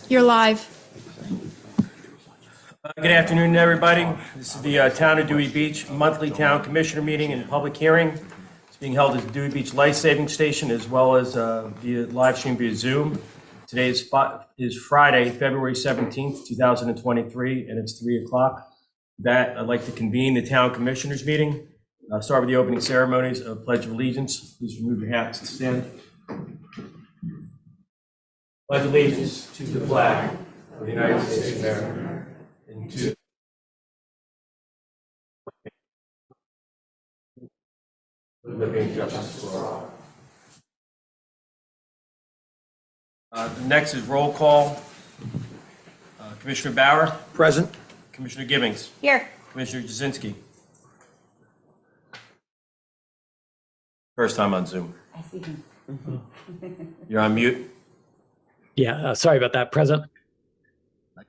You're live. Good afternoon, everybody. This is the Town of Dewey Beach monthly Town Commissioner meeting and public hearing. It's being held at the Dewey Beach Life Saving Station as well as via live stream via Zoom. Today is Friday, February 17th, 2023, and it's 3 o'clock. With that, I'd like to convene the Town Commissioners meeting. I'll start with the opening ceremonies of Pledge of Allegiance. Please remove your hats and stand. Pledge allegiance to the flag of the United States of America and to liberty and justice for all. The next is roll call. Commissioner Bauer. Present. Commissioner Gibbings. Here. Commissioner Jasinski. First time on Zoom. I see him. You're on mute. Yeah, sorry about that. Present.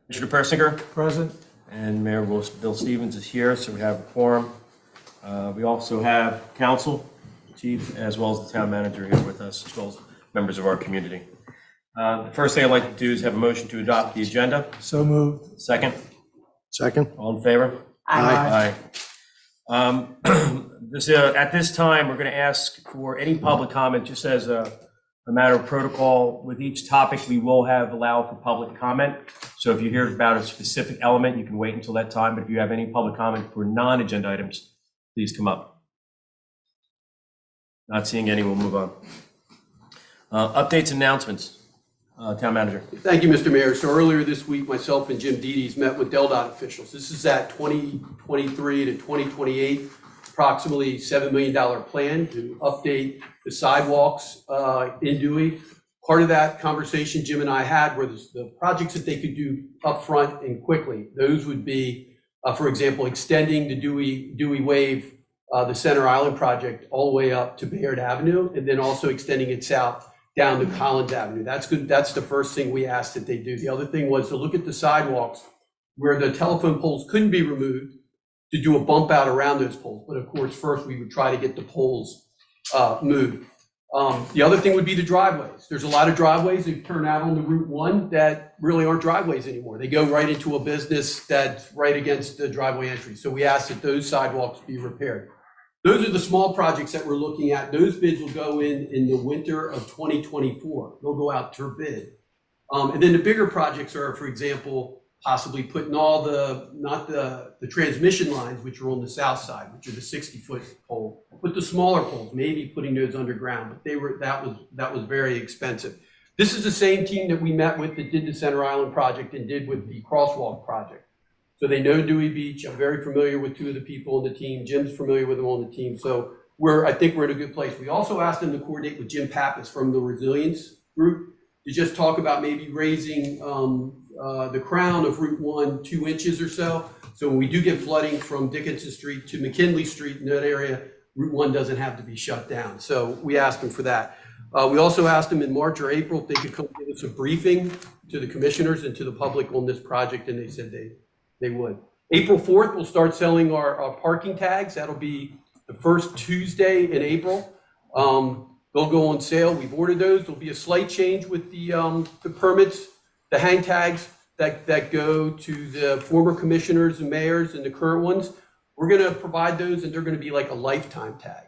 Commissioner Persinger. Present. And Mayor Bill Stevens is here, so we have a quorum. We also have council, chief, as well as the town manager here with us, as well as members of our community. The first thing I'd like to do is have a motion to adopt the agenda. So moved. Second, Second. all in favor? Aye. Aye. At this time, we're going to ask for any public comment, just as a matter of protocol. With each topic, we will allow for public comment. So if you hear about a specific element, you can wait until that time. But if you have any public comment for non-agenda items, please come up. Not seeing any, we'll move on. Updates, announcements. Town manager. Thank you, Mr. Mayor. So earlier this week, myself and Jim Dedes met with DelDOT officials. This is that 2023 to 2028, approximately $7 million plan to update the sidewalks in Dewey. Part of that conversation Jim and I had were the projects that they could do upfront and quickly. Those would be, for example, extending the Dewey Wave, the Center Island project, all the way up to Bayard Avenue, and then also extending it south down to Collins Avenue. That's good. That's the first thing we asked that they do. The other thing was to look at the sidewalks where the telephone poles couldn't be removed, to do a bump out around those poles. But of course, first we would try to get the poles moved. The other thing would be the driveways. There's a lot of driveways that turn out on the Route 1 that really aren't driveways anymore. They go right into a business that's right against the driveway entry. So we asked that those sidewalks be repaired. Those are the small projects that we're looking at. Those bids will go in the winter of 2024. They'll go out to bid. And then the bigger projects are, for example, possibly putting all not the transmission lines, which are on the south side, which are the 60-foot pole, but the smaller poles, maybe putting those underground. But that was very expensive. This is the same team that we met with that did the Center Island project and did with the crosswalk project. So they know Dewey Beach. I'm very familiar with two of the people on the team. Jim's familiar with them on the team. So I think we're in a good place. We also asked them to coordinate with Jim Pappas from the Resilience Group to just talk about maybe raising the crown of Route 1 2 inches or so. So when we do get flooding from Dickinson Street to McKinley Street in that area, Route 1 doesn't have to be shut down. So we asked them for that. We also asked them in March or April if they could come give us a briefing to the commissioners and to the public on this project, and they said they would. April 4th, we'll start selling our parking tags. That'll be the first Tuesday in April. They'll go on sale. We've ordered those. There'll be a slight change with the permits, the hang tags that go to the former commissioners and mayors and the current ones. We're going to provide those, and they're going to be like a lifetime tag.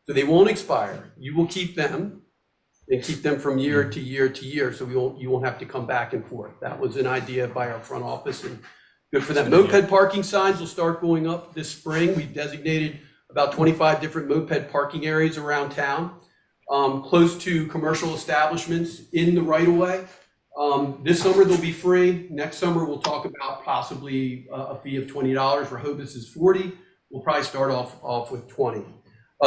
So they won't expire. You will keep them and keep them from year to year to year, so you won't have to come back and forth. That was an idea by our front office, and good for them. Moped parking signs will start going up this spring. We've designated about 25 different moped parking areas around town, close to commercial establishments in the right-of-way. This summer they'll be free. Next summer we'll talk about possibly a fee of $20. Rehoboth is $40. We'll probably start off with $20.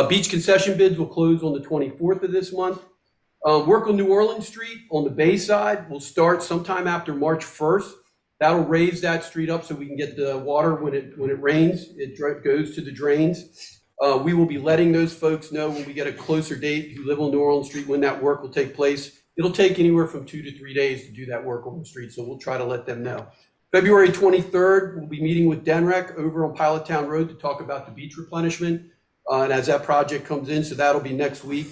Beach concession bids will close on the 24th of this month. Work on New Orleans Street on the bay side will start sometime after March 1st. That'll raise that street up so we can get the water when it rains. It goes to the drains. We will be letting those folks know when we get a closer date who live on New Orleans Street when that work will take place. It'll take anywhere from 2 to 3 days to do that work on the street, so we'll try to let them know. February 23rd, we'll be meeting with DENREC over on Pilot Town Road to talk about the beach replenishment. And as that project comes in, so that'll be next week.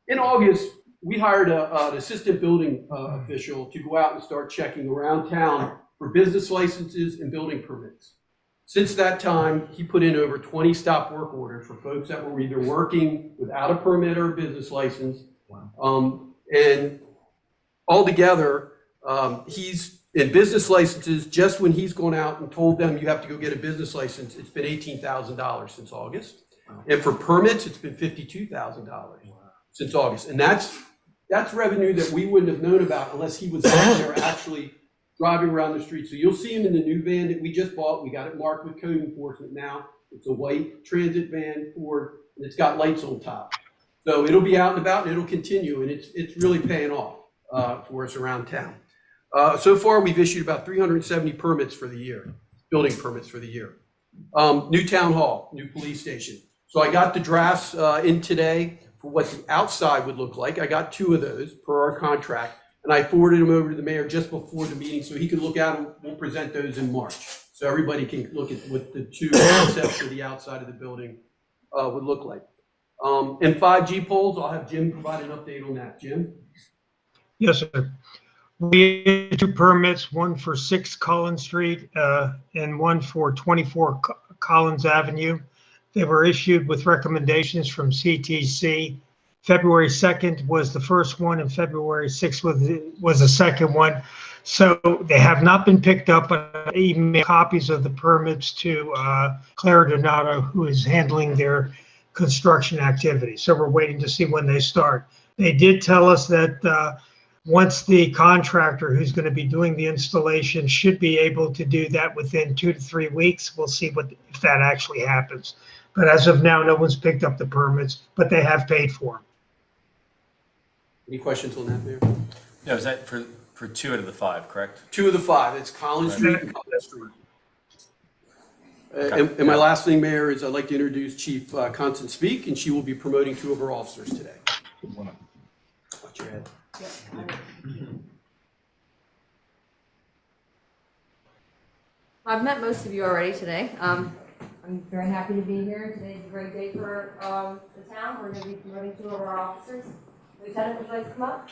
In August, we hired an assistant building official to go out and start checking around town for business licenses and building permits. Since that time, he put in over 20 stop work orders for folks that were either working without a permit or a business license. And altogether, he's in business licenses, just when he's gone out and told them you have to go get a business license, it's been $18,000 since August. And for permits, it's been $52,000 since August. And that's revenue that we wouldn't have known about unless he was out there actually driving around the street. So you'll see him in the new van that we just bought. We got it marked with code enforcement now. It's a white transit van Ford, and it's got lights on top. So it'll be out and about, and it'll continue, and it's really paying off for us around town. So far, we've issued about 370 permits for the year, building permits for the year. New town hall, new police station. So I got the drafts in today for what the outside would look like. I got 2 of those per our contract, and I forwarded them over to the mayor just before the meeting so he could look at them. We'll present those in March. So everybody can look at what the 2 concepts for the outside of the building would look like. And 5G poles, I'll have Jim provide an update on that. Jim? Yes, sir. We issued 2 permits, one for 6 Collins Street and one for 24 Collins Avenue. They were issued with recommendations from CTC. February 2nd was the first one, and February 6th was the second one. So they have not been picked up, but I emailed copies of the permits to Clara Donato, who is handling their construction activity. So we're waiting to see when they start. They did tell us that once the contractor who's going to be doing the installation should be able to do that within 2 to 3 weeks. We'll see if that actually happens. But as of now, no one's picked up the permits, but they have paid for them. Any questions on that, Mayor? No, is that for 2 out of the 5, correct? 2 of the 5. It's Collins Street and Collins Street. And my last thing, Mayor, is I'd like to introduce Chief Constance Speak, and she will be promoting 2 of her officers today. Watch your head. I've met most of you already today. I'm very happy to be here. Today's a great day for the town. We're going to be promoting 2 of our officers. Lieutenant, would you like to come up?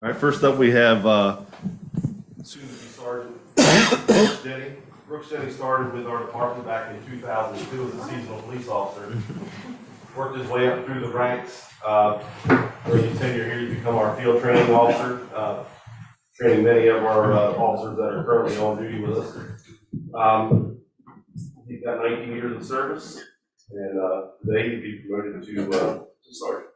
All right, first up we have soon-to-be Sergeant Brooks Denny. Brooks Denny started with our department back in 2002 as a seasonal police officer. Worked his way up through the ranks. During his tenure here, he become our field training officer, training many of our officers that are currently on duty with us. He's got 19 years of service, and today he'll be promoted to sergeant.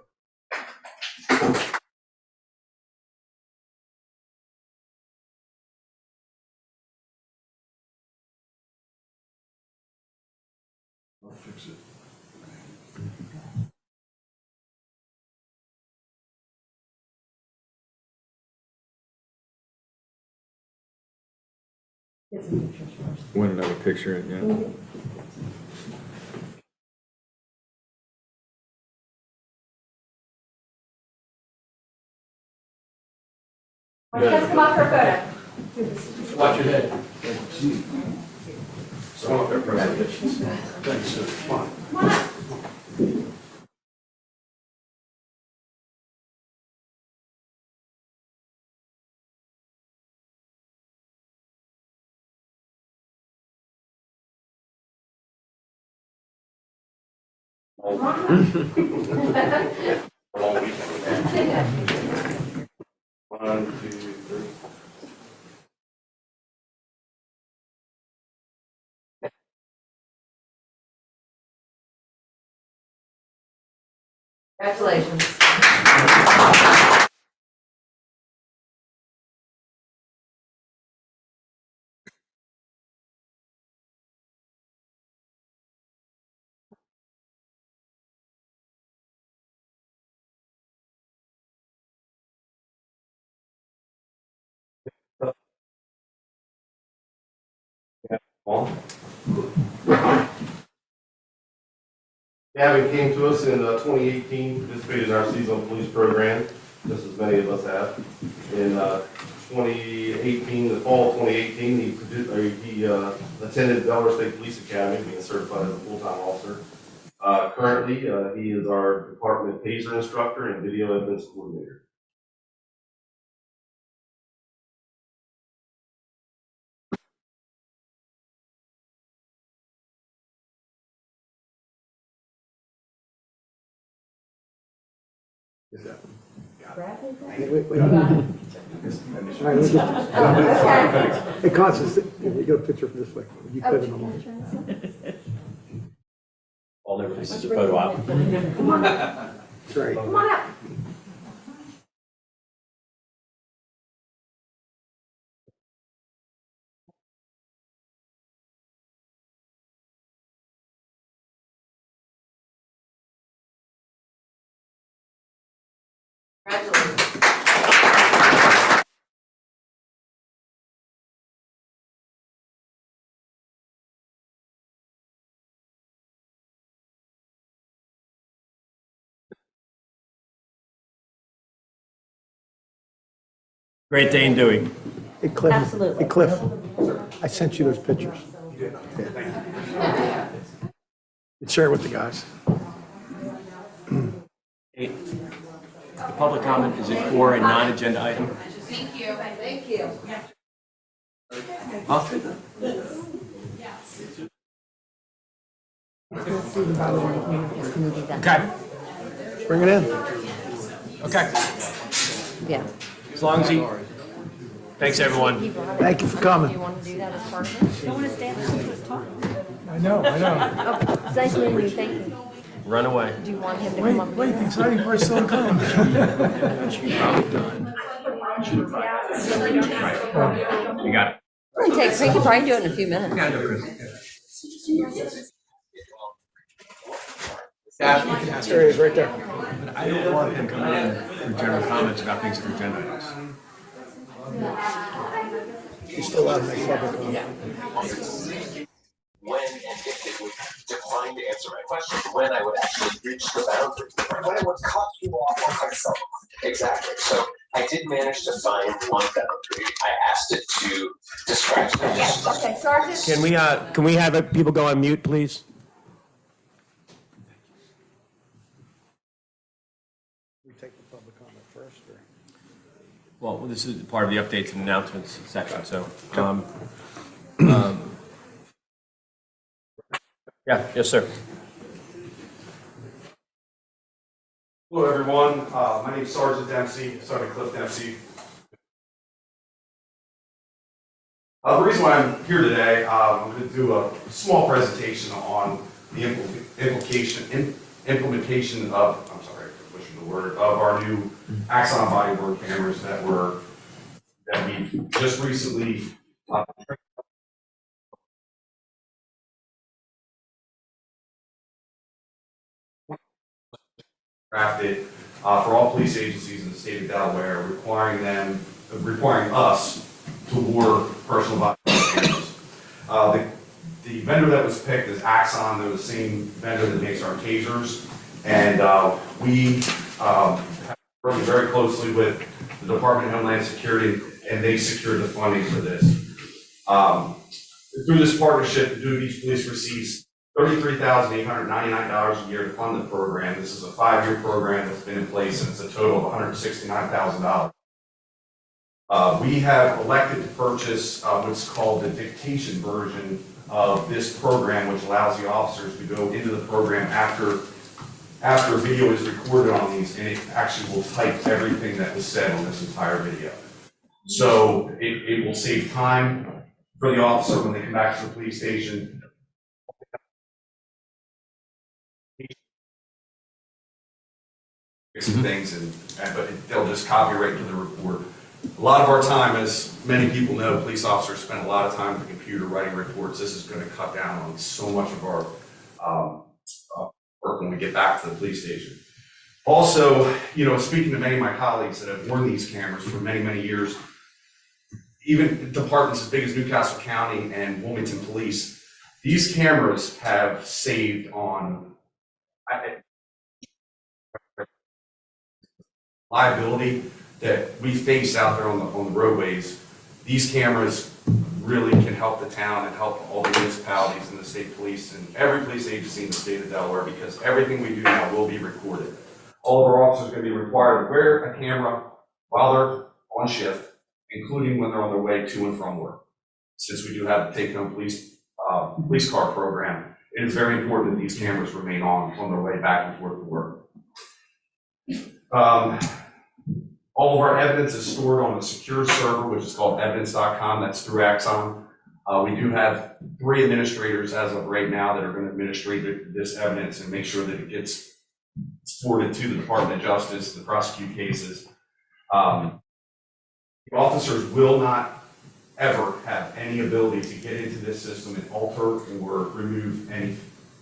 I'll fix it. Want another picture, yeah. Why don't you guys come up for a photo? Watch your head. Some of their presentations. Thanks, sir. Come on. Come on up. Long weekend. 1, 2, 3. Congratulations. Paul? Gavin came to us in 2018, participated in our seasonal police program, just as many of us have. In 2018, the fall of 2018, he attended Delaware State Police Academy, being certified as a full-time officer. Currently, he is our department TASER instructor and video evidence coordinator. Hey, Constance, you got a picture from this way. You put it on. All over, this is a photo op. That's right. Come on up. Congratulations. Great day in Dewey. Hey, Cliff. Absolutely. Hey, Cliff. I sent you those pictures. Share it with the guys. The public comment is it for a non-agenda item? Thank you. Thank you. Okay, Bring it in. okay. Yeah. As long as he, thanks, everyone. Thank you for coming. Do you want to do that as part of it? Don't want to stand there and just talk. I know. Oh, it's nice meeting you. Thank you. Run away. Do you want him to come up? Wait, the exciting part's still to come. You got it. We can probably do it in a few minutes. There he is, right there. I don't want them coming in for general comments about things that are agenda items. He's still allowed to make public comment. When and if they would decline to answer my question, when I would actually reach the boundary. When it would cut you off on myself. Exactly. So I did manage to find one boundary. I asked it to describe. Yes, okay, Sergeant. Can we have people go on mute, please? We take the public comment first, or? Well, this is part of the updates and announcements section, so. Yeah, yes, sir. Hello, everyone. My name is Sergeant Dempsey, Sergeant Cliff Dempsey. The reason why I'm here today, I'm going to do a small presentation on the implementation of, I'm sorry for pushing the word, of our new Axon body-worn cameras that we just recently drafted for all police agencies in the state of Delaware, requiring us to award personal body cameras. The vendor that was picked is Axon. They're the same vendor that makes our tasers, and we working very closely with the Department of Homeland Security, and they secured the funding for this. Through this partnership, the Dewey Beach Police receives $33,899 a year to fund the program. This is a 5-year program that's been in place, and it's a total of $169,000. We have elected to purchase what's called the dictation version of this program, which allows the officers to go into the program after a video is recorded on these, and it actually will type everything that was said on this entire video. So it will save time for the officer when they come back to the police station. Some things, but they'll just copy right into the report. A lot of our time, as many people know, police officers spend a lot of time at the computer writing reports. This is going to cut down on so much of our work when we get back to the police station. Also, speaking to many of my colleagues that have worn these cameras for many, many years, even departments as big as Newcastle County and Wilmington Police, these cameras have saved on liability that we face out there on the roadways. These cameras really can help the town and help all the municipalities and the state police and every police agency in the state of Delaware, because everything we do now will be recorded. All of our officers are going to be required to wear a camera while they're on shift, including when they're on their way to and from work. Since we do have the take-home police car program, it is very important that these cameras remain on their way back and forth to work. All of our evidence is stored on a secure server, which is called evidence.com. That's through Axon. We do have 3 administrators as of right now that are going to administrate this evidence and make sure that it gets forwarded to the Department of Justice to prosecute cases. The officers will not ever have any ability to get into this system and alter or remove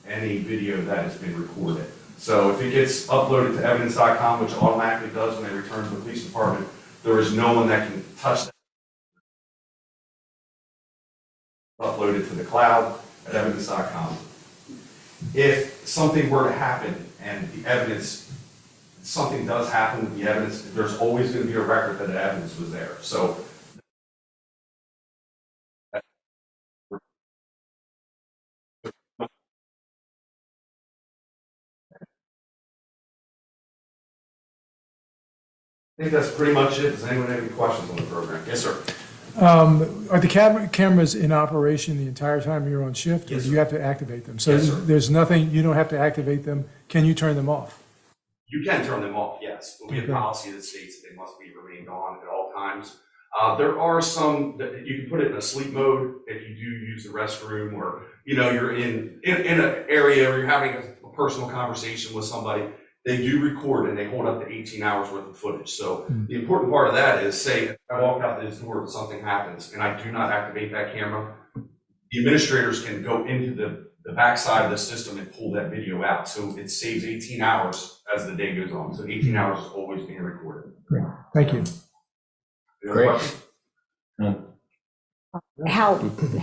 any video that has been recorded. So if it gets uploaded to evidence.com, which automatically does when they return to the police department, there is no one that can touch that. Uploaded to the cloud at evidence.com. If something were to happen and the evidence, something does happen with the evidence, there's always going to be a record that the evidence was there. So I think that's pretty much it. Does anyone have any questions on the program? Yes, sir. Are the cameras in operation the entire time you're on shift, or Yes, do sir. you have to activate them? So Yes, sir. there's nothing, you don't have to activate them. Can you turn them off? You can turn them off, yes. But we have Okay. policy that states that they must be remained on at all times. There are some that you can put it in a sleep mode if you do use the restroom, or you're in an area where you're having a personal conversation with somebody. They do record and they hold up to 18 hours worth of footage. So the important part of that is, say if I walk out this door and something happens and I do not activate that camera, the administrators can go into the backside of the system and pull that video out. So it saves 18 hours as the day goes on. So 18 hours is always being recorded. Great, thank you. Any other questions?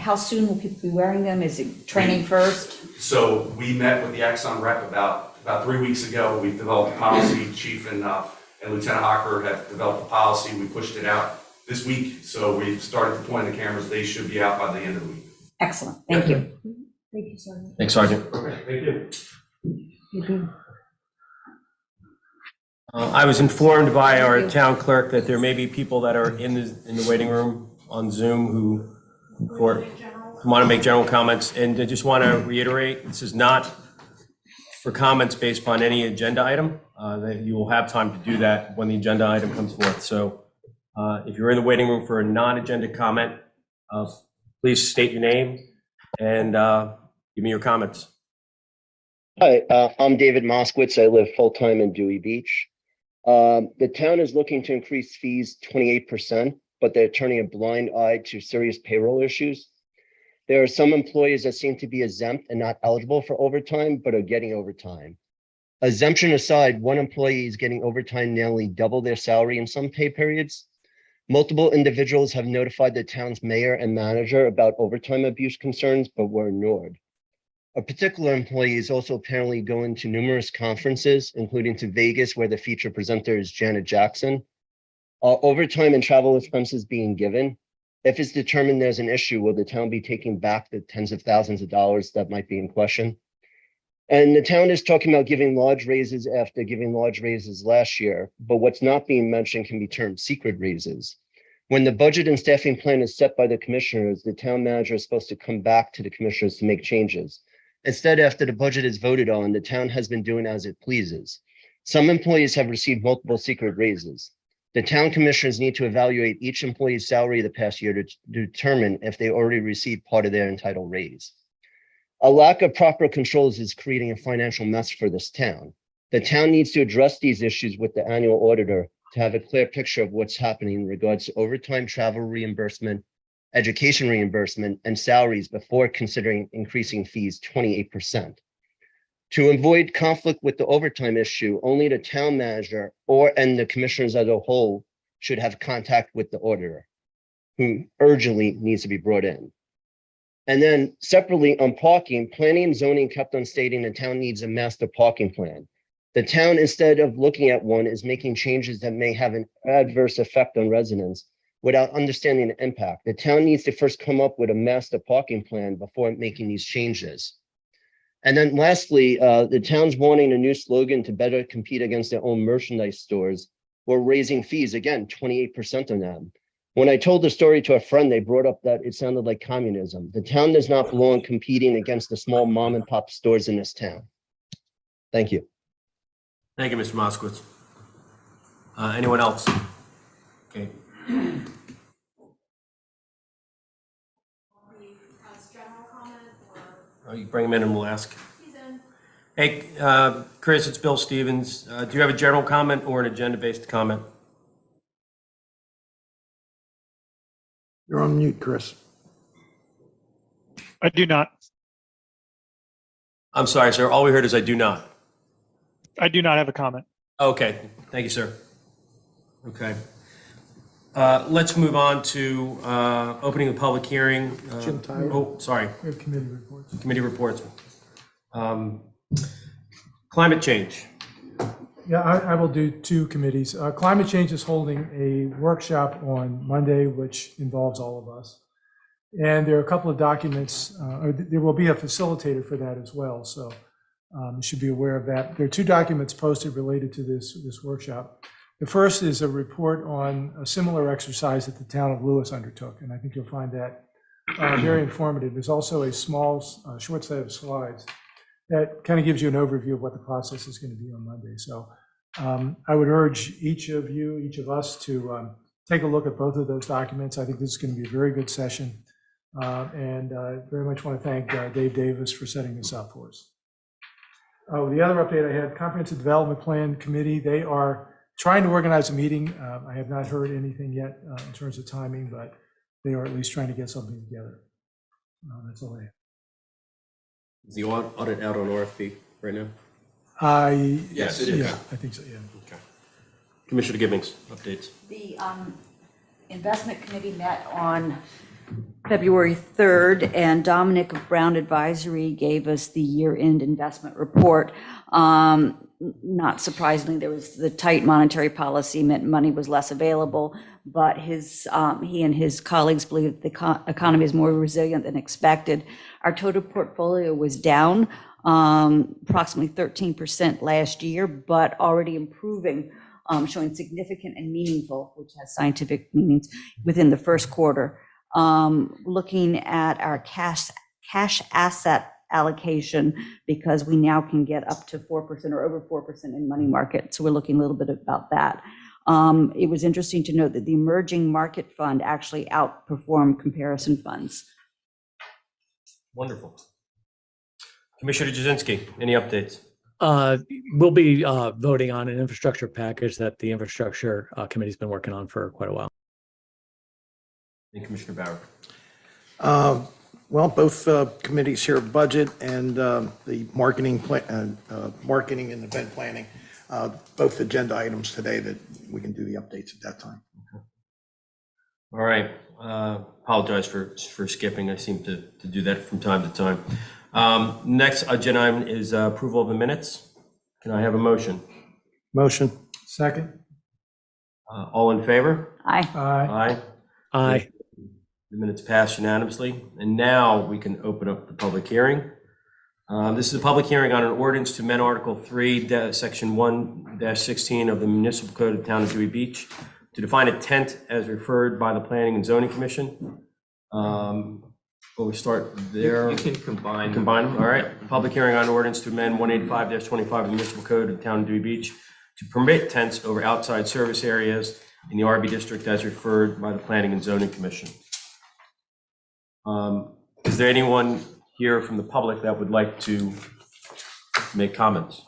How soon will people be wearing them? Is it training first? So we met with the Axon rep about 3 weeks ago. We've developed a policy. Chief and Lieutenant Hocker have developed a policy. We pushed it out this week. So we've started deploying the cameras. They should be out by the end of the week. Excellent, thank you. Thank you, Sergeant. Thanks, Sergeant. Okay, thank you. I was informed by our town clerk that there may be people that are in the waiting room on Zoom who want to make general comments. And I just want to reiterate, this is not for comments based upon any agenda item. That you will have time to do that when the agenda item comes forth. So if you're in the waiting room for a non-agenda comment, please state your name and give me your comments. Hi, I'm David Moskowitz. I live full-time in Dewey Beach. The town is looking to increase fees 28%, but they're turning a blind eye to serious payroll issues. There are some employees that seem to be exempt and not eligible for overtime, but are getting overtime. Exemption aside, one employee is getting overtime nearly double their salary in some pay periods. Multiple individuals have notified the town's mayor and manager about overtime abuse concerns, but were ignored. A particular employee is also apparently going to numerous conferences, including to Vegas, where the feature presenter is Janet Jackson. Are overtime and travel expenses being given? If it's determined there's an issue, will the town be taking back the tens of thousands of dollars that might be in question? And the town is talking about giving large raises after giving large raises last year, but what's not being mentioned can be termed secret raises. When the budget and staffing plan is set by the commissioners, the town manager is supposed to come back to the commissioners to make changes. Instead, after the budget is voted on, the town has been doing as it pleases. Some employees have received multiple secret raises. The town commissioners need to evaluate each employee's salary the past year to determine if they already received part of their entitled raise. A lack of proper controls is creating a financial mess for this town. The town needs to address these issues with the annual auditor to have a clear picture of what's happening in regards to overtime, travel reimbursement, education reimbursement, and salaries before considering increasing fees 28%. To avoid conflict with the overtime issue, only the town manager and the commissioners as a whole should have contact with the auditor. who urgently needs to be brought in. And then separately on parking, planning and zoning kept on stating the town needs a master parking plan. The town, instead of looking at one, is making changes that may have an adverse effect on residents without understanding the impact. The town needs to first come up with a master parking plan before making these changes. And then lastly, the town's wanting a new slogan to better compete against their own merchandise stores. We're raising fees, again, 28% on them. When I told the story to a friend, they brought up that it sounded like communism. The town does not belong competing against the small mom and pop stores in this town. Thank you. Thank you, Mr. Moskowitz. Anyone else? Okay. You bring him in and we'll ask. Hey, Chris, it's Bill Stevens. Do you have a general comment or an agenda-based comment? You're on mute, Chris. I do not. I'm sorry, sir. All we heard is I do not. I do not have a comment. Okay, thank you, sir. Okay. Let's move on to opening the public hearing. Jim Tyler. Oh, sorry. We have committee reports. Committee reports. Climate change. Yeah, I will do two committees. Climate Change is holding a workshop on Monday, which involves all of us. And there are a couple of documents, there will be a facilitator for that as well. So you should be aware of that. There are two documents posted related to this workshop. The first is a report on a similar exercise that the town of Lewis undertook. And I think you'll find that very informative. There's also a small, short set of slides that kind of gives you an overview of what the process is going to be on Monday. So I would urge each of you, each of us to take a look at both of those documents. I think this is going to be a very good session. And very much want to thank Dave Davis for setting this up for us. The other update I had, Comprehensive Development Plan Committee, they are trying to organize a meeting. I have not heard anything yet in terms of timing, but they are at least trying to get something together. That's all I have. Is the audit out on RFP right now? Yes, it is. Yeah, I think so, yeah. Okay. Commissioner Gibbings, updates. The investment committee met on February 3rd, and Dominic of Brown Advisory gave us the year-end investment report. Not surprisingly, there was the tight monetary policy meant money was less available, but he and his colleagues believe the economy is more resilient than expected. Our total portfolio was down approximately 13% last year, but already improving, showing significant and meaningful, which has scientific meanings, within the first quarter. Looking at our cash asset allocation, because we now can get up to 4% or over 4% in money market. So we're looking a little bit about that. It was interesting to note that the emerging market fund actually outperformed comparison funds. Wonderful. Commissioner Jazinski, any updates? We'll be voting on an infrastructure package that the infrastructure committee's been working on for quite a while. And Commissioner Bauer. Well, both committees here, budget and the marketing and event planning, both agenda items today that we can do the updates at that time. Okay. All right. Apologize for skipping. I seem to do that from time to time. Next agenda item is approval of the minutes. Can I have a motion? Motion. Second. All in favor? Aye. Aye. Aye. The minutes pass unanimously. And now we can open up the public hearing. This is a public hearing on an ordinance to amend Article 3, Section 1-16 of the Municipal Code of the Town of Dewey Beach to define a tent as referred by the Planning and Zoning Commission. We'll start there. You can combine. Combine them, all right. Public hearing on ordinance to amend 185-25 of the Municipal Code of the Town of Dewey Beach to permit tents over outside service areas in the RB district as referred by the Planning and Zoning Commission. Is there anyone here from the public that would like to make comments?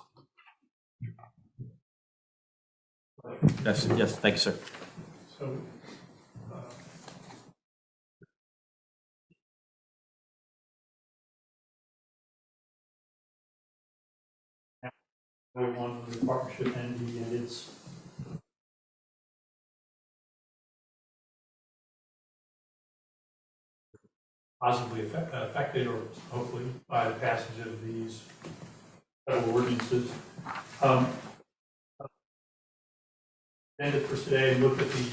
Yes, thank you, sir. So, I want the partnership entity and its positively affected, or hopefully by the passage of these federal ordinances. Ended for today and looked at the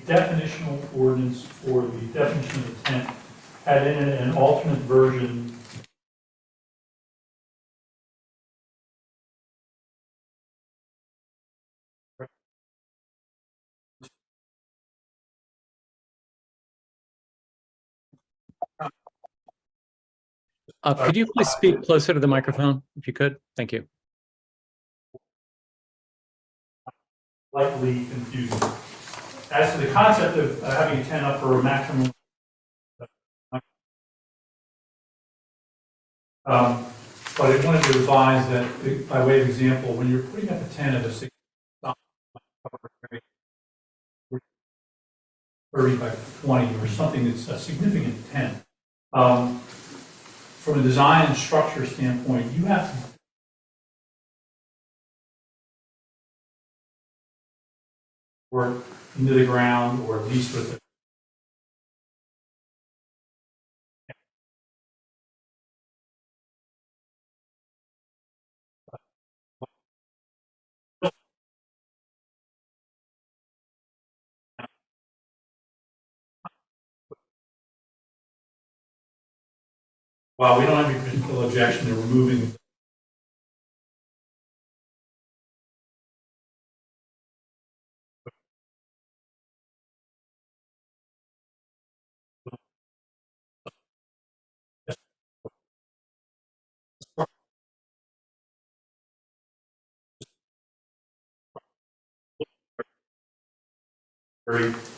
definitional ordinance for the definition of intent had in it an alternate version. Could you please speak closer to the microphone, if you could? Thank you. Slightly confusing. As to the concept of having a tent up for a maximum, but I wanted to revise that by way of example, when you're putting up a tent of a 30 by 20 or something that's a significant tent, from a design and structure standpoint, you have to work into the ground, or at least with it. While we don't have any particular objection to removing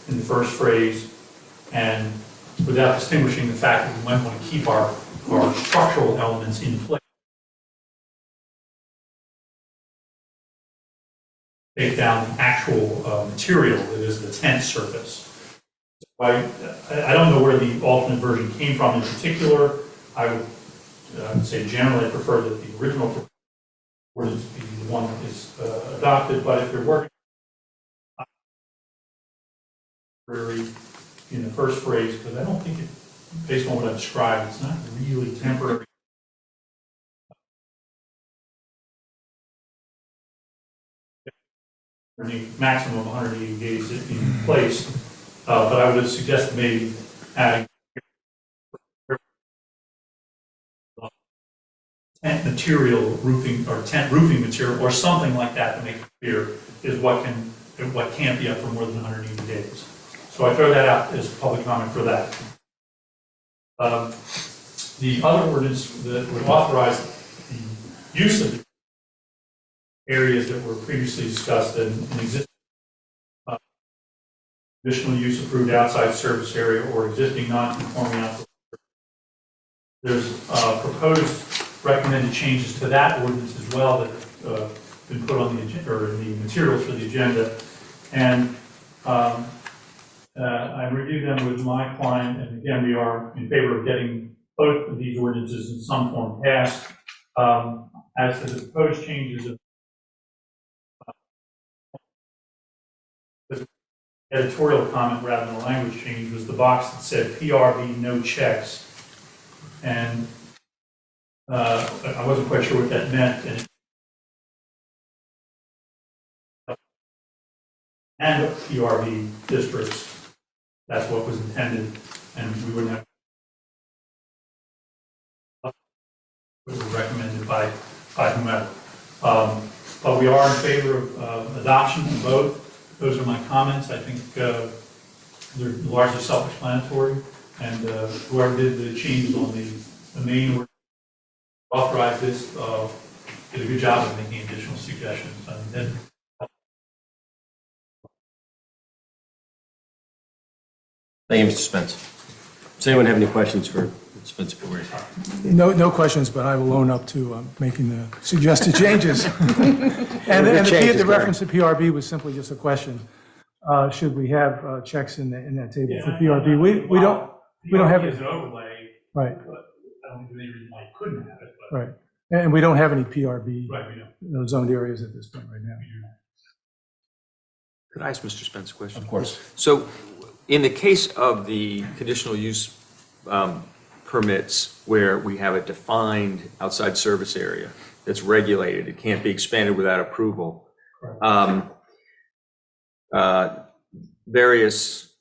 in the first phrase, and without distinguishing the fact that we might want to keep our structural elements in place. Take down the actual material that is the tent surface. I don't know where the alternate version came from in particular. I would say generally I prefer that the original ordinance be the one that is adopted, but if you're working in the first phrase, because I don't think it, based on what I've described, it's not really temporary. Maximum of 180 days in place, but I would suggest maybe adding tent material, roofing, or tent roofing material, or something like that to make it clear is what can't be up for more than 180 days. So I throw that out as public comment for that. The other ordinance that would authorize the use of the areas that were previously discussed in existing additional use approved outside service area or existing non-conforming outdoor. There's proposed recommended changes to that ordinance as well that have been put on the agenda, or in the materials for the agenda. And I reviewed them with my client, and again, we are in favor of getting both of these ordinances in some form passed. As to the proposed changes of editorial comment rather than a language change was the box that said PRV no checks, and I wasn't quite sure what that meant, and PRV districts, that's what was intended, and we wouldn't have what was recommended by whomever. But we are in favor of adoption of both. Those are my comments. I think they're largely self-explanatory, and whoever did the changes on the main or authorized this did a good job of making additional suggestions. Thank you, Mr. Spence. Does anyone have any questions for Spence Board? No questions, but I will own up to making the suggested changes. And the reference to PRB was simply just a question. Should we have checks in that table for PRB? We don't have it. As an overlay, Right. but I don't think there's any reason why you couldn't have it. But. Right. And we don't have any PRB Right, we don't. zoned areas at this point right now. Could I ask Mr. Spence a question? Of course. So in the case of the conditional use permits where we have a defined outside service area that's regulated, it can't be expanded without approval. Various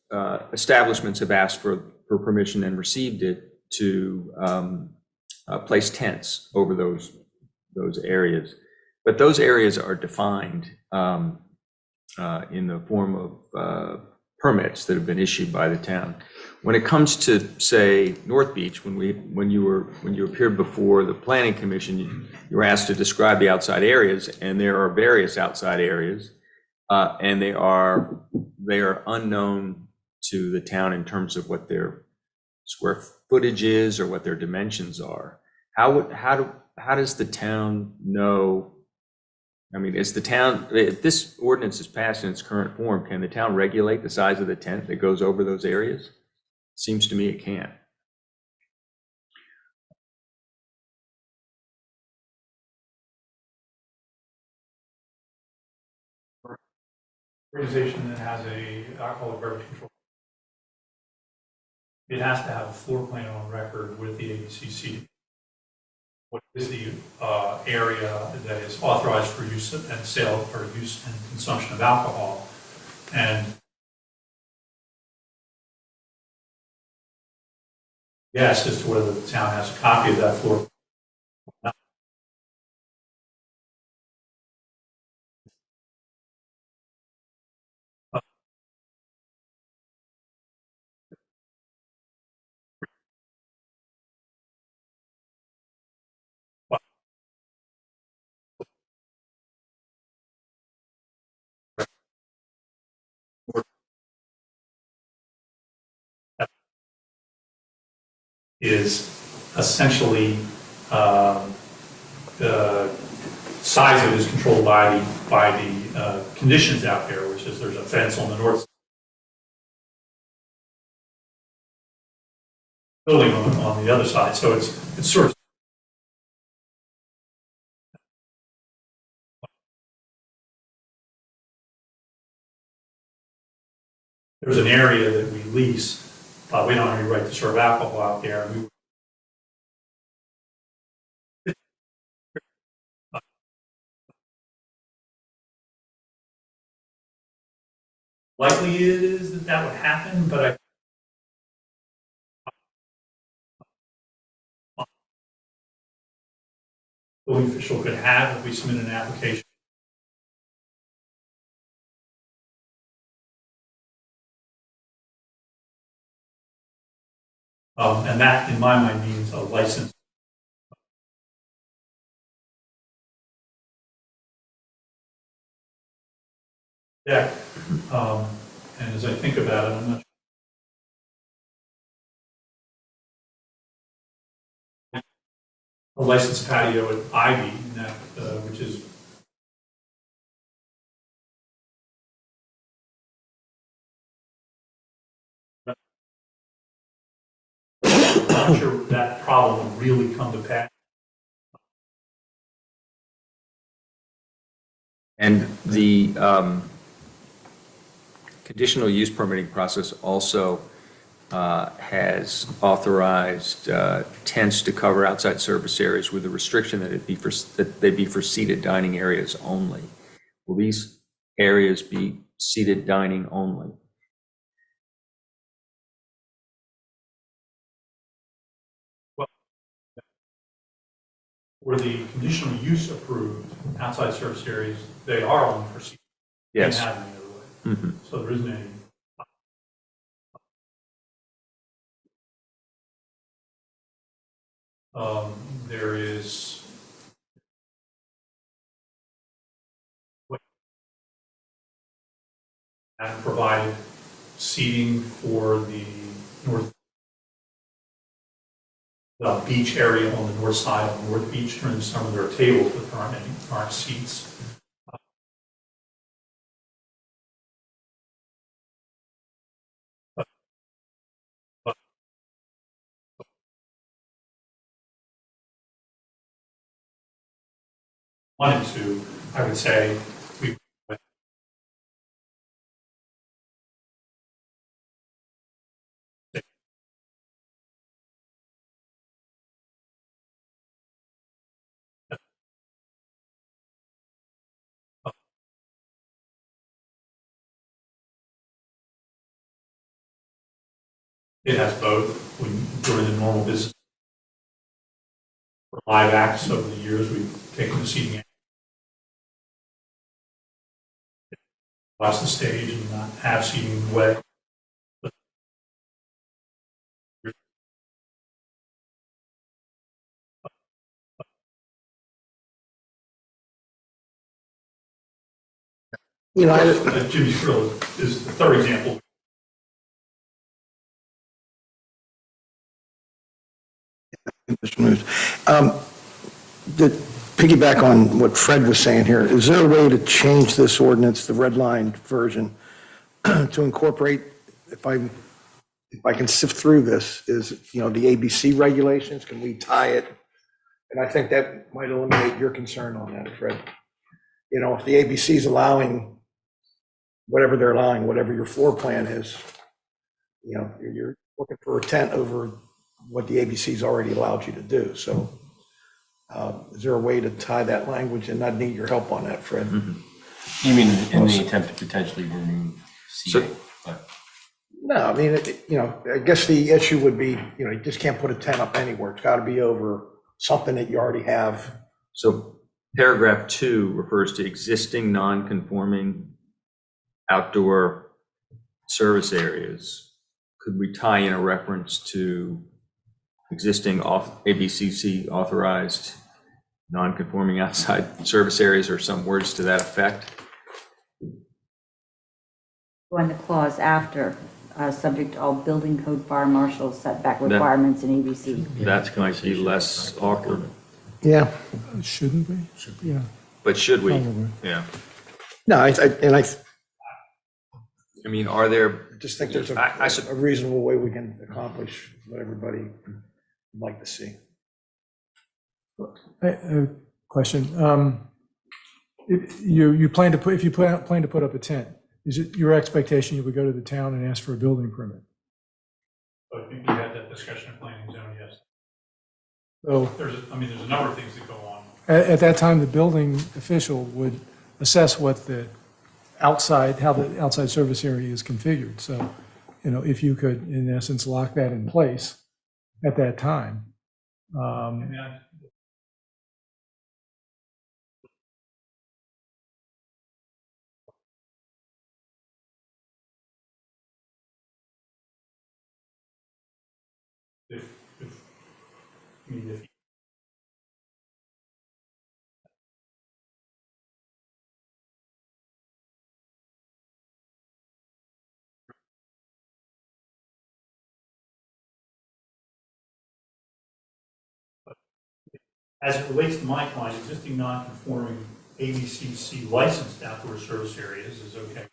establishments have asked for permission and received it to place tents over those areas. But those areas are defined in the form of permits that have been issued by the town. When it comes to, say, North Beach, when you appeared before the Planning Commission, you were asked to describe the outside areas, and there are various outside areas, and they are unknown to the town in terms of what their square footage is or what their dimensions are. How does the town know? I mean, is the town, if this ordinance is passed in its current form, can the town regulate the size of the tent that goes over those areas? Seems to me it can't. Organization that has a alcohol beverage control, it has to have a floor plan on record with the ABCC. What is the area that is authorized for use and sale or use and consumption of alcohol? And yes, as to whether the town has a copy of that floor. Is essentially the size of it is controlled by the conditions out there, which is there's a fence on the north building on the other side, so it's sort of there's an area that we lease. We don't have any right to serve alcohol out there. Likely it is that would happen, but building official could have if we submit an application. And that, in my mind, means a license. Deck. And as I think about it, I'm not sure. A licensed patio at Ivy, which is I'm not sure that problem will really come to pass. And the conditional use permitting process also has authorized tents to cover outside service areas with a restriction that they be for seated dining areas only. Will these areas be seated dining only? Where the conditional use approved outside service areas, they are only for seating. Yes. Can't have any other way. So there isn't any. There is and provided seating for the beach area on the north side of North Beach. During the summer, there are tables, but there aren't seats. wanted to, I would say, we it has both. During the normal business for live acts over the years, we've taken the seating across the stage and not have seating in the way. You know, Jimmy's Grill is the third example. To piggyback on what Fred was saying here, is there a way to change this ordinance, the red line version, to incorporate, if I can sift through this, is, the ABC regulations, can we tie it? And I think that might eliminate your concern on that, Fred. If the ABC is allowing whatever they're allowing, whatever your floor plan is, you're looking for a tent over what the ABC's already allowed you to do. So is there a way to tie that language? And I'd need your help on that, Fred. You mean in the attempt to potentially remove seating? No, I mean, I guess the issue would be, you just can't put a tent up anywhere. It's got to be over something that you already have. So paragraph 2 refers to existing non-conforming outdoor service areas. Could we tie in a reference to existing ABCC authorized non-conforming outside service areas or some words to that effect? Go on the clause after, subject to all building code, fire marshal setback requirements and ABC. That might be less awkward. Yeah. It shouldn't be? Yeah. But should we? Probably. Yeah. No, I mean, are there? I just think there's a reasonable way we can accomplish what everybody would like to see. Question. If you plan to put up a tent, is it your expectation you would go to the town and ask for a building permit? I think we had that discussion in planning zone, yes. So There's a number of things that go on. at that time, the building official would assess what how the outside service area is configured. So, if you could, in essence, lock that in place at that time. If as it relates to my client, existing non-conforming ABCC licensed outdoor service areas is okay.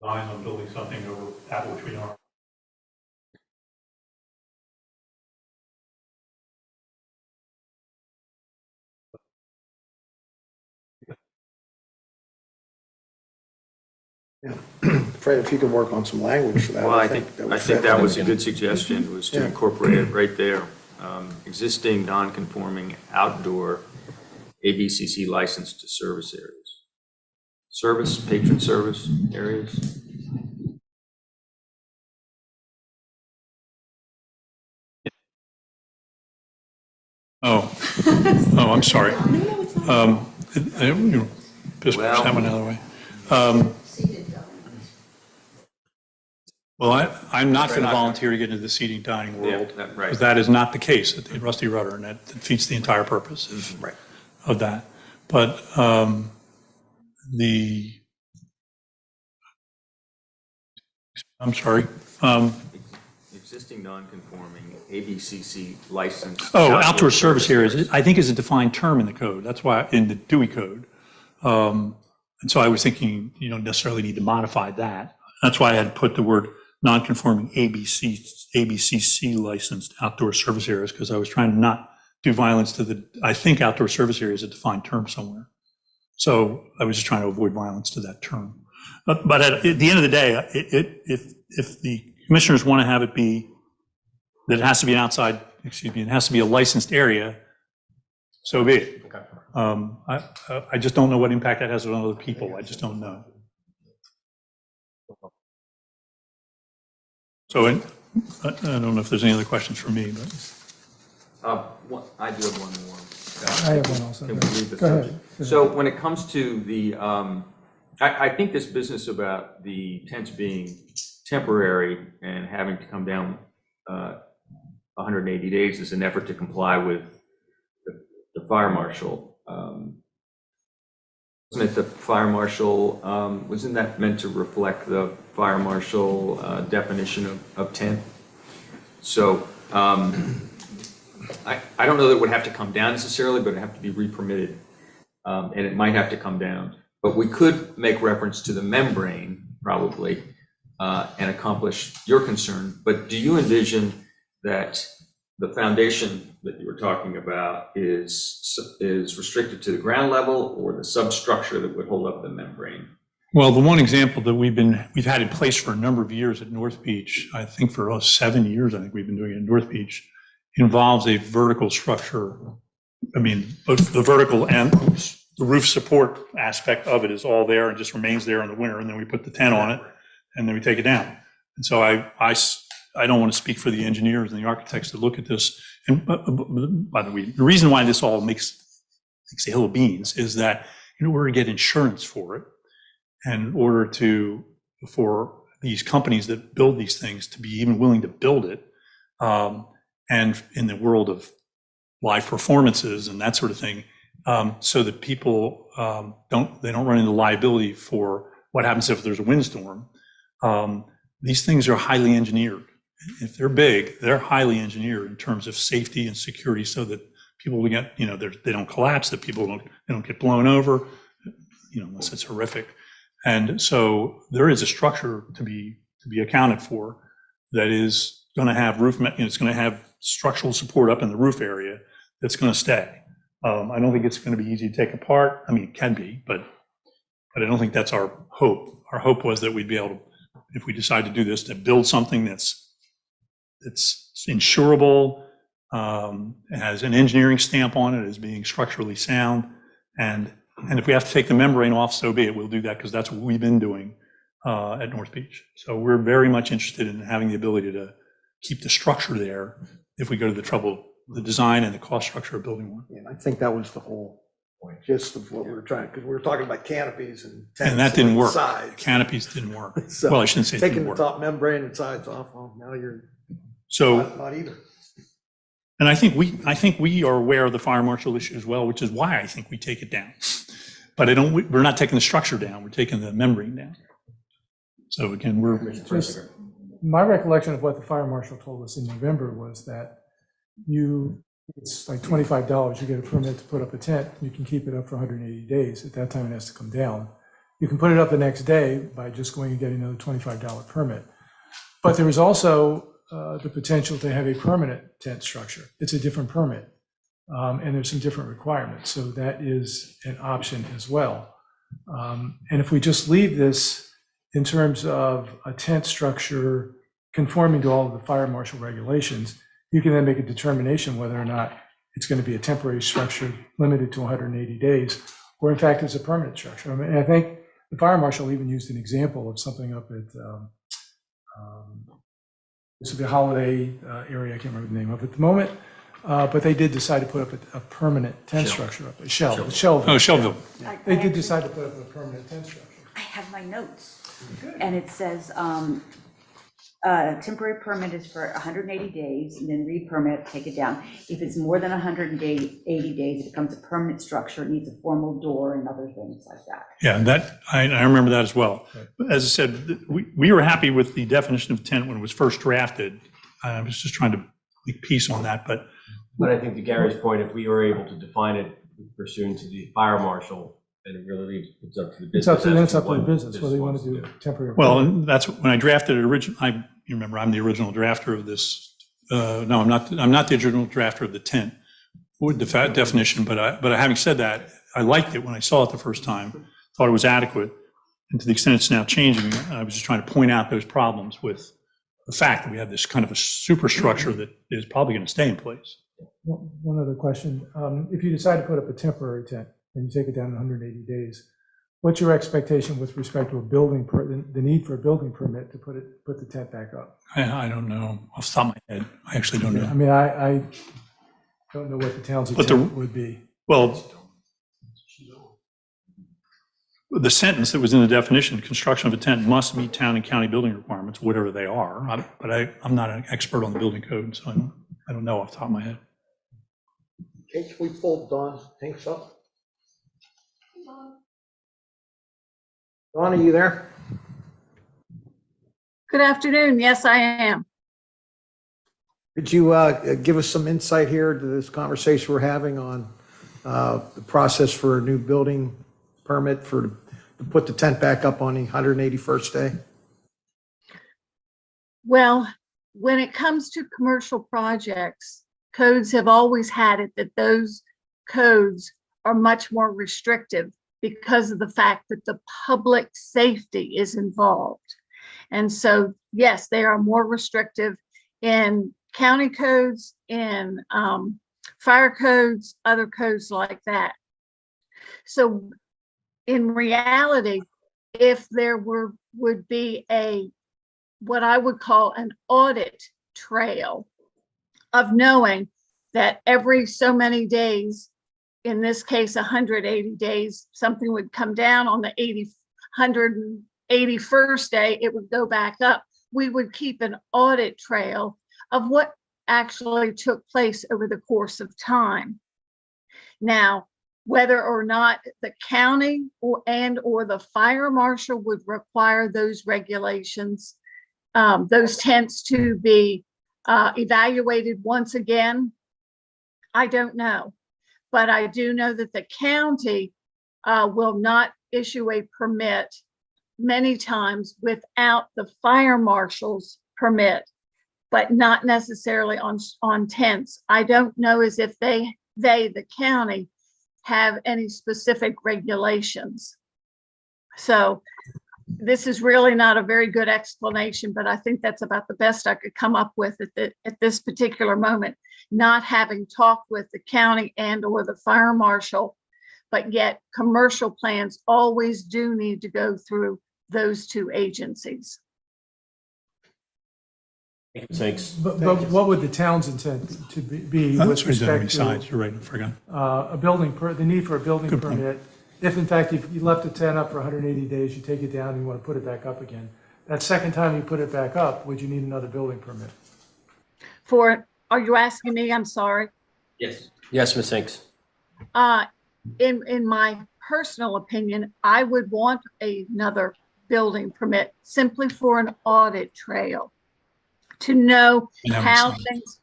Designs on building something over that which we don't. Fred, if you could work on some language for that. Well, I think would fit. that was a good suggestion, was to Yeah. incorporate it right there. Existing non-conforming outdoor ABCC licensed to service areas. Patron service areas. Oh, I'm sorry. Just push that one out of the way. Well, I'm not going to volunteer to get into the seating dining world. Yeah, right. Because that is not the case at the Rusty Rudder, and that defeats the entire purpose of that. But I'm sorry. existing non-conforming ABCC licensed. Oh, outdoor service areas, I think is a defined term in the code. That's why, in the Dewey Code. And so I was thinking, you don't necessarily need to modify that. That's why I had put the word non-conforming ABCC licensed outdoor service areas, because I was trying to not do violence to the, I think outdoor service area is a defined term somewhere. So I was just trying to avoid violence to that term. But at the end of the day, if the commissioners want to have it be that it has to be an outside, it has to be a licensed area, so be it. Okay. I just don't know what impact that has on other people. I just don't know. So I don't know if there's any other questions for me, but. I do have one more. I have one also. Can we leave the Go ahead. subject? So when it comes to the, I think this business about the tents being temporary and having to come down 180 days is an effort to comply with the fire marshal. Wasn't it the fire marshal, wasn't that meant to reflect the fire marshal definition of tent? So I don't know that it would have to come down necessarily, but it'd have to be re-permitted. And it might have to come down. But we could make reference to the membrane, probably, and accomplish your concern. But do you envision that the foundation that you were talking about is restricted to the ground level, or the substructure that would hold up the membrane? Well, the one example that we've had in place for a number of years at North Beach, I think for 7 years, I think we've been doing it in North Beach, involves a vertical structure. I mean, both the vertical and the roof support aspect of it is all there and just remains there in the winter, and then we put the tent on it, and then we take it down. And so I don't want to speak for the engineers and the architects to look at this. And by the way, the reason why this all makes a hill of beans is that in order to get insurance for it, and in order for these companies that build these things to be even willing to build it, and in the world of live performances and that sort of thing, so that people don't run into liability for what happens if there's a windstorm. These things are highly engineered. If they're big, they're highly engineered in terms of safety and security, so that people will get, they don't collapse, that people don't get blown over, unless it's horrific. And so there is a structure to be accounted for that is going to have it's going to have structural support up in the roof area that's going to stay. I don't think it's going to be easy to take apart. I mean, it can be, but I don't think that's our hope. Our hope was that we'd be able to, if we decide to do this, to build something that's insurable, has an engineering stamp on it as being structurally sound, and if we have to take the membrane off, so be it. We'll do that, because that's what we've been doing at North Beach. So we're very much interested in having the ability to keep the structure there if we go to the trouble, the design and the cost structure of building one. And I think that was the whole gist of what we were trying, because we were talking about canopies and tents. And that didn't work. Sides. Canopies didn't work. So, well, I shouldn't say it taking didn't the work. top membrane and sides off, well, now you're So, not either. and I think we are aware of the fire marshal issue as well, which is why I think we take it down. But we're not taking the structure down, we're taking the membrane down. So again, Just my recollection of what the fire marshal told us in November was that it's like $25, you get a permit to put up a tent, you can keep it up for 180 days. At that time, it has to come down. You can put it up the next day by just going and getting another $25 permit. But there was also the potential to have a permanent tent structure. It's a different permit, and there's some different requirements. So that is an option as well. And if we just leave this in terms of a tent structure conforming to all of the fire marshal regulations, you can then make a determination whether or not it's going to be a temporary structure limited to 180 days, or in fact, it's a permanent structure. I mean, I think the fire marshal even used an example of something up at this would be a Holiday area, I can't remember the name of it at the moment, but they did decide to put up a permanent tent structure up, Shelville. Oh, Shelville. They did decide to put up a permanent tent structure. I have my notes, and it says, temporary permit is for 180 days, and then re-permit, take it down. If it's more than 180 days, it becomes a permanent structure, it needs a formal door and other things like that. Yeah, that I remember that as well. As I said, we were happy with the definition of tent when it was first drafted, I was just trying to make peace on that, but But I think to Gary's point, if we were able to define it pursuant to the fire marshal, then it really leaves, it's up to the business. Then it's as up to the what business, whether they want wants to do temporary. well, and that's when I drafted it originally. You remember, I'm the original drafter of this. No, I'm not the original drafter of the tent with the definition, but having said that, I liked it when I saw it the first time, thought it was adequate. And to the extent it's now changing, I was just trying to point out those problems with the fact that we have this kind of a superstructure that is probably going to stay in place. One other question. If you decide to put up a temporary tent and you take it down in 180 days, what's your expectation with respect to the need for a building permit to put the tent back up? I don't know off the top of my head. I actually don't know. I mean, I don't know what the town's intent would be. Well, the sentence that was in the definition, construction of a tent must meet town and county building requirements, whatever they are. But I'm not an expert on the building code, so I don't know off the top of my head. Okay, can we pull Dawn's tanks up? Dawn, are you there? Good afternoon. Yes, I am. Could you give us some insight here to this conversation we're having on the process for a new building permit to put the tent back up on the 181st day? Well, when it comes to commercial projects, codes have always had it that those codes are much more restrictive because of the fact that the public safety is involved. And so, yes, they are more restrictive in county codes, in fire codes, other codes like that. So in reality, if there would be what I would call an audit trail of knowing that every so many days, in this case, 180 days, something would come down on the 181st day, it would go back up. We would keep an audit trail of what actually took place over the course of time. Now, whether or not the county or the fire marshal would require those regulations, those tents to be evaluated once again, I don't know. But I do know that the county will not issue a permit many times without the fire marshal's permit, but not necessarily on tents. I don't know as if the county, have any specific regulations. So this is really not a very good explanation, but I think that's about the best I could come up with at this particular moment, not having talked with the county and or the fire marshal, but yet commercial plans always do need to go through those two agencies. Thanks. But what would the town's intent to be with respect to You're right, I forgot. the need for a building Good point. permit? If in fact, if you left the tent up for 180 days, you take it down and you want to put it back up again, that second time you put it back up, would you need another building permit? Are you asking me? I'm sorry. Yes. Yes, Ms. Hinks. In my personal opinion, I would want another building permit simply for an audit trail to know how things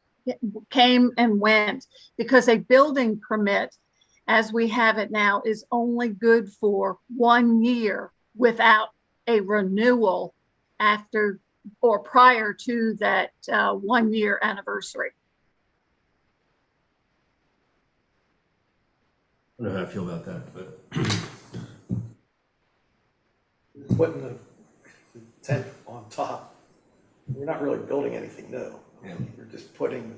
came and went, because a building permit, as we have it now, is only good for 1 year without a renewal after or prior to that 1 year anniversary. I don't know how I feel about that, but. Putting the tent on top, we're not really building anything new. We're just putting.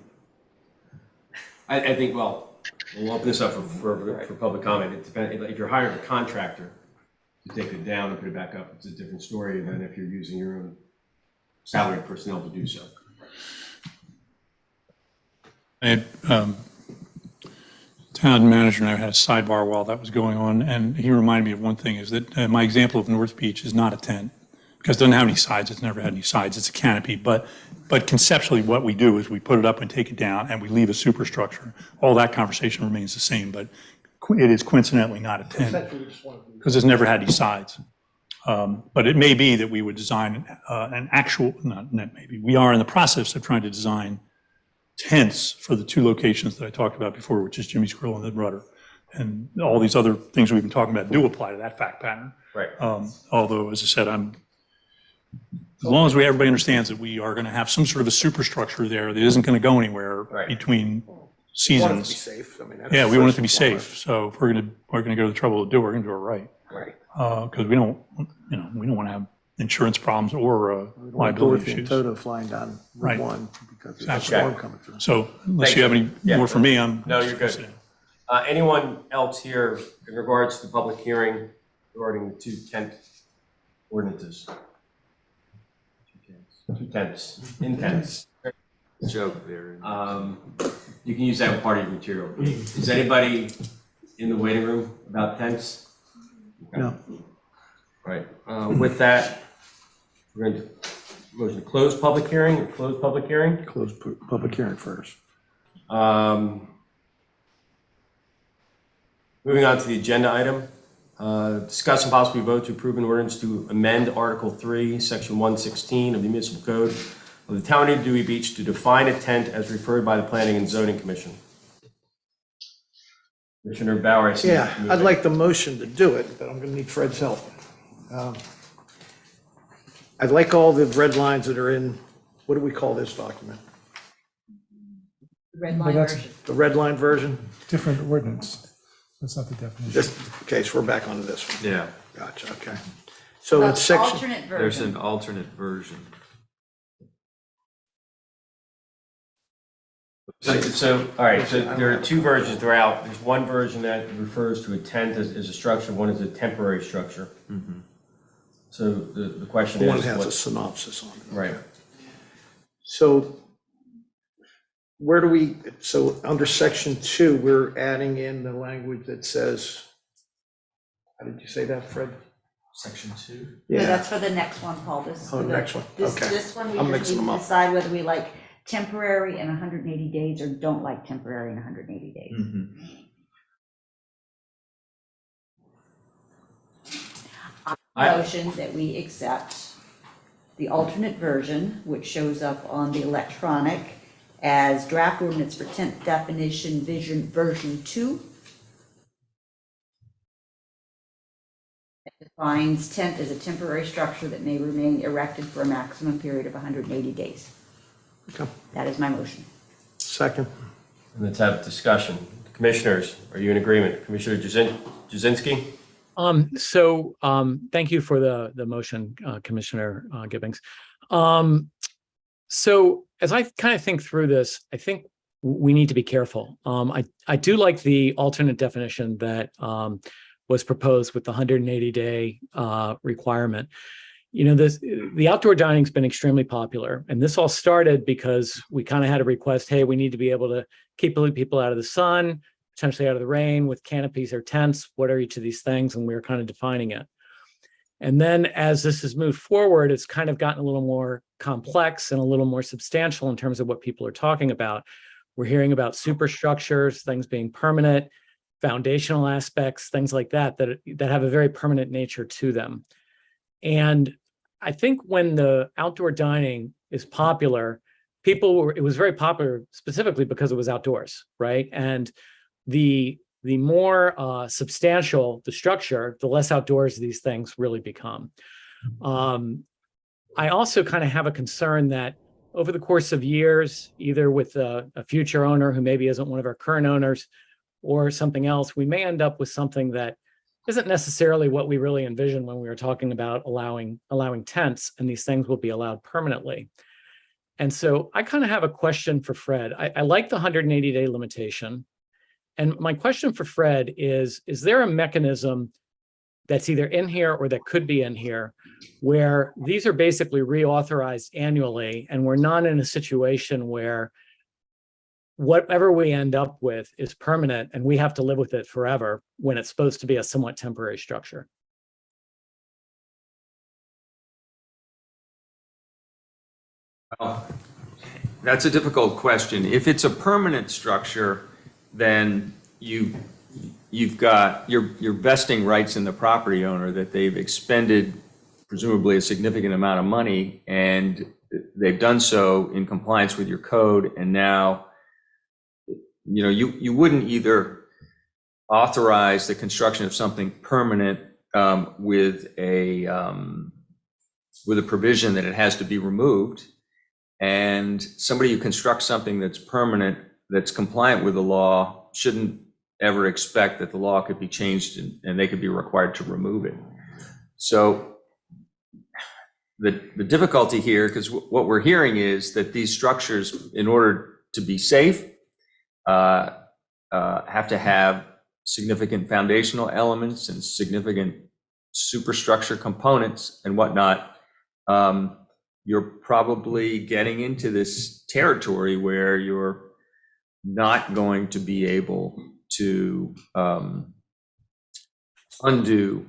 I think, well, we'll open this up for public comment. It depends, if you're hiring a contractor to take it down and put it back up, it's a different story than if you're using your own salaried personnel to do so. Town manager and I had a sidebar while that was going on, and he reminded me of one thing, is that my example of North Beach is not a tent, because it doesn't have any sides, it's never had any sides, it's a canopy, but conceptually what we do is we put it up and take it down, and we leave a superstructure. All that conversation remains the same, but it is coincidentally not a tent, because it's never had any sides. But it may be that we would design an actual, not maybe, we are in the process of trying to design tents for the two locations that I talked about before, which is Jimmy's Grill and the Rudder. And all these other things we've been talking about do apply to that fact pattern. Right. Although, as I said, as long as everybody understands that we are going to have some sort of a superstructure there that isn't going to go anywhere between seasons. We want it to be safe. I mean, that's Yeah, we want it to be first and safe. So if we're going to go to the trouble to do it, we're going to do it right. Right. Because we don't want to have insurance problems or liability Dorothy issues. and Toto flying down Right. Route 1 because there's a Exactly. storm coming through. So unless Thank you have you. any Yeah. more for me, I'm. No, you're good. Anyone else here in regards to the public hearing regarding the two tent ordinances? Two tents, in tents. Joke there. You can use that in part of your material. Is anybody in the waiting room about tents? No. Right. With that, we're going to motion to close public hearing or close public hearing. Close public hearing first. Moving on to the agenda item, discuss and possibly vote to approve an ordinance to amend Article 3, Section 116 of the Municipal Code of the Town of Dewey Beach to define a tent as referred by the Planning and Zoning Commission. Commissioner Bauer, I see. Yeah, I'd like the motion to do it, but I'm going to need Fred's help. I'd like all the red lines that are in, what do we call this document? Red But line that's version. The red line version? different ordinance. That's not the definition. Okay, so we're back onto this one. Yeah, Gotcha, okay. So it's section, Alternate there's version. an alternate version. So, all right, so there are two versions throughout. There's one version that refers to a tent as a structure, one is a temporary structure. So the question is. one has a what- synopsis on it. Right. So where do we, so under section 2, we're adding in the language that says, how did you say that, Fred? Section 2? No, that's for the next one, Paul. This. Oh, next one. Okay. This one, we I'm just mixing need them to up. decide whether we like temporary in 180 days or don't like temporary in 180 days. Motion that we accept the alternate version, which shows up on the electronic as draft ordinance for tent definition version 2. It defines tent as a temporary structure that may remain erected for a maximum period of 180 days. Okay. That is my motion. Second. And let's have a discussion. Commissioners, are you in agreement? Commissioner Jazinski? Thank you for the motion, Commissioner Gibbings. So as I kind of think through this, I think we need to be careful. I do like the alternate definition that was proposed with the 180-day requirement. You know, the outdoor dining's been extremely popular, and this all started because we kind of had a request, hey, we need to be able to keep people out of the sun, potentially out of the rain with canopies or tents. What are each of these things? And we were kind of defining it. And then as this has moved forward, it's kind of gotten a little more complex and a little more substantial in terms of what people are talking about. We're hearing about superstructures, things being permanent, foundational aspects, things like that have a very permanent nature to them. And I think when the outdoor dining is popular, it was very popular specifically because it was outdoors, right? And the more substantial the structure, the less outdoors these things really become. I also kind of have a concern that over the course of years, either with a future owner who maybe isn't one of our current owners or something else, we may end up with something that isn't necessarily what we really envisioned when we were talking about allowing tents, and these things will be allowed permanently. And so I kind of have a question for Fred. I like the 180-day limitation. And my question for Fred is there a mechanism that's either in here or that could be in here where these are basically reauthorized annually, and we're not in a situation where whatever we end up with is permanent and we have to live with it forever when it's supposed to be a somewhat temporary structure? Well, that's a difficult question. If it's a permanent structure, then you've got, you're vesting rights in the property owner that they've expended presumably a significant amount of money, and they've done so in compliance with your code, and now, you wouldn't either authorize the construction of something permanent with a provision that it has to be removed, and somebody who constructs something that's permanent, that's compliant with the law, shouldn't ever expect that the law could be changed and they could be required to remove it. So the difficulty here, because what we're hearing is that these structures, in order to be safe, have to have significant foundational elements and significant superstructure components and whatnot. You're probably getting into this territory where you're not going to be able to undo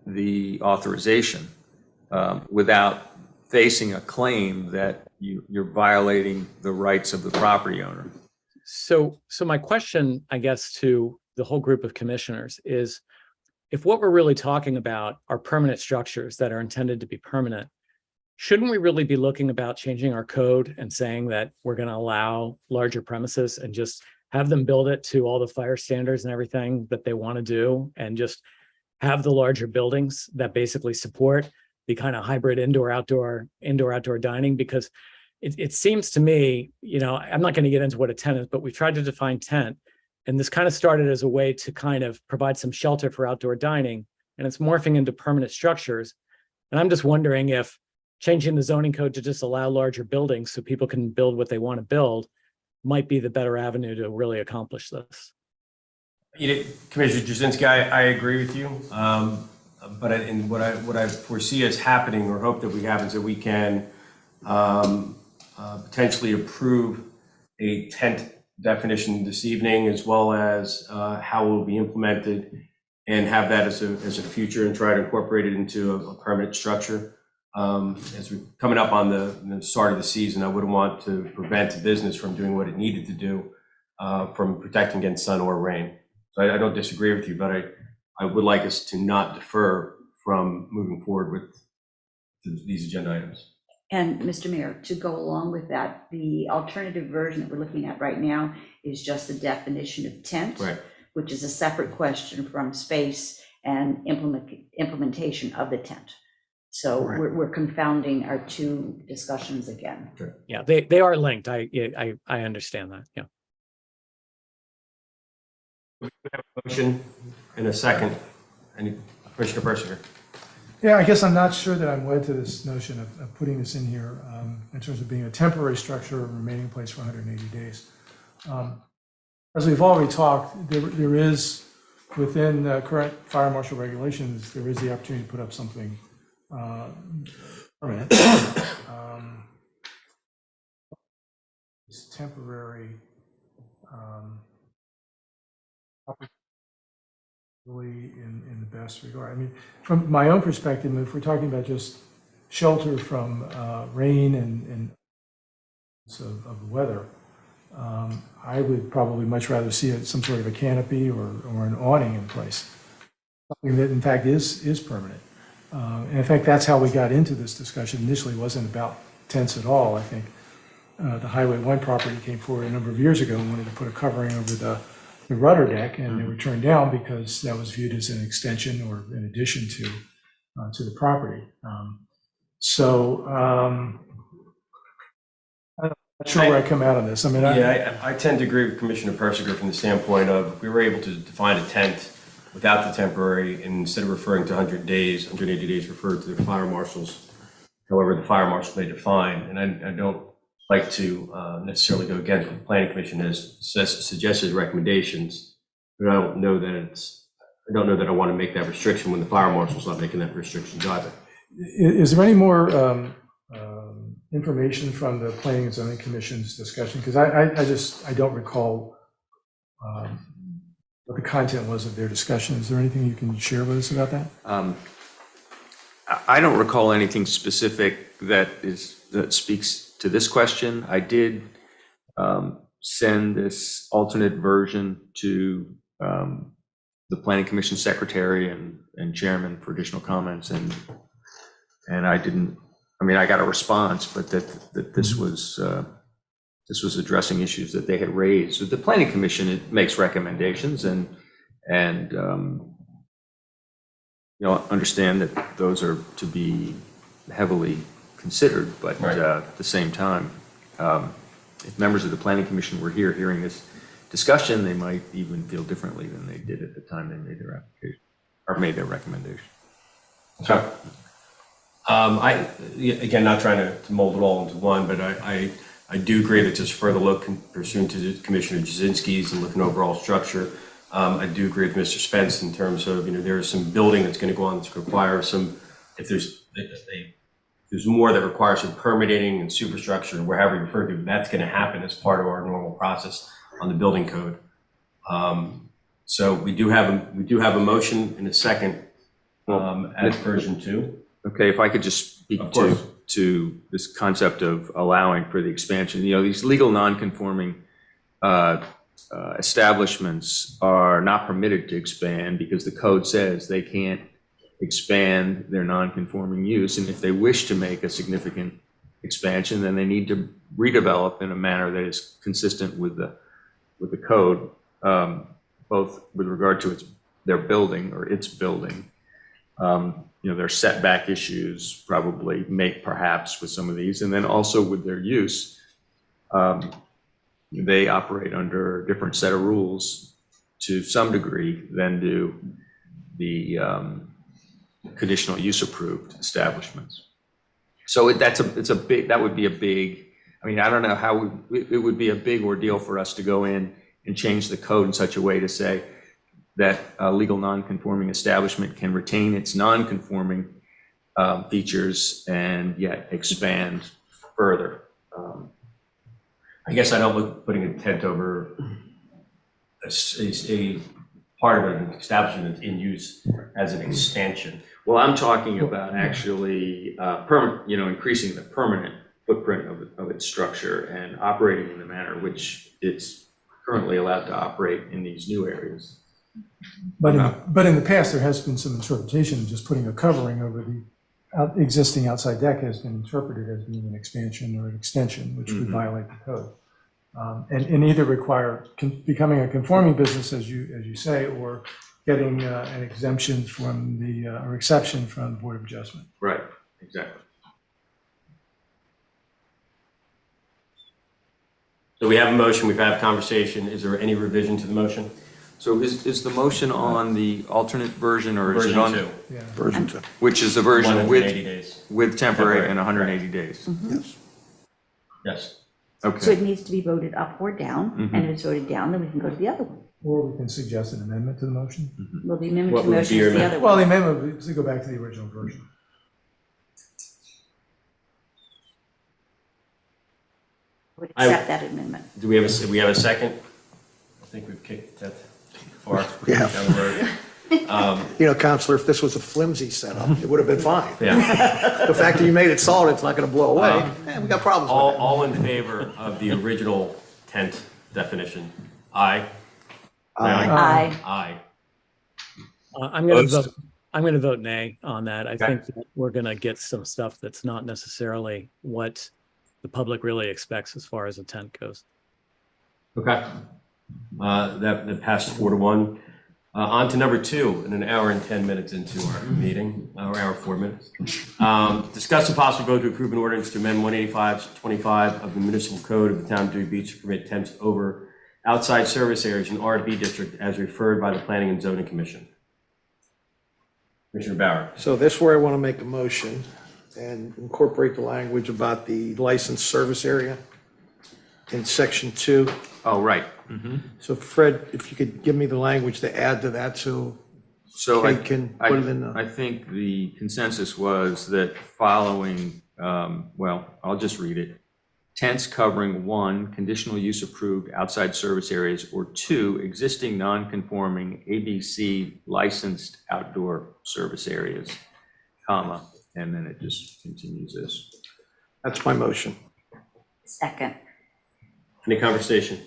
the authorization without facing a claim that you're violating the rights of the property owner. So my question, I guess, to the whole group of commissioners is, if what we're really talking about are permanent structures that are intended to be permanent, shouldn't we really be looking about changing our code and saying that we're going to allow larger premises and just have them build it to all the fire standards and everything that they want to do, and just have the larger buildings that basically support the kind of hybrid indoor-outdoor dining? Because it seems to me, I'm not going to get into what a tent is, but we tried to define tent, and this kind of started as a way to kind of provide some shelter for outdoor dining, and it's morphing into permanent structures. And I'm just wondering if changing the zoning code to just allow larger buildings so people can build what they want to build might be the better avenue to really accomplish this. Commissioner Jasinski, I agree with you. But what I foresee as happening, or hope that we have, is that we can potentially approve a tent definition this evening, as well as how it will be implemented, and have that as a future, and try to incorporate it into a permanent structure. As we're coming up on the start of the season, I wouldn't want to prevent the business from doing what it needed to do, from protecting against sun or rain. So I don't disagree with you, but I would like us to not defer from moving forward with these agenda items. And Mr. Mayor, to go along with that, the alternative version that we're looking at right now is just the definition of tent, Right. which is a separate question from space and implementation of the tent. So we're confounding our two discussions again. Yeah, they are linked. I understand that. Yeah. Motion in a second. Any Commissioner Persinger? Yeah, I guess I'm not sure that I'm wed to this notion of putting this in here in terms of being a temporary structure and remaining in place for 180 days. As we've already talked, there is, within current fire marshal regulations, there is the opportunity to put up something permanent. It's temporary. Really in the best regard. I mean, from my own perspective, if we're talking about just shelter from rain and of the weather, I would probably much rather see some sort of a canopy or an awning in place, something that in fact is permanent. And in fact, that's how we got into this discussion. Initially, it wasn't about tents at all. I think the Highway 1 property came forward a number of years ago and wanted to put a covering over the rudder deck, and they were turned down because that was viewed as an extension or an addition to the property. I'm not sure where I come out on this. I mean, I tend to agree with Commissioner Persinger from the standpoint of, if we were able to define a tent without the temporary, and instead of referring to 180 days, refer to the fire marshals, however the fire marshal may define. And I don't like to necessarily go against what the Planning Commission has suggested recommendations, but I don't know that I want to make that restriction when the fire marshal's not making that restriction either. Is there any more information from the Planning and Zoning Commission's discussion? Because I don't recall what the content was of their discussion. Is there anything you can share with us about that? I don't recall anything specific that speaks to this question. I did send this alternate version to the planning commission secretary and chairman for additional comments, and I didn't, I mean, I got a response, but that this was addressing issues that they had raised. The planning commission, it makes recommendations and understand that those are to be heavily considered, but at the same time, if members of the planning commission were here hearing this discussion, they might even feel differently than they did at the time they made their application or made their recommendation. Okay. Again, not trying to mold it all into one, but I do agree that just further look pursuant to Commissioner Jasinski's and looking overall structure. I do agree with Mr. Spence in terms of, there is some building that's going to go on that's require some, if there's more that requires some permitting and superstructure, wherever you refer to, that's going to happen as part of our normal process on the building code. So we do have a motion in a second as version 2. Okay, if I could just speak to this concept of allowing for the expansion. These legal non-conforming establishments are not permitted to expand because the code says they can't expand their non-conforming use. And if they wish to make a significant expansion, then they need to redevelop in a manner that is consistent with the code, both with regard to their building or its building. Their setback issues probably perhaps with some of these, and then also with their use. They operate under a different set of rules to some degree than do the conditional use approved establishments. So that would be a big, I don't know how it would be a big ordeal for us to go in and change the code in such a way to say that a legal non-conforming establishment can retain its non-conforming features and yet expand further. I guess I don't look putting a tent over a part of an establishment that's in use as an expansion. Well, I'm talking about actually increasing the permanent footprint of its structure and operating in the manner which it's currently allowed to operate in these new areas. But in the past, there has been some interpretation, just putting a covering over the existing outside deck has been interpreted as being an expansion or an extension, which would violate the code. And either require becoming a conforming business, as you say, or getting an exemption from or exception from the Board of Adjustment. Right, exactly. So we have a motion, we've had a conversation. Is there any revision to the motion? So is the motion on the alternate version or is it on? Version 2. Yeah. Version 2. Which is the version 180 days. with temporary and 180 days? Yes. Yes. So Okay. it needs to be voted up or down, and if it's voted down, then we can go to the other one. Or we can suggest an amendment to the motion. Well, the amendment What to would motion be is your the other Well, one. the amendment is to go back to the original version. I would accept that amendment. Do we have a second? I think we've kicked that far Yeah. down the road. Counselor, if this was a flimsy setup, it would have been fine. Yeah. The fact that you made it solid, it's not going to blow away. We got problems with it. All in favor of the original tent definition? Aye. Aye. Aye. I'm going to vote nay on that. I think that we're going to get some stuff that's not necessarily what the public really expects as far as a tent goes. Okay. That passed 4-1. On to number 2, in an hour and 10 minutes into our meeting, or hour 4 minutes. Discuss a possible vote to approve an ordinance to amend 185-25 of the municipal code of the town of Dewey Beach to permit tents over outside service areas in R&B district as referred by the Planning and Zoning Commission. Commissioner Bauer. So this is where I want to make a motion and incorporate the language about the licensed service area in section 2. Oh, right. So Fred, if you could give me the language to add to that so Kate can put it in the. I think the consensus was that following, I'll just read it. Tents covering 1, conditional use approved outside service areas, or 2, existing non-conforming ABC licensed outdoor service areas, comma, and then it just continues this. That's my motion. Second. Any conversation?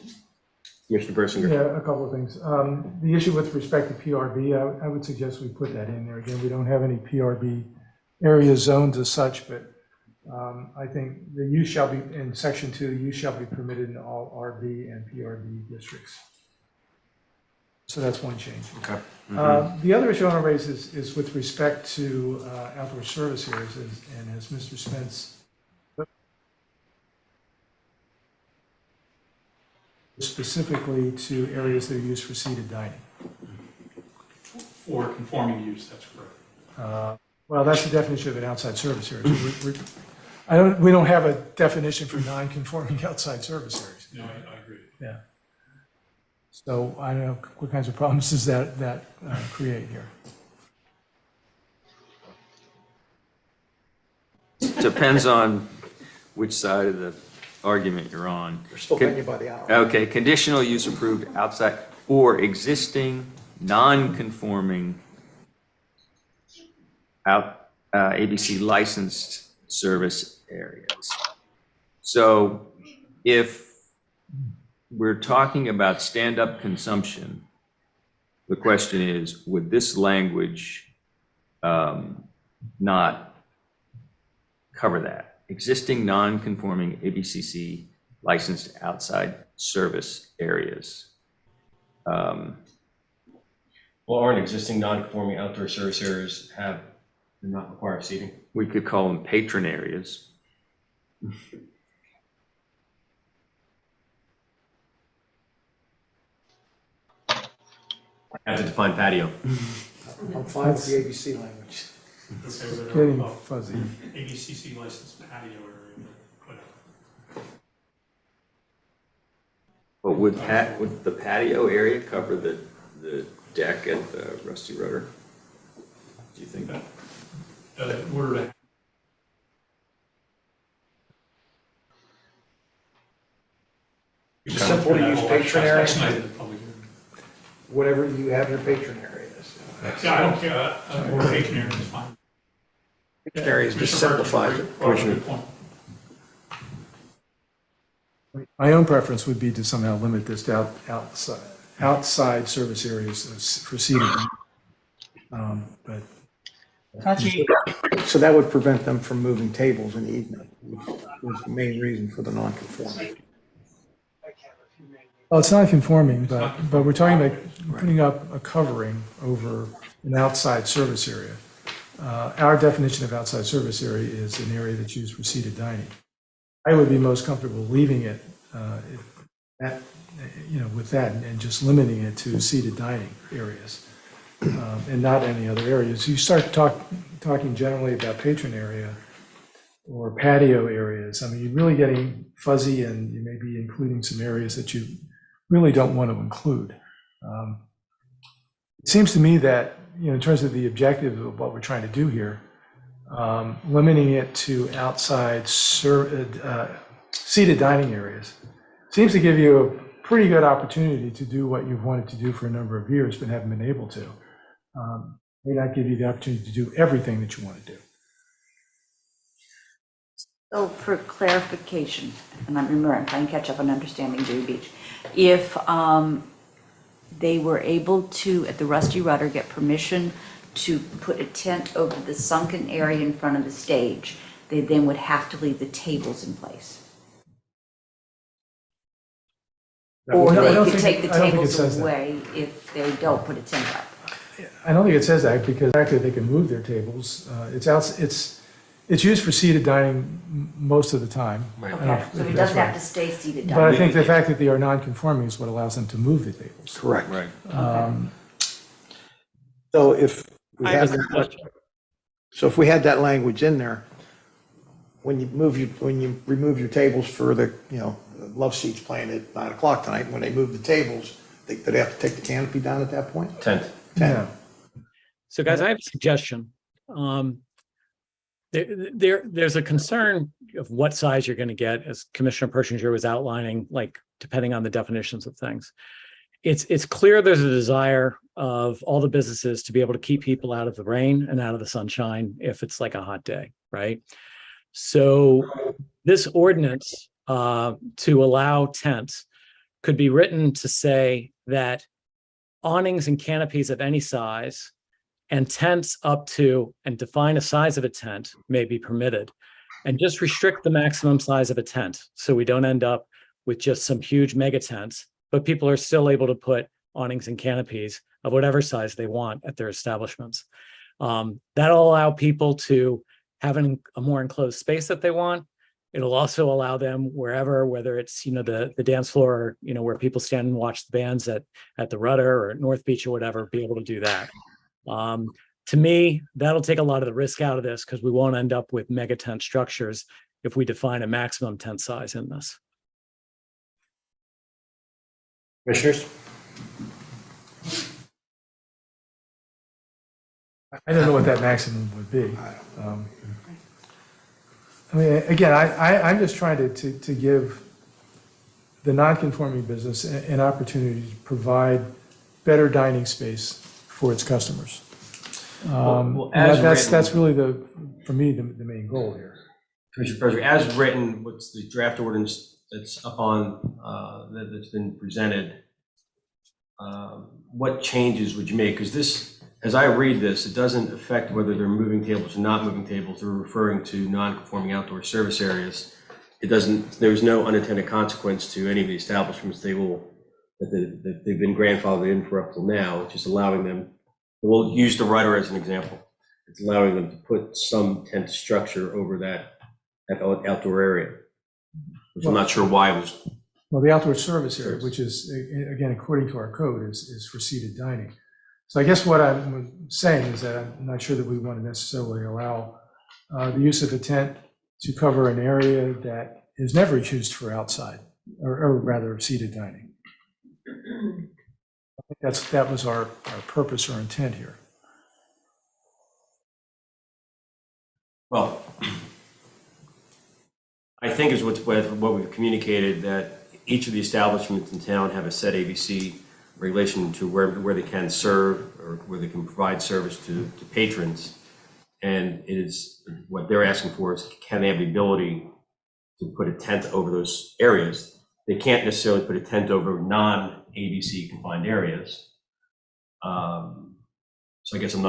Commissioner Bersinger. Yeah, a couple of things. The issue with respect to PRB, I would suggest we put that in there. Again, we don't have any PRB area zones as such, but I think the use shall be, in section 2, use shall be permitted in all RB and PRB districts. So that's one change. Okay. The other issue I want to raise is with respect to outdoor service areas, and as Mr. Spence specifically to areas that are used for seated dining. For conforming use, that's correct. Well, that's the definition of an outside service area. We don't have a definition for non-conforming outside service areas. No, I agree. Yeah. So I don't know what kinds of problems does that create here. Depends on which side of the argument you're on. They're still paying you by the hour. Okay, conditional use approved outside or existing non-conforming ABC licensed service areas. So if we're talking about stand-up consumption, the question is, would this language not cover that? Existing non-conforming ABCC licensed outside service areas. Well, aren't existing non-conforming outdoor service areas do not require seating? We could call them patron areas. I have to define patio. I'm fine with the ABC language. Getting fuzzy. ABCC licensed patio area, but But would the patio area cover the deck at the Rusty Rudder? Do you think that? in order to Simple to use patron area, That's not in the public hearing. whatever you have your patron area is. Yeah, I don't care, or patron area is fine. Patron area is just simplifies it. Good point. My own preference would be to somehow limit this to outside service areas for seating. But so that would prevent them from moving tables in the evening, which was the main reason for the non-conforming. Well, it's not conforming, but we're talking about putting up a covering over an outside service area. Our definition of outside service area is an area that's used for seated dining. I would be most comfortable leaving it with that and just limiting it to seated dining areas and not any other areas. You start talking generally about patron area or patio areas. I mean, you're really getting fuzzy, and you may be including some areas that you really don't want to include. It seems to me that, in terms of the objective of what we're trying to do here, limiting it to outside seated dining areas seems to give you a pretty good opportunity to do what you've wanted to do for a number of years but haven't been able to. May not give you the opportunity to do everything that you want to do. So for clarification, and I'm trying to catch up on understanding Dewey Beach. If they were able to, at the Rusty Rudder, get permission to put a tent over the sunken area in front of the stage, they then would have to leave the tables in place. Or No, I they don't could think- take the I don't think it tables says that. away if they don't put a tent up. I don't think it says that, because actually they can move their tables. It's used for seated dining most of the time. I don't know Okay, if so it that's doesn't have right. to stay seated But I dining. think the fact that they are non-conforming is what allows them to move the tables. Correct. Right. So if we I have have a that, question. so if we had that language in there, when you remove your tables for the, love seats playing at 9 o'clock tonight, when they move the tables, they have to take the canopy down at that point? Tent. Yeah. So guys, I have a suggestion. There's a concern of what size you're going to get, as Commissioner Persinger was outlining, like depending on the definitions of things. It's clear there's a desire of all the businesses to be able to keep people out of the rain and out of the sunshine if it's like a hot day, right? So this ordinance to allow tents could be written to say that awnings and canopies of any size and tents up to, and define a size of a tent may be permitted, and just restrict the maximum size of a tent. So we don't end up with just some huge mega tents, but people are still able to put awnings and canopies of whatever size they want at their establishments. That'll allow people to have a more enclosed space that they want. It'll also allow them wherever, whether it's, the dance floor, or, where people stand and watch the bands at the Rudder or at North Beach or whatever, be able to do that. To me, that'll take a lot of the risk out of this because we won't end up with mega tent structures if we define a maximum tent size in this. Commissioners? I don't know what that maximum would be. I mean, again, I'm just trying to give the non-conforming business an opportunity to provide better dining space for its customers. That's really for me, the main goal here. Commissioner President, as written, what's the draft ordinance that's up on, that's been presented? What changes would you make? Because this, as I read this, it doesn't affect whether they're moving tables or not moving tables. They're referring to non-conforming outdoor service areas. It doesn't, there's no unintended consequence to any of the establishments that they've been grandfathered in for up till now, which is allowing them, we'll use the Rudder as an example. It's allowing them to put some tent structure over that outdoor area, which I'm not sure why it was. Well, the outdoor service area, which is, again, according to our code, is for seated dining. So I guess what I'm saying is that I'm not sure that we want to necessarily allow the use of a tent to cover an area that is never used for outside, or rather seated dining. I think that was our purpose or intent here. Well, I think is what we've communicated, that each of the establishments in town have a set ABC regulation to where they can serve or where they can provide service to patrons. And it is what they're asking for is, can they have the ability to put a tent over those areas? They can't necessarily put a tent over non-ABC confined areas. So I guess I'm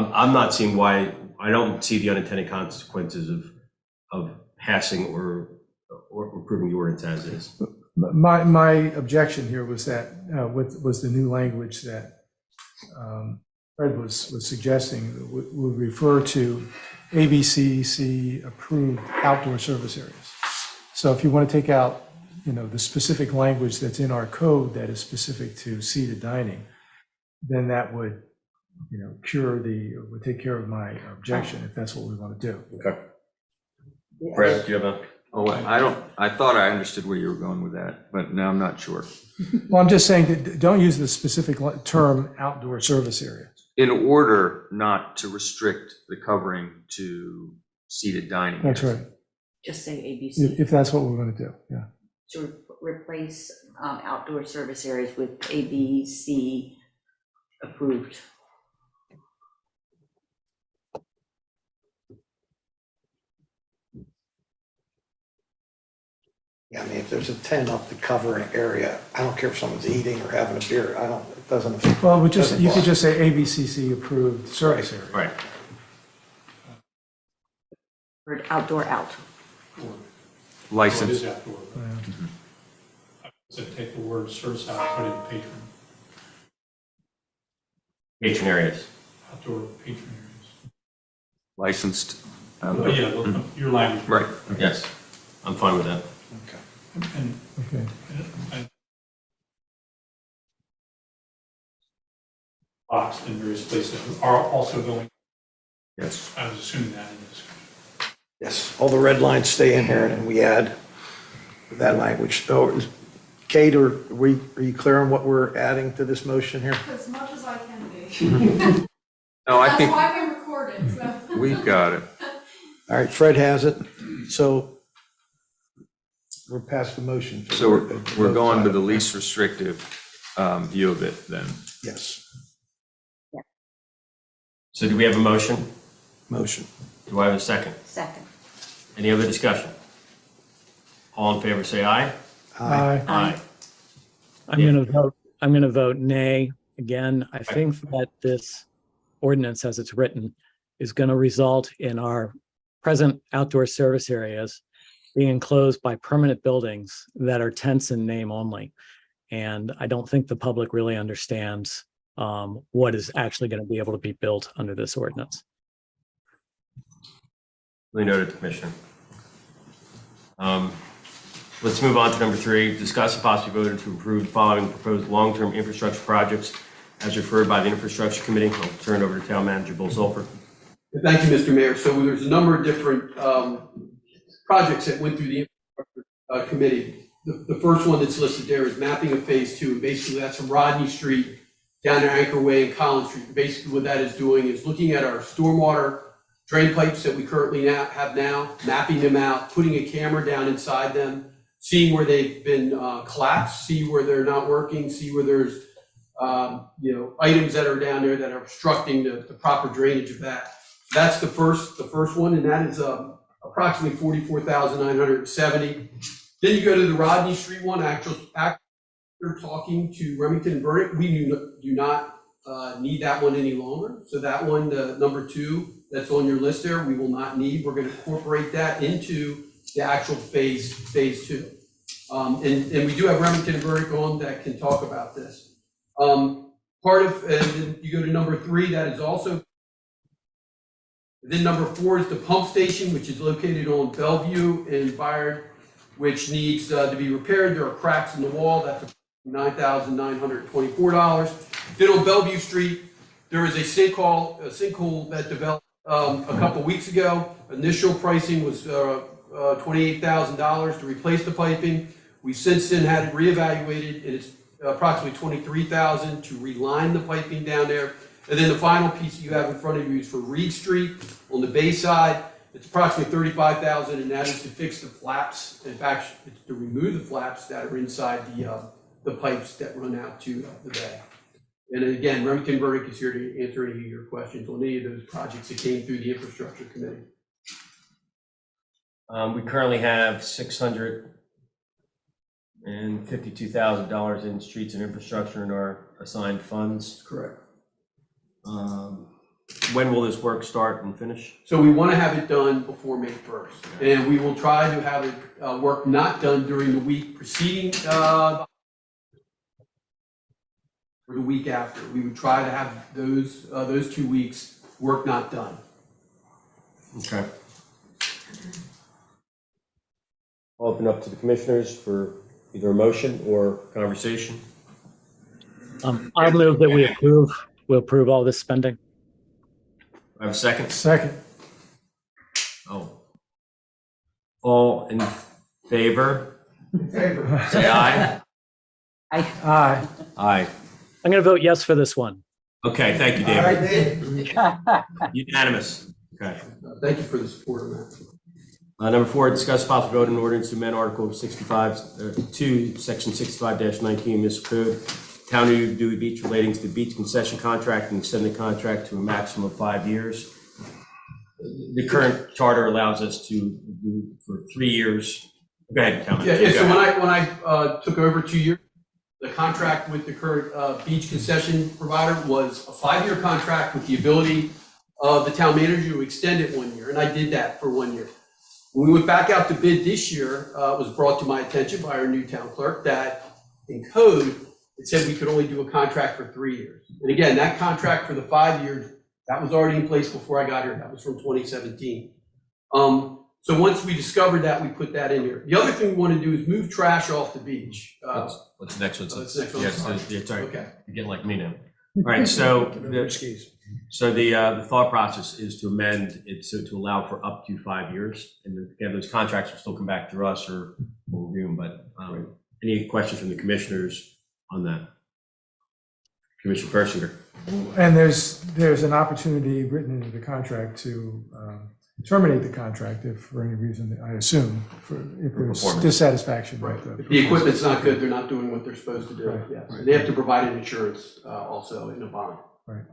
not seeing why, I don't see the unintended consequences of passing or approving the ordinance as is. My objection here was that, was the new language that Fred was suggesting that would refer to ABCC approved outdoor service areas. So if you want to take out, the specific language that's in our code that is specific to seated dining, then that would, would take care of my objection if that's what we want to do. Okay. Brad, do you have a? Oh, I thought I understood where you were going with that, but now I'm not sure. Well, I'm just saying that don't use the specific term outdoor service area. In order not to restrict the covering to seated dining. That's right. Just say ABC. If that's what we're going to do, yeah. To replace outdoor service areas with ABC approved. Yeah, I mean, if there's a tent up to cover an area, I don't care if someone's eating or having a beer, it doesn't. Well, you could just say ABCC approved service area. Right. Word outdoor out. License. It is outdoor. So take the word service out, put in patron, Patron areas. outdoor patron areas. Licensed. Yeah, your language. Right. Yes, I'm fine with that. And Okay. boxed in various places are also going, Yes. I was assuming that in this. Yes, all the red lines stay in here, and then we add that language. So, Kate, are you clear on what we're adding to this motion here? As much as I can be. No, I That's think why we recorded, so. we've got it. All right, Fred has it. So we're past the motion. So we're going with the least restrictive view of it then. Yes, So do we have a motion? motion. Do I have a second? Second. Any other discussion? All in favor, say aye. Aye. I'm going to vote nay. Again, I think that this ordinance as it's written is going to result in our present outdoor service areas being enclosed by permanent buildings that are tents in name only. And I don't think the public really understands what is actually going to be able to be built under this ordinance. Duly noted, Commissioner. Let's move on to number 3. Discuss and possibly vote to approve the following proposed long-term infrastructure projects as referred by the Infrastructure Committee. I'll turn it over to Town Manager Bill Zolper. Thank you, Mr. Mayor. So there's a number of different projects that went through the Infrastructure Committee. The first one that's listed there is mapping of Phase 2. And basically, that's from Rodney Street down to Anchor Way and Collins Street. Basically, what that is doing is looking at our stormwater drain pipes that we currently have now, mapping them out, putting a camera down inside them, seeing where they've been collapsed, see where they're not working, see where there's items that are down there that are obstructing the proper drainage of that. That's the first one, and that is approximately $44,970. Then you go to the Rodney Street one. After talking to Remington and Burdick, we do not need that one any longer. So that one, the number 2, that's on your list there, we will not need. We're going to incorporate that into the actual phase 2. And we do have Remington and Burdick on that can talk about this. And then you go to number 3, that is also. Then number 4 is the pump station, which is located on Bellevue and Byard, which needs to be repaired. There are cracks in the wall. That's $9,924. Then on Bellevue Street, there is a sinkhole that developed a couple weeks ago. Initial pricing was $28,000 to replace the piping. We've since then had it reevaluated, and it's approximately $23,000 to reline the piping down there. And then the final piece you have in front of you is for Reed Street on the bay side. It's approximately $35,000, and that is to fix the flaps. In fact, it's to remove the flaps that are inside the pipes that run out to the bay. And again, Remington Burdick is here to answer any of your questions on any of those projects that came through the Infrastructure Committee. We currently have $652,000 in streets and infrastructure in our assigned funds. Correct. When will this work start and finish? So we want to have it done before May 1st. And we will try to have it work not done during the week preceding or the week after. We would try to have those 2 weeks work not done. Okay. I'll open up to the commissioners for either a motion or conversation. I move that we approve all this spending. I have a second. Second. Oh. All in favor? Say aye. Aye. Aye. I'm going to vote yes for this one. Okay, thank you, David. Unanimous. Okay. Thank you for the support on that. Number 4, discuss possible vote in ordinance to amend Article 65, 2, Section 65-19 Municipal Code, Town of Dewey Beach relating to the beach concession contract and extend the contract to a maximum of 5 years. The current charter allows us to do for 3 years. Go ahead, Town. Yeah, so when I took over 2 years, the contract with the current beach concession provider was a 5-year contract with the ability of the town manager to extend it 1 year, and I did that for 1 year. When we went back out to bid this year, it was brought to my attention by our new town clerk that in code, it said we could only do a contract for 3 years. And again, that contract for the 5 years, that was already in place before I got here. That was from 2017. So once we discovered that, we put that in here. The other thing we want to do is move trash off the beach. What's the next one? What's the next one? Yes, sorry. Okay. You're getting like me now. All right, so the thought process is to amend it to allow for up to 5 years. And again, those contracts will still come back to us or we'll review them. But any questions from the commissioners on that? Commissioner Persinger. And there's an opportunity written into the contract to terminate the contract if for any reason, I assume, if there's dissatisfaction. Right. If the equipment's not good, they're not doing what they're supposed to do. Right. Yeah. So they have to provide an insurance also in a bond. Right.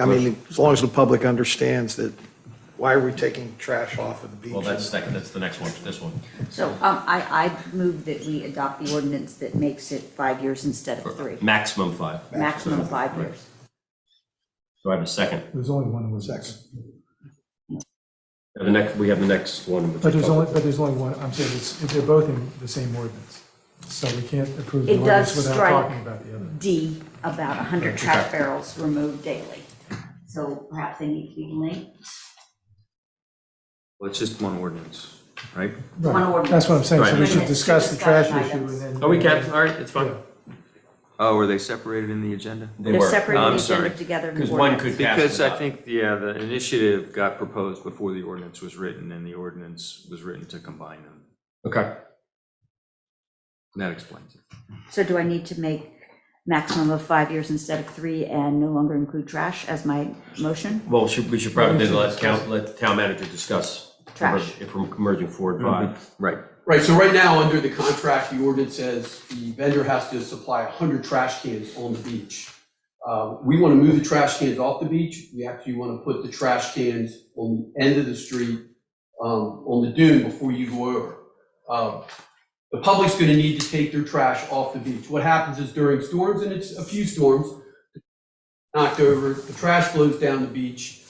I mean, as long as the public understands that why are we taking trash off of the beach? Well, that's the next one, this one. So I move that we adopt the ordinance that makes it 5 years instead of 3, Maximum 5. maximum 5 years. Do I have a second? There's only one was second. We have the next one. which But is there's only one, I'm saying they're both in the same ordinance. So we can't approve the It ordinance does without strike talking about the other. D, about 100 trash barrels removed daily. So perhaps they need to be linked. Well, it's just one ordinance, right? One Right. ordinance. That's what I'm saying, so we Right. should discuss the trash Discussion issue items. and then. Oh, we can, all right, it's fine. Yeah. Oh, were they separated in the agenda? They They're were. separated I'm the agenda sorry. together in the Because one ordinance. could pass Because I without. think, yeah, the initiative got proposed before the ordinance was written, and the ordinance was written to combine them. Okay. And that explains it. So do I need to make maximum of 5 years instead of 3 and no longer include trash as my motion? Well, we should probably then let the town manager discuss Trash. if we're merging 4 and 5. Right. Right, so right now, under the contract, the ordinance says the vendor has to supply 100 trash cans on the beach. We want to move the trash cans off the beach. We actually want to put the trash cans on the end of the street, on the dune before you go over. The public's going to need to take their trash off the beach. What happens is during storms, and it's a few storms, knocked over, the trash blows down the beach.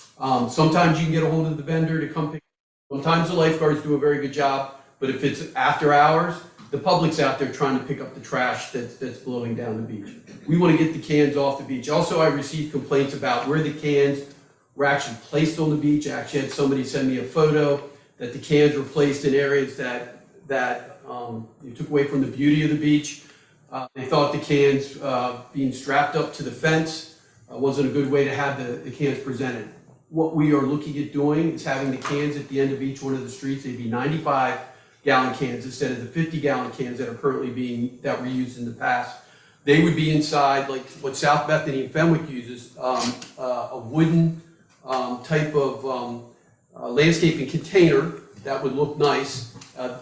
Sometimes you can get a hold of the vendor to come pick. Sometimes the lifeguards do a very good job, but if it's after hours, the public's out there trying to pick up the trash that's blowing down the beach. We want to get the cans off the beach. Also, I received complaints about where the cans were actually placed on the beach. I actually had somebody send me a photo that the cans were placed in areas that you took away from the beauty of the beach. They thought the cans being strapped up to the fence wasn't a good way to have the cans presented. What we are looking at doing is having the cans at the end of each one of the streets. They'd be 95-gallon cans instead of the 50-gallon cans that are currently that were used in the past. They would be inside, like what South Bethany and Fenwick uses, a wooden type of landscaping container that would look nice.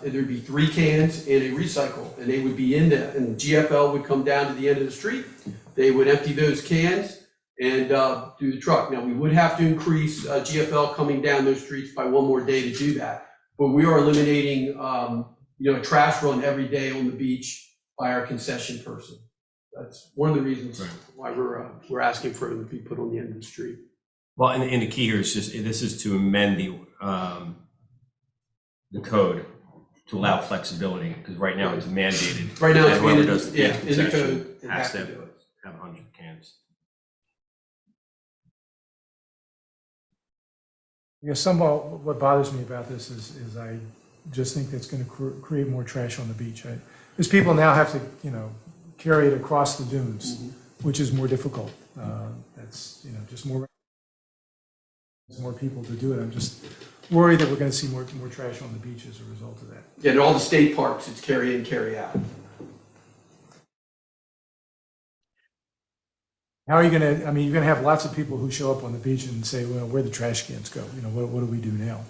There'd be 3 cans and a recycle, and they would be in there. And GFL would come down to the end of the street. They would empty those cans and do the truck. Now, we would have to increase GFL coming down those streets by 1 more day to do that. But we are eliminating, a trash run every day on the beach by our concession person. That's one of the reasons why we're asking for it to be put on the end of the street. Well, and the key here is this is to amend the code to allow flexibility, because right now it's mandated. Right now, it's that whoever mandated, does yeah, in the concession code, they has have to to do it. have 100 cans. Yeah, somewhat what bothers me about this is I just think that's going to create more trash on the beach. Because people now have to, carry it across the dunes, which is more difficult. That's, just more people to do it. I'm just worried that we're going to see more trash on the beach as a result of that. Yeah, in all the state parks, it's carry in, carry out. How are you going to, you're going to have lots of people who show up on the beach and say, well, where the trash cans go? What do we do now?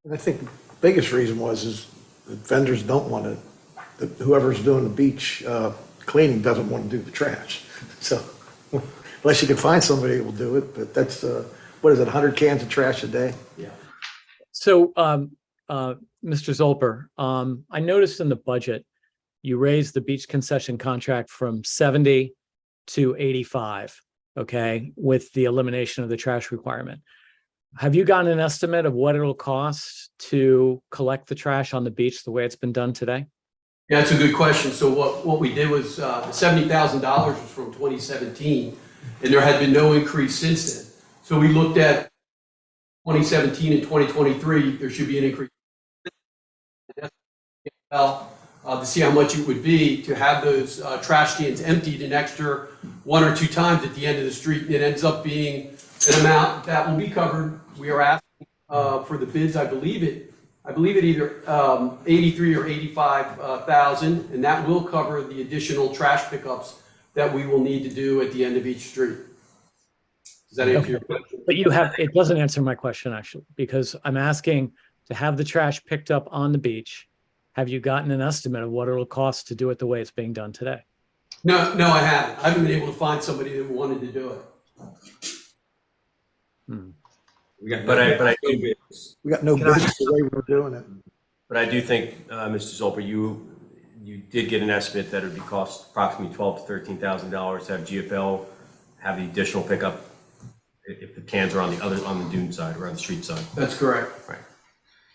And I think the biggest reason is that vendors don't want to, whoever's doing the beach cleaning doesn't want to do the trash. So unless you can find somebody who will do it, but that's, what is it, 100 cans of trash a day? Yeah. So, Mr. Zolper, I noticed in the budget, you raised the beach concession contract from 70 to 85, okay, with the elimination of the trash requirement. Have you gotten an estimate of what it'll cost to collect the trash on the beach the way it's been done today? Yeah, that's a good question. So what we did was the $70,000 was from 2017, and there had been no increase since then. So we looked at 2017 and 2023, there should be an increase. To see how much it would be to have those trash cans emptied an extra 1 or 2 times at the end of the street. And it ends up being an amount that will be covered. We are asking for the bids. I believe it either 83 or 85,000, and that will cover the additional trash pickups that we will need to do at the end of each street. Does that answer your question? But it doesn't answer my question actually, because I'm asking to have the trash picked up on the beach have you gotten an estimate of what it'll cost to do it the way it's being done today? No, I haven't. I haven't been able to find somebody that wanted to do it. But I do, We got no Can I- bids the way we're doing it. but I do think, Mr. Zolper, you did get an estimate that it would be cost approximately $12,000 to $13,000 to have GFL have the additional pickup if the cans are on the dune side or on the street side. That's correct. Right.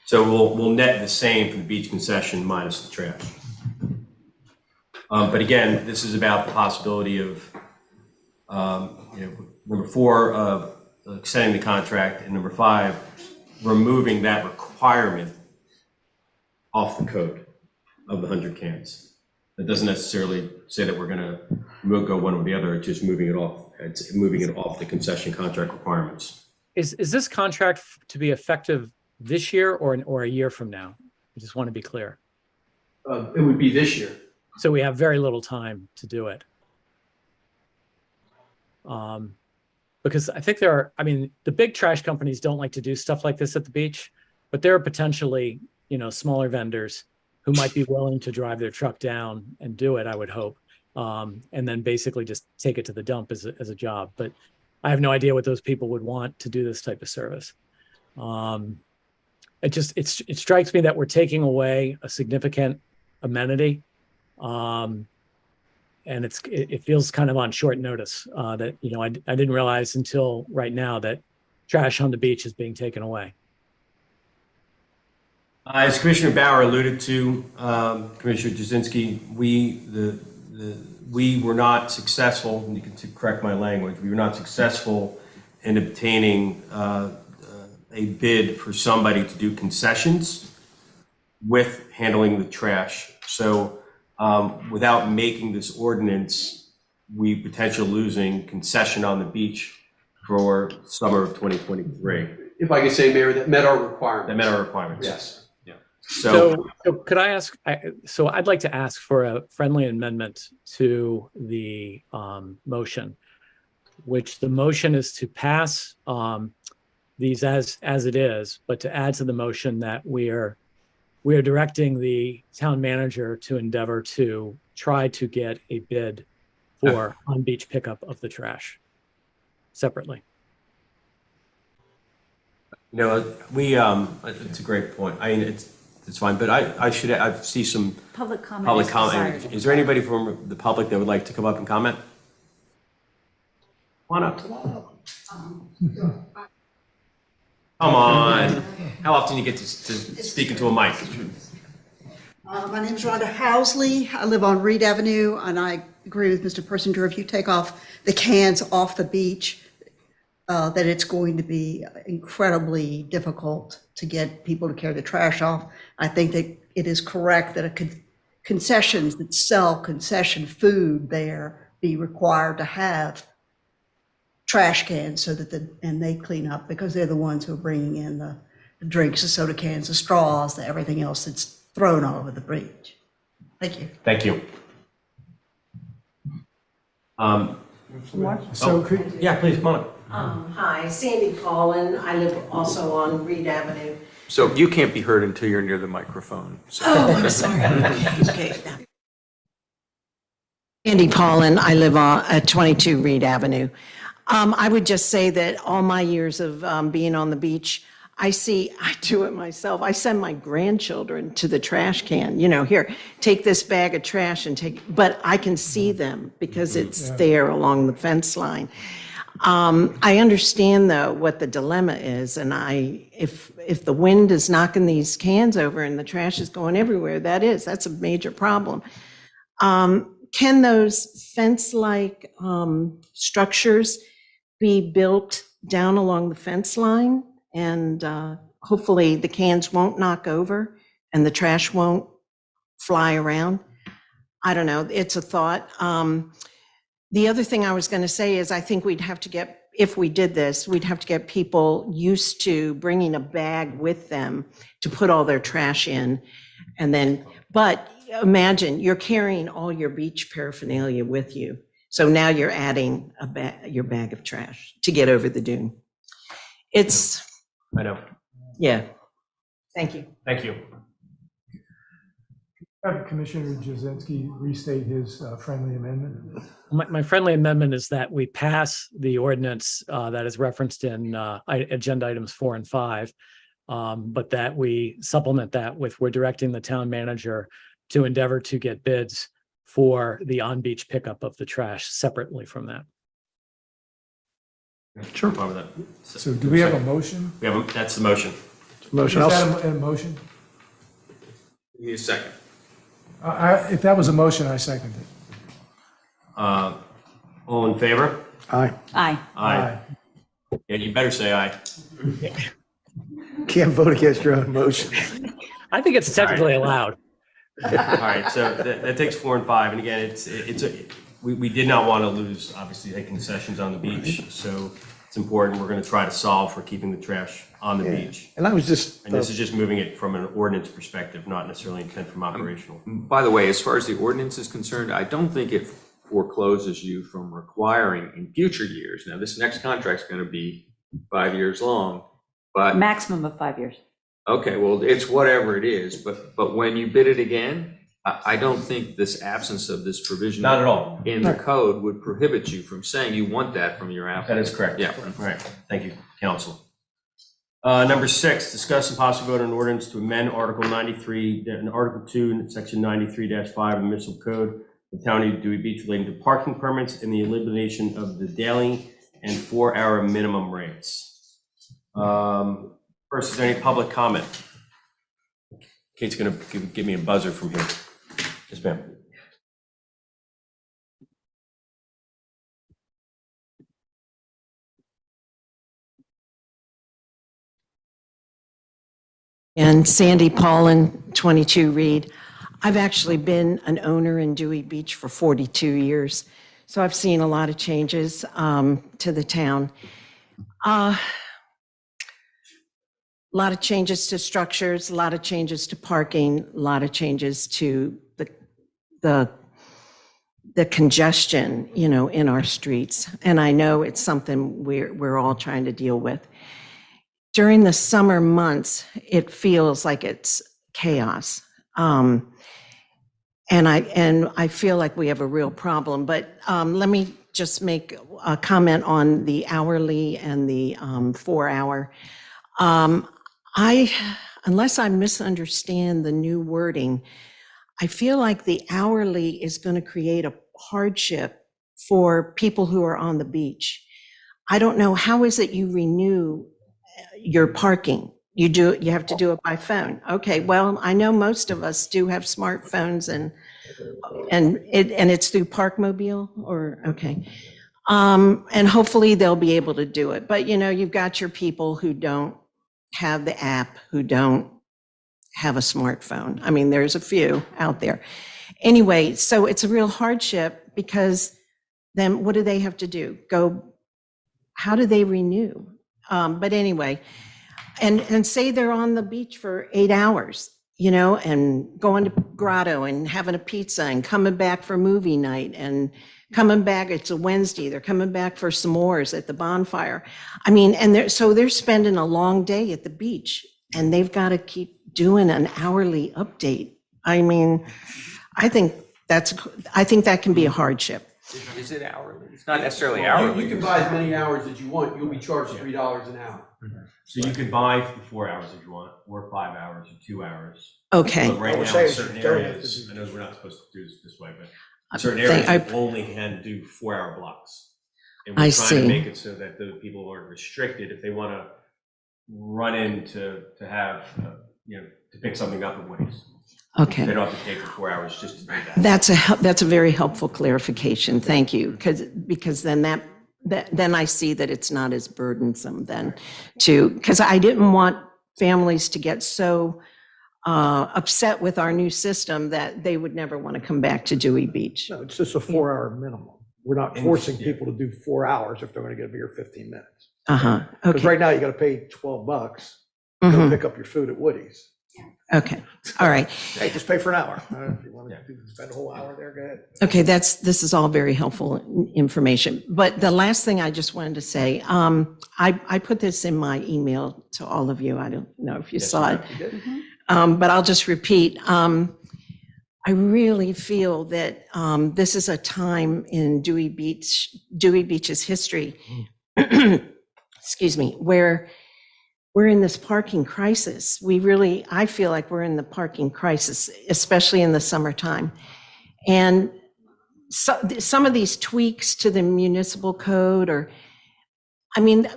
So we'll net the same for the beach concession minus the trash. But again, this is about the possibility of, number 4, of extending the contract, and number 5, removing that requirement off the code of the 100 cans. That doesn't necessarily say that we'll go one or the other, it's just moving it off. It's moving it off the concession contract requirements. Is this contract to be effective this year or a year from now? I just want to be clear. It would be this year. So we have very little time to do it. Because I think the big trash companies don't like to do stuff like this at the beach, but there are potentially, smaller vendors who might be willing to drive their truck down and do it, I would hope. And then basically just take it to the dump as a job. But I have no idea what those people would want to do this type of service. It strikes me that we're taking away a significant amenity. And it feels kind of on short notice that, I didn't realize until right now that trash on the beach is being taken away. As Commissioner Bauer alluded to, Commissioner Jasinski, we were not successful, and you can correct my language, we were not successful in obtaining a bid for somebody to do concessions with handling the trash. So without making this ordinance, we potentially losing concession on the beach for summer of 2023. If I could say, Mayor, that met our requirements. That met our requirements. Yes. So could I ask, so I'd like to ask for a friendly amendment to the motion, which the motion is to pass these as it is, but to add to the motion that we are directing the town manager to endeavor to try to get a bid for on-beach pickup of the trash separately. It's a great point. I mean, it's fine, but I see some Public comment. public is comment. desired. Is there anybody from the public that would like to come up and comment? Come on up. Come on. How often do you get to speak into a mic? My name is Rhonda Housley. I live on Reed Avenue, and I agree with Mr. Persinger. If you take off the cans off the beach, that it's going to be incredibly difficult to get people to carry the trash off. I think that it is correct that concessions that sell concession food there be required to have trash cans so that and they clean up, because they're the ones who are bringing in the drinks, the soda cans, the straws, everything else that's thrown all over the beach. Thank you. Thank you. Yeah, please, come on up. Hi, Sandy Paulin. I live also on Reed Avenue. So you can't be heard until you're near the microphone. So. Oh, I'm sorry. Okay. Sandy Paulin. I live at 22 Reed Avenue. I would just say that all my years of being on the beach, I do it myself. I send my grandchildren to the trash can, here, take this bag of trash but I can see them because it's there along the fence line. I understand though what the dilemma is, and if the wind is knocking these cans over and the trash is going everywhere, that's a major problem. Can those fence-like structures be built down along the fence line, and hopefully the cans won't knock over and the trash won't fly around? I don't know, it's a thought. The other thing I was going to say is I think if we did this, we'd have to get people used to bringing a bag with them to put all their trash in. But imagine you're carrying all your beach paraphernalia with you. So now you're adding your bag of trash to get over the dune. I know. Yeah. Thank you. Thank you. Have Commissioner Jazinski restate his friendly amendment. My friendly amendment is that we pass the ordinance that is referenced in agenda items 4 and 5, but that we supplement that with, we're directing the town manager to endeavor to get bids for the on-beach pickup of the trash separately from that. Sure. With that. So do we have a motion? We have, that's the motion. Motion. Is that a motion? Give me a second. If that was a motion, I second it. All in favor? Aye. Aye. Aye. And you better say aye. Can't vote against your own motion. I think it's technically allowed. All right, so that takes 4 and 5, and again, we did not want to lose, obviously, taking concessions on the beach, so it's important. We're going to try to solve for keeping the trash on the beach. And I was just. And this is just moving it from an ordinance perspective, not necessarily intent from operational. By the way, as far as the ordinance is concerned, I don't think it forecloses you from requiring in future years. Now, this next contract's going to be 5 years long, but. Maximum of 5 years. Okay, well, it's whatever it is, but when you bid it again, I don't think this absence of this provision. Not at all. In the code would prohibit you from saying you want that from your applicant. That is correct. Yeah. All right, thank you, council. Number 6, discuss and possibly vote on ordinance to amend Article 93, Article 2, Section 93-5 of the municipal code of the Town of Dewey Beach relating to parking permits and the elimination of the daily and 4-hour minimum rates. First, is there any public comment? Kate's going to give me a buzzer from here. Yes, ma'am. And Sandy Paulin, 22 Reed. I've actually been an owner in Dewey Beach for 42 years, so I've seen a lot of changes to the town. A lot of changes to structures, a lot of changes to parking, a lot of changes to the congestion, you know, in our streets. And I know it's something we're all trying to deal with. During the summer months, it feels like it's chaos. And I feel like we have a real problem, but let me just make a comment on the hourly and the 4-hour. Unless I misunderstand the new wording, I feel like the hourly is going to create a hardship for people who are on the beach. I don't know, how is it you renew your parking? You have to do it by phone. Okay, well, I know most of us do have smartphones and it's through Parkmobile or, okay. And hopefully they'll be able to do it. But you know, you've got your people who don't have the app, who don't have a smartphone. I mean, there's a few out there. Anyway, so it's a real hardship because then what do they have to do? How do they renew? But anyway, and say they're on the beach for 8 hours, you know, and going to Grotto and having a pizza and coming back for movie night and coming back, it's a Wednesday, they're coming back for s'mores at the bonfire. I mean, and they're spending a long day at the beach and they've got to keep doing an hourly update. I mean, I think that can be a hardship. Is it hourly? It's not necessarily Well, hourly. You can buy as many hours as you want. You'll be charged $3 an hour. So you could buy 4 hours if you want, or 5 hours, or 2 hours. Okay. But right now, in certain areas, I know we're not supposed to do this way, but in certain areas, you only can do 4-hour blocks. And I we're trying to see. make it so that the people aren't restricted if they want to run in to have, you know, to pick something up at Woody's. Okay. They don't have to pay for 4 hours just to do that. That's a very helpful clarification. Thank you. Because then then I see that it's not as burdensome then because I didn't want families to get so upset with our new system that they would never want to come back to Dewey Beach. No, it's just a 4-hour minimum. We're not forcing people to do 4 hours if they're going to get here 15 minutes. Uh-huh. Because Okay. right now you got to pay $12 to go Mhm. pick up your food at Woody's. Okay. All right. Hey, just pay for an hour. If you want to spend a whole hour there, go ahead. Okay, this is all very helpful information. But the last thing I just wanted to say, I put this in my email to all of you. I don't know if you saw it. But I'll just repeat. I really feel that this is a time in Dewey Beach's history, excuse me, where we're in this parking crisis. I feel like we're in the parking crisis, especially in the summertime. And so, some of these tweaks to the municipal code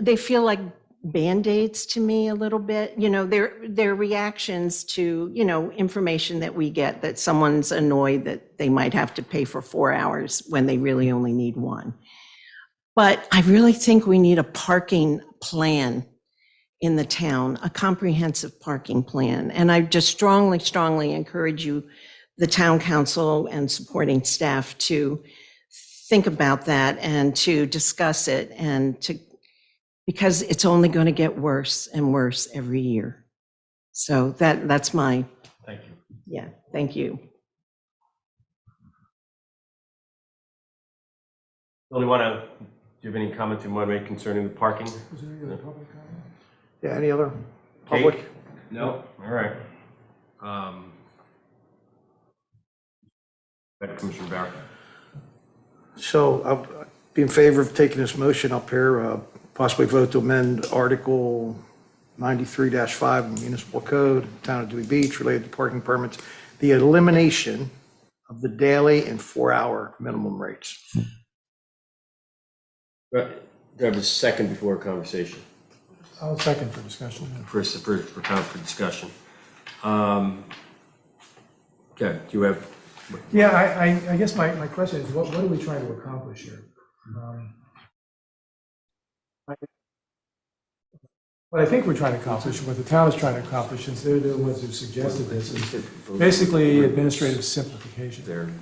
they feel like Band-Aids to me a little bit. They're reactions to, information that we get that someone's annoyed that they might have to pay for 4 hours when they really only need 1. But I really think we need a parking plan in the town, a comprehensive parking plan. And I just strongly, strongly encourage you, the town council and supporting staff, to think about that and to discuss it because it's only going to get worse and worse every year. So that's my. Thank you. Yeah, thank you. Bill, do you have any comments you want to make concerning the parking? Is there any other public comment? Yeah, any other Kate? public? No? All right. Commissioner Barrett. So I'll be in favor of taking this motion up here, possibly vote to amend Article 93-5 Municipal Code, Town of Dewey Beach, related to parking permits, the elimination of the daily and 4-hour minimum rates. Do I have a second before conversation? I'll second for discussion. For discussion. Okay, do you have? Yeah, I guess my question is, what are we trying to accomplish here? What I think we're trying to accomplish, what the town is trying to accomplish, since they're the ones who suggested this, is basically administrative simplification.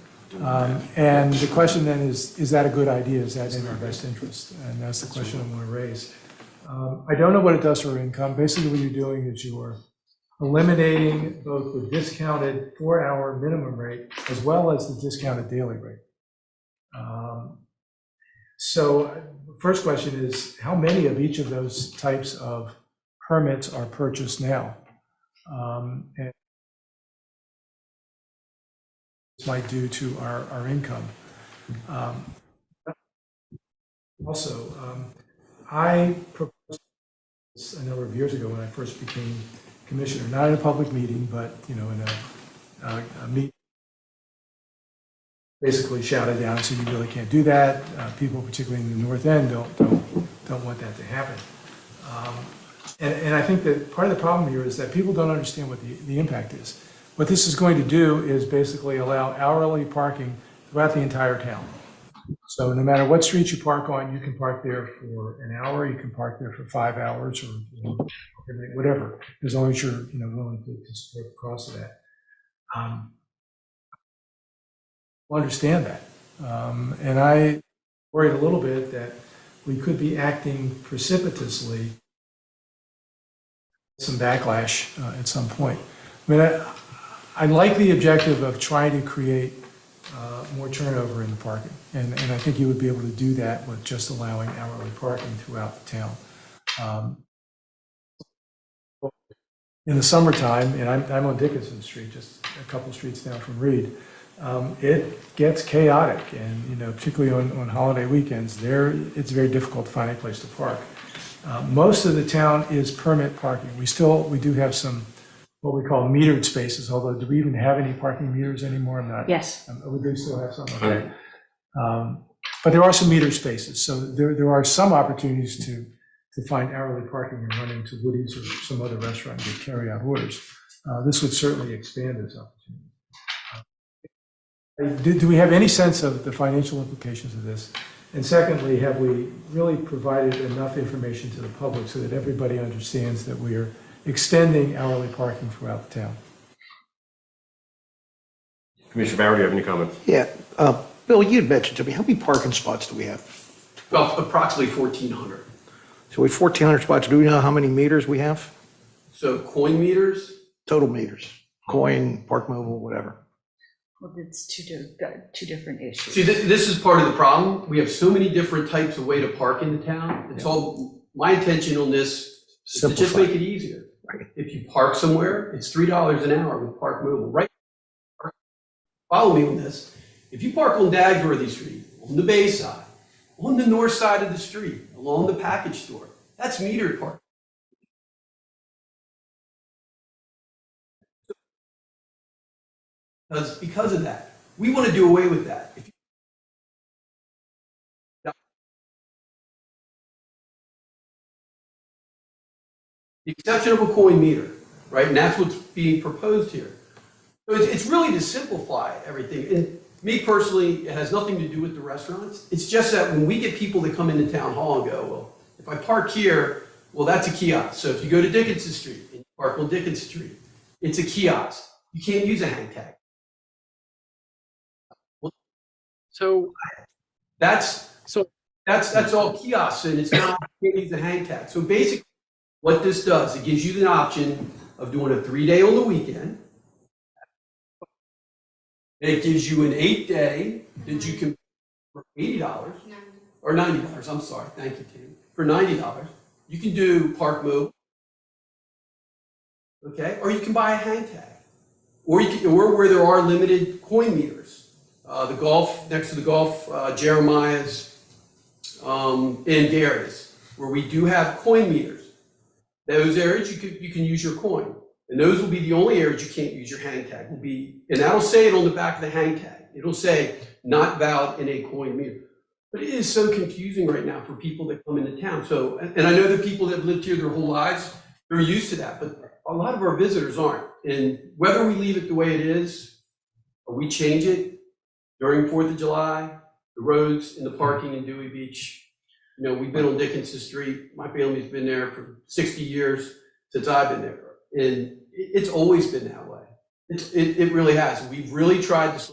And the question then is that a good idea? Is that in our best interest? And that's the question I want to raise. I don't know what it does for income. Basically, what you're doing is you're eliminating both the discounted 4-hour minimum rate as well as the discounted daily rate. So first question is, how many of each of those types of permits are purchased now? And this might do to our income. Also, I proposed this a number of years ago when I first became commissioner, not in a public meeting, but in a meeting. Basically shouted down and said, you really can't do that. People, particularly in the North End, don't want that to happen. And I think that part of the problem here is that people don't understand what the impact is. What this is going to do is basically allow hourly parking throughout the entire town. So no matter what street you park on, you can park there for an hour, you can park there for 5 hours, or whatever, as long as you're willing to support the cost of that. Understand that. And I worried a little bit that we could be acting precipitously, some backlash at some point. I mean, I like the objective of trying to create more turnover in the parking. And I think you would be able to do that with just allowing hourly parking throughout the town. In the summertime, and I'm on Dickinson Street, just a couple streets down from Reed, it gets chaotic, and particularly on holiday weekends, it's very difficult to find a place to park. Most of the town is permit parking. We do have some what we call metered spaces, although do we even have any parking meters anymore? I'm not. Yes. We do still have some. Okay. But there are some metered spaces, so there are some opportunities to find hourly parking and run into Woody's or some other restaurant and get carry-out orders. This would certainly expand this opportunity. Do we have any sense of the financial implications of this? And secondly, have we really provided enough information to the public so that everybody understands that we are extending hourly parking throughout the town? Commissioner Barrett, do you have any comments? Yeah, Bill, you had mentioned to me, how many parking spots do we have? Well, approximately 1,400. So we have 1,400 spots. Do we know how many meters we have? So coin meters? Total meters, coin, Park Mobile, whatever. Well, it's two different issues. See, this is part of the problem. We have so many different types of way to park in the town. It's all, my intention on this is to just make it easier. If you park somewhere, it's $3 an hour with Park Mobile, right? follow me on this. If you park on Dagsworthy Street, on the Bay side, on the north side of the street, along the package store, that's metered parking. Because of that, we want to do away with that. If the exception of a coin meter, right? And that's what's being proposed here. So it's really to simplify everything. And me personally, it has nothing to do with the restaurants. It's just that when we get people that come into town hall and go, well, if I park here, well, that's a kiosk. So if you go to Dickinson Street and you park on Dickinson Street, it's a kiosk. You can't use a hang tag. So that's all kiosks, and it's not, you can't use a hang tag. So basically, what this does, it gives you the option of doing a 3-day on the weekend. And it gives you an 8-day that you can, for $80, or $90, I'm sorry, thank you, Tim. For $90, you can do park mode, okay? Or you can buy a hang tag. Or where there are limited coin meters. The golf, next to the golf, Jeremiah's, and Gary's, where we do have coin meters. Those areas you can use your coin. And those will be the only areas you can't use your hang tag. Will be, and that'll say it on the back of the hang tag. It'll say not valid in a coin meter. But it is so confusing right now for people that come into town. So, and I know the people that have lived here their whole lives, they're used to that, but a lot of our visitors aren't. And whether we leave it the way it is, or we change it during 4th of July, the roads and the parking in Dewey Beach, you know, we've been on Dickinson Street. My family's been there for 60 years since I've been there. And it's always been that way. It really has. We've really tried to,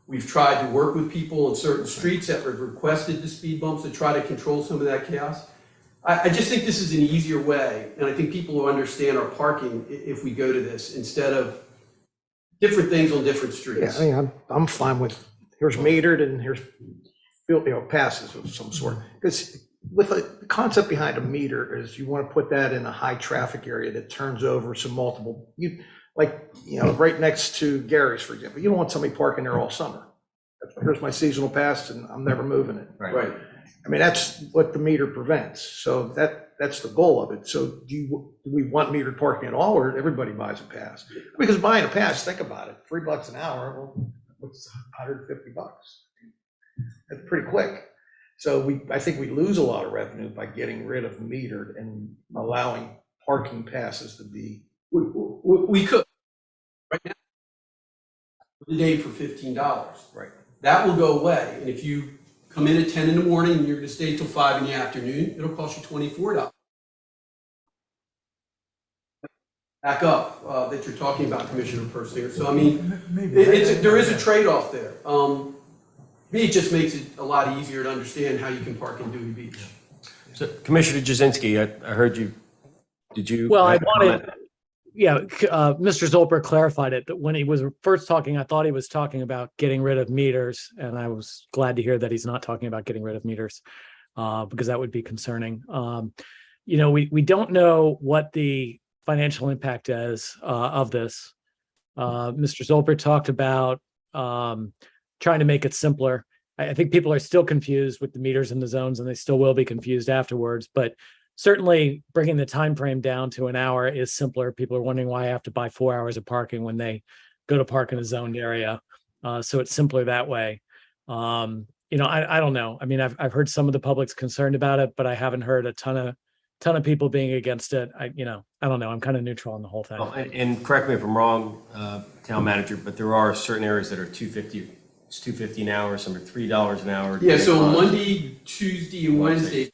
we've tried to work with people on certain streets that have requested the speed bumps to try to control some of that chaos. I just think this is an easier way, and I think people will understand our parking if we go to this instead of different things on different streets. Yeah, I mean, I'm fine with, here's metered and here's, passes of some sort. Because with the concept behind a meter is you want to put that in a high traffic area that turns over some multiple, right next to Gary's, for example. You don't want somebody parking there all summer. Here's my seasonal pass and I'm never moving it. Right. I mean, that's what the meter prevents. So that's the goal of it. So do we want metered parking at all, or everybody buys a pass? Because buying a pass, think about it, $3 an hour, well, what's $150? That's pretty quick. So I think we lose a lot of revenue by getting rid of metered and allowing parking passes to be. We could, right now, the day for $15. Right. That will go away. And if you come in at 10 in the morning and you're going to stay till 5 in the afternoon, it'll cost you $24. Back up that you're talking about, Commissioner Persinger. So I mean, there is a trade-off there. Me, it just makes it a lot easier to understand how you can park in Dewey Beach. So Commissioner Jazinski, I heard you, did you? Well, I wanted, Mr. Zolper clarified it, that when he was first talking, I thought he was talking about getting rid of meters, and I was glad to hear that he's not talking about getting rid of meters, because that would be concerning. We don't know what the financial impact is of this. Mr. Zolper talked about trying to make it simpler. I think people are still confused with the meters and the zones, and they still will be confused afterwards, but certainly bringing the time frame down to an hour is simpler. People are wondering why I have to buy 4 hours of parking when they go to park in a zoned area. So it's simpler that way. I don't know. I mean, I've heard some of the public's concerned about it, but I haven't heard a ton of people being against it. I don't know. I'm kind of neutral on the whole thing. And correct me if I'm wrong, town manager, but there are certain areas that are $2.50. It's $2.50 an hour, some are $3 an hour. Yeah, so Monday, Tuesday, and Wednesday,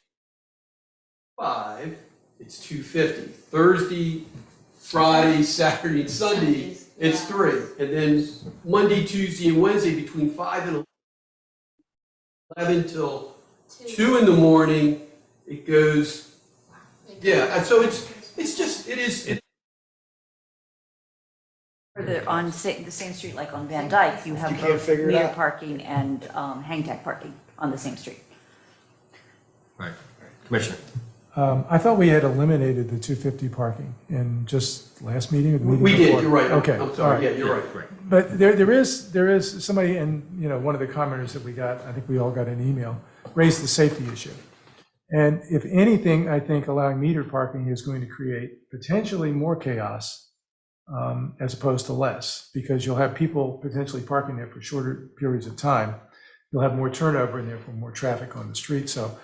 5, it's $2.50. Thursday, Friday, Saturday, and Sunday, it's 3. And then Monday, Tuesday, and Wednesday between 5 and 11 till 2 in the morning, it goes. Yeah, and so it is. On the same street, like on Van Dyke, you have both meter parking and hang tag parking on the same street. Right. Commissioner. I thought we had eliminated the 250 parking in just last meeting or the meeting We did, before? you're right. Okay. I'm all sorry, right. yeah, you're right. But there is somebody, and, you know, one of the commenters that we got, I think we all got an email, raised the safety issue. And if anything, I think allowing metered parking is going to create potentially more chaos as opposed to less, because you'll have people potentially parking there for shorter periods of time. You'll have more turnover and therefore more traffic on the street. So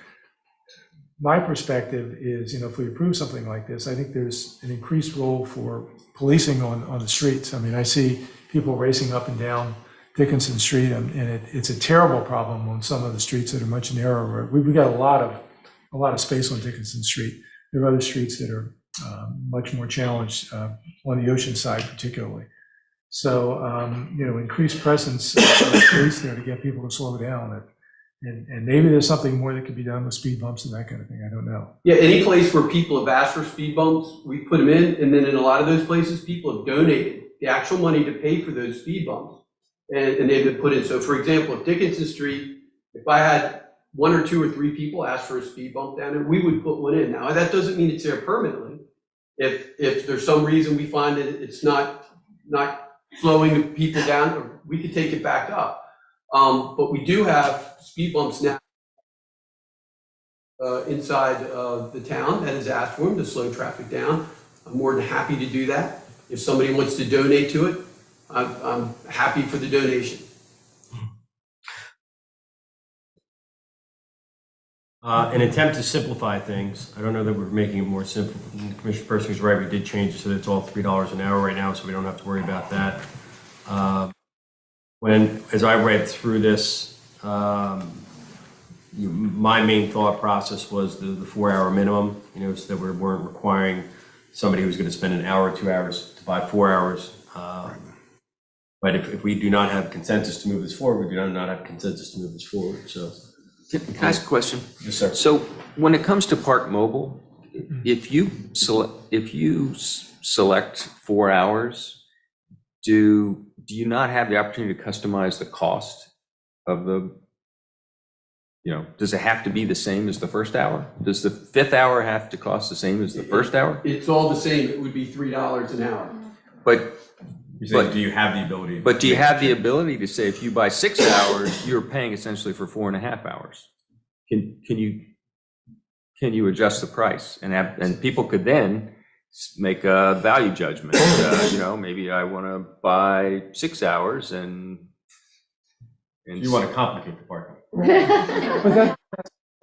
my perspective is, you know, if we approve something like this, I think there's an increased role for policing on the streets. I mean, I see people racing up and down Dickinson Street, and it's a terrible problem on some of the streets that are much narrower. We've got a lot of space on Dickinson Street. There are other streets that are much more challenged on the ocean side particularly. So, you know, increased presence of the police there to get people to slow down. And maybe there's something more that could be done with speed bumps and that kind of thing. I don't know. Yeah, any place where people have asked for speed bumps, we put them in, and then in a lot of those places, people have donated the actual money to pay for those speed bumps, and they've been put in. So for example, if Dickinson Street, if I had 1 or 2 or 3 people ask for a speed bump down there, we would put one in. Now, that doesn't mean it's there permanently. If there's some reason we find that it's not slowing people down, we could take it back up. But we do have speed bumps now inside the town that has asked for them to slow traffic down. I'm more than happy to do that. If somebody wants to donate to it, I'm happy for the donation. An attempt to simplify things. I don't know that we're making it more simple. Commissioner Persinger is right, we did change it so that it's all $3 an hour right now, so we don't have to worry about that. As I read through this, my main thought process was the 4-hour minimum, you know, so that we weren't requiring somebody who's going to spend an hour or 2 hours to buy 4 hours. But if we do not have consensus to move this forward, we do not have consensus to move this forward, so. Can I ask a question? Yes, sir. So when it comes to Park Mobile, if you select 4 hours, do you not have the opportunity to customize the cost of the, you know, does it have to be the same as the first hour? Does the 5th hour have to cost the same as the first hour? It's all the same. It would be $3 an hour. But do you have the ability? But do you have the ability to say, if you buy 6 hours, you're paying essentially for 4.5 hours? Can you adjust the price and people could then make a value judgment? You know, maybe I want to buy 6 hours and You want to complicate the parking. But that's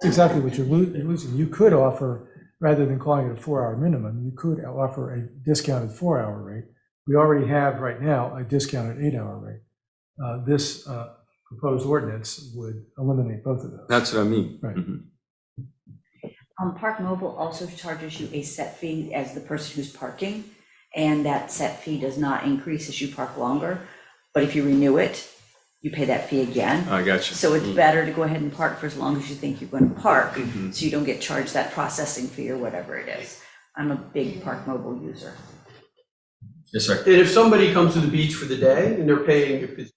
exactly what you're losing. You could offer, rather than calling it a 4-hour minimum, you could offer a discounted 4-hour rate. We already have right now a discounted 8-hour rate. This proposed ordinance would eliminate both of those. That's what I mean. Right. Park Mobile also charges you a set fee as the person who's parking, and that set fee does not increase as you park longer. But if you renew it, you pay that fee again. I got you. So it's better to go ahead and park for as long as you think you're going to park, Mm-hmm. so you don't get charged that processing fee or whatever it is. I'm a big Park Mobile user. Yes, sir. And if somebody comes to the beach for the day and they're paying, if it's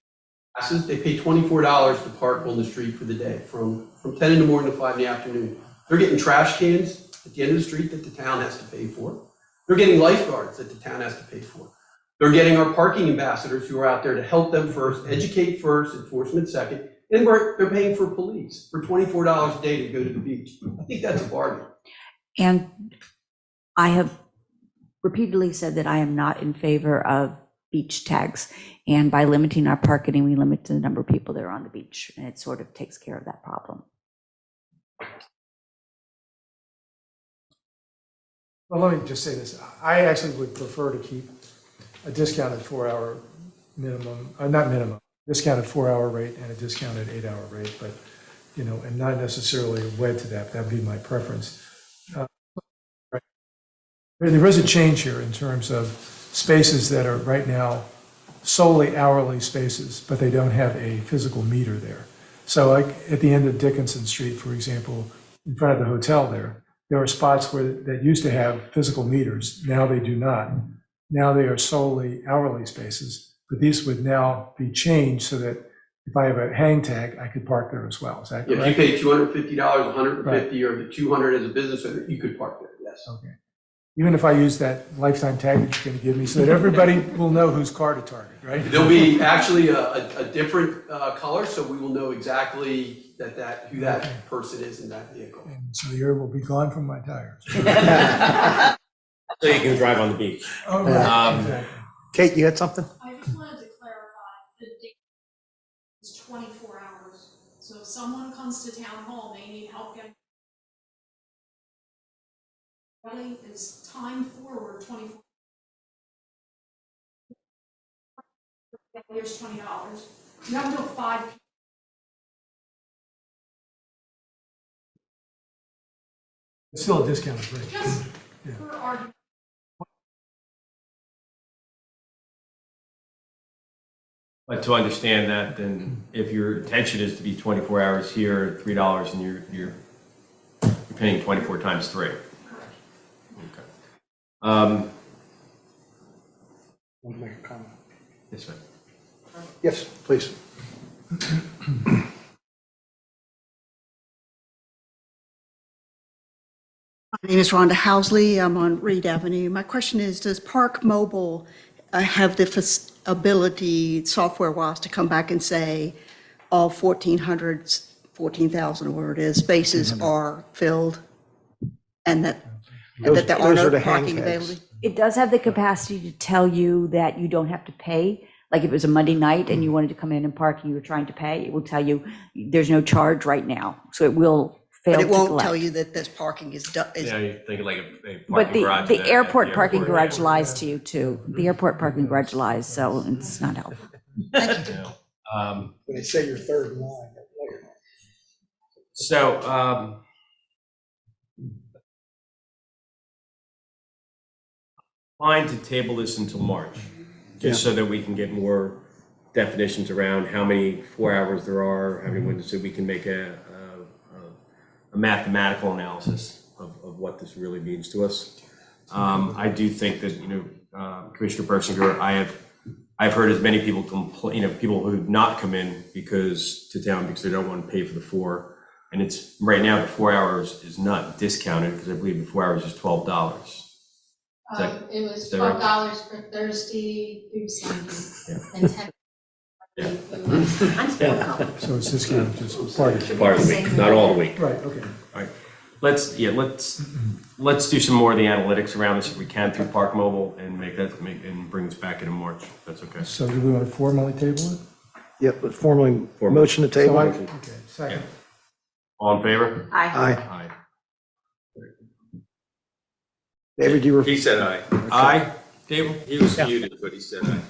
classes, they pay $24 to park on the street for the day, from 10 in the morning to 5 in the afternoon. They're getting trash cans at the end of the street that the town has to pay for. They're getting lifeguards that the town has to pay for. They're getting our parking ambassadors who are out there to help them first, educate first, enforcement second, and they're paying for police for $24 a day to go to the beach. I think that's a bargain. And I have repeatedly said that I am not in favor of beach tags. And by limiting our parking, we limit the number of people that are on the beach, and it sort of takes care of that problem. Well, let me just say this. I actually would prefer to keep a discounted 4-hour minimum, not minimum, discounted 4-hour rate and a discounted 8-hour rate, but, you know, and not necessarily wed to that. That'd be my preference. Right. There is a change here in terms of spaces that are right now solely hourly spaces, but they don't have a physical meter there. So like at the end of Dickinson Street, for example, in front of the hotel there are spots that used to have physical meters. Now they do not. Now they are solely hourly spaces, but these would now be changed so that if I have a hang tag, I could park there as well. Is that If you correct? pay $250, $150, or the $200 as a business owner, you could park there, yes. Okay. Even if I use that lifetime tag that you're going to give me, so that everybody will know whose car to target, right? There'll be actually a different color, so we will know exactly who that person is in that vehicle. And so the air will be gone from my tires. So you can drive on the beach. Oh, right, exactly. Kate, you had something? I just wanted to clarify, the date is 24 hours. So if someone comes to town hall, they need help getting. Really is time forward 24. Here's $20. You have until 5 p.m. It's still a discounted rate. Just Yeah. for argument. But to understand that, then if your intention is to be 24 hours here, $3, and you're paying 24 times 3. Okay. Want to make a comment? Yes, sir. Yes, please. My name is Rhonda Housley. I'm on Reed Avenue. My question is, does Park Mobile have the ability, software-wise, to come back and say all 14,000, where it is, spaces are filled, and that there are no parking available? It does have the capacity to tell you that you don't have to pay. Like if it was a Monday night and you wanted to come in and park and you were trying to pay, it will tell you there's no charge right now. So it will fail But to it won't collect. tell you that this parking is done. Yeah, you're thinking like a But parking garage. the at airport the parking airport. garage lies to you too. The airport parking garage lies, so it's not helpful. When they say you're third in line. So, fine to table this until March, just so that we can get more definitions around how many 4 hours there are, how many windows, so we can make a mathematical analysis of what this really means to us. I do think that, Commissioner Persinger, I've heard as many people complain, people who not come in to town because they don't want to pay for the 4. And it's, right now, the 4 hours is not discounted because I believe the 4 hours is $12. It was is that right? $12 for Thursday through Sunday. Yeah. And 10. So it's discounted just part of it. Part of the week, not all the week. Right, okay. All right. Let's do some more of the analytics around this if we can through Park Mobile and and bring this back in March. That's okay. So do we want to formally table it? Yep, but formally, motion to table. Okay, second. All in favor? Aye. Aye. David, you were. He said aye. Aye, David? He was muted, but he said aye.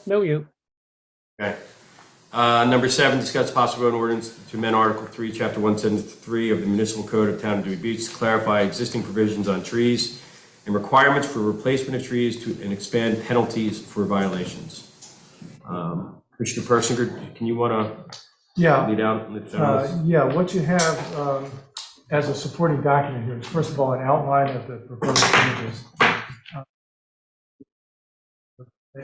No, you. Okay. Number 7, discuss possible vote on ordinance to amend Article 3, Chapter 173 of the Municipal Code of Town of Dewey Beach to clarify existing provisions on trees and requirements for replacement of trees and expand penalties for violations. Commissioner Persinger, can you want to lead out? Yeah, what you have as a supporting document here is, first of all, an outline of the proposed changes.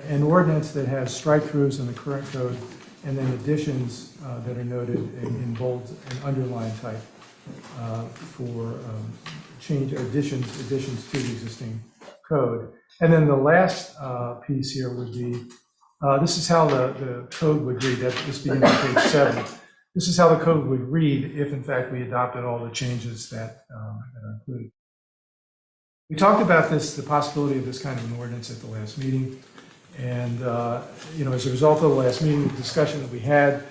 An ordinance that has strike-throughs in the current code, and then additions that are noted in bold and underlined type for additions to the existing code. And then the last piece here would be, this is how the code would read. This begins on page 7. This is how the code would read if, in fact, we adopted all the changes that are included. We talked about the possibility of this kind of an ordinance at the last meeting. And, as a result of the last meeting, the discussion that we had,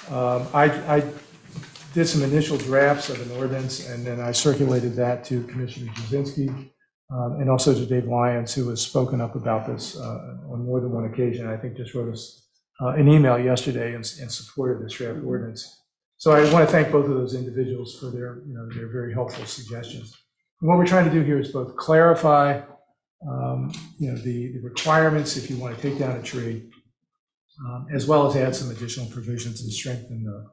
I did some initial drafts of an ordinance, and then I circulated that to Commissioner Jasinski and also to Dave Lyons, who has spoken up about this on more than one occasion. I think just wrote us an email yesterday in support of this draft ordinance. So I want to thank both of those individuals for their very helpful suggestions. And what we're trying to do here is both clarify the requirements if you want to take down a tree, as well as add some additional provisions and strengthen the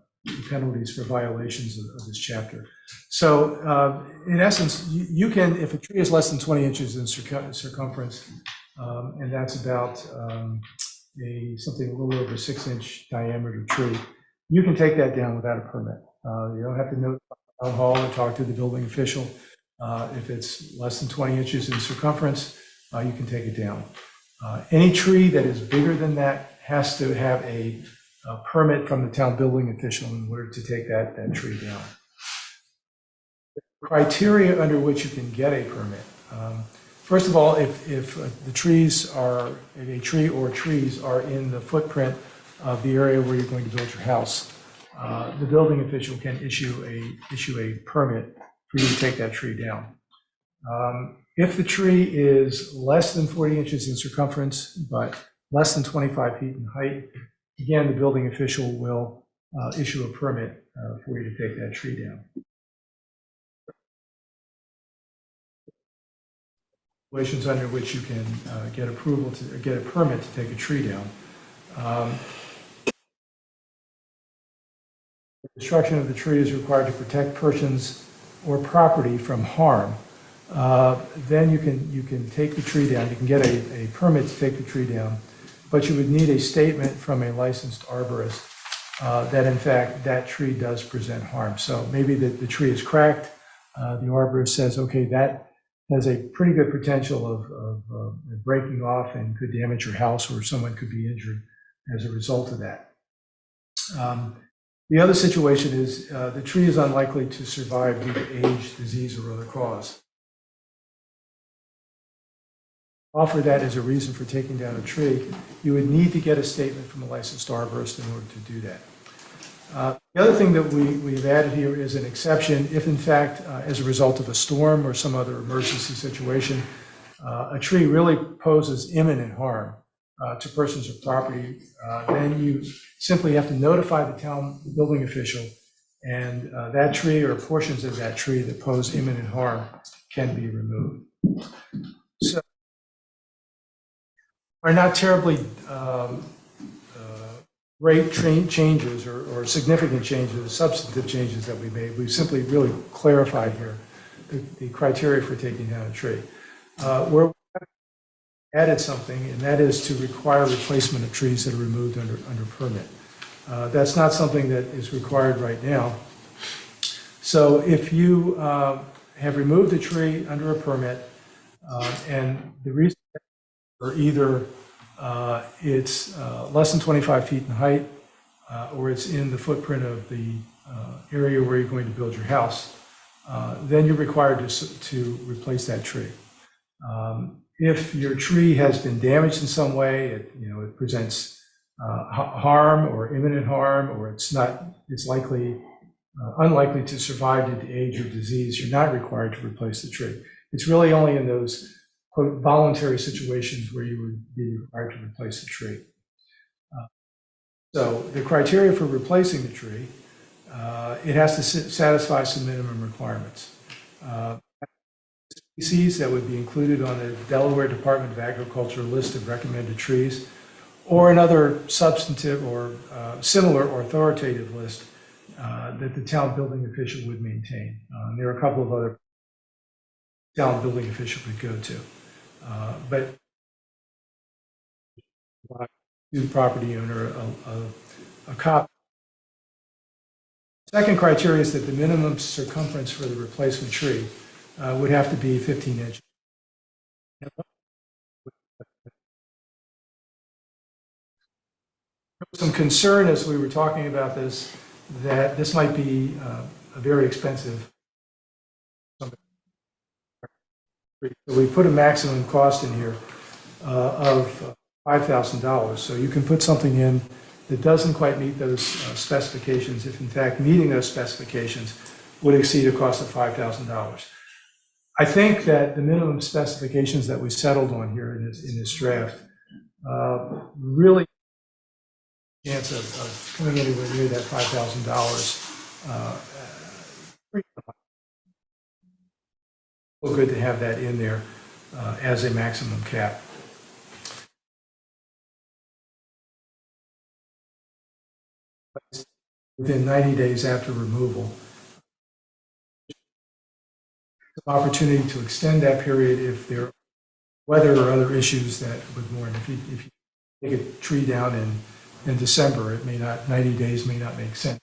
penalties for violations of this chapter. So in essence, you can, if a tree is less than 20 inches in circumference, and that's about something a little over 6-inch diameter tree, you can take that down without a permit. You don't have to notify the town hall or talk to the building official. If it's less than 20 inches in circumference, you can take it down. Any tree that is bigger than that has to have a permit from the town building official in order to take that tree down. Criteria under which you can get a permit. First of all, if a tree or trees are in the footprint of the area where you're going to build your house, the building official can issue a permit for you to take that tree down. If the tree is less than 40 inches in circumference, but less than 25 feet in height, again, the building official will issue a permit for you to take that tree down. Situations under which you can get approval to get a permit to take a tree down. The destruction of the tree is required to protect persons or property from harm. Then you can take the tree down. You can get a permit to take the tree down, but you would need a statement from a licensed arborist that in fact that tree does present harm. So maybe the tree is cracked. The arborist says, okay, that has a pretty good potential of breaking off and could damage your house, or someone could be injured as a result of that. The other situation is the tree is unlikely to survive due to age, disease, or other cause. Offer that as a reason for taking down a tree, you would need to get a statement from a licensed arborist in order to do that. The other thing that we've added here is an exception if, in fact, as a result of a storm or some other emergency situation, a tree really poses imminent harm to persons or property, then you simply have to notify the town building official, and that tree or portions of that tree that pose imminent harm can be removed. So, are not terribly great changes or significant changes, substantive changes that we made. We've simply really clarified here the criteria for taking down a tree. Where we added something, and that is to require replacement of trees that are removed under permit. That's not something that is required right now. So if you have removed a tree under a permit, and the reason or either it's less than 25 feet in height, or it's in the footprint of the area where you're going to build your house, then you're required to replace that tree. If your tree has been damaged in some way, it presents harm or imminent harm, or it's unlikely to survive due to age or disease, you're not required to replace the tree. It's really only in those quote, voluntary situations where you would be required to replace the tree. So the criteria for replacing the tree, it has to satisfy some minimum requirements. Species that would be included on the Delaware Department of Agriculture list of recommended trees, or another substantive or similar or authoritative list that the town building official would maintain. There are a couple of other town building official could go to. But to the property owner a copy. Second criteria is that the minimum circumference for the replacement tree would have to be 15 inches. Some concern as we were talking about this, that this might be a very expensive. So we put a maximum cost in here of $5,000. So you can put something in that doesn't quite meet those specifications, if in fact meeting those specifications would exceed a cost of $5,000. I think that the minimum specifications that we settled on here in this draft really chance of coming anywhere near that $5,000. So good to have that in there as a maximum cap. Within 90 days after removal, opportunity to extend that period if there are weather or other issues that would warrant. If you take a tree down in December. It may not, 90 days may not make sense.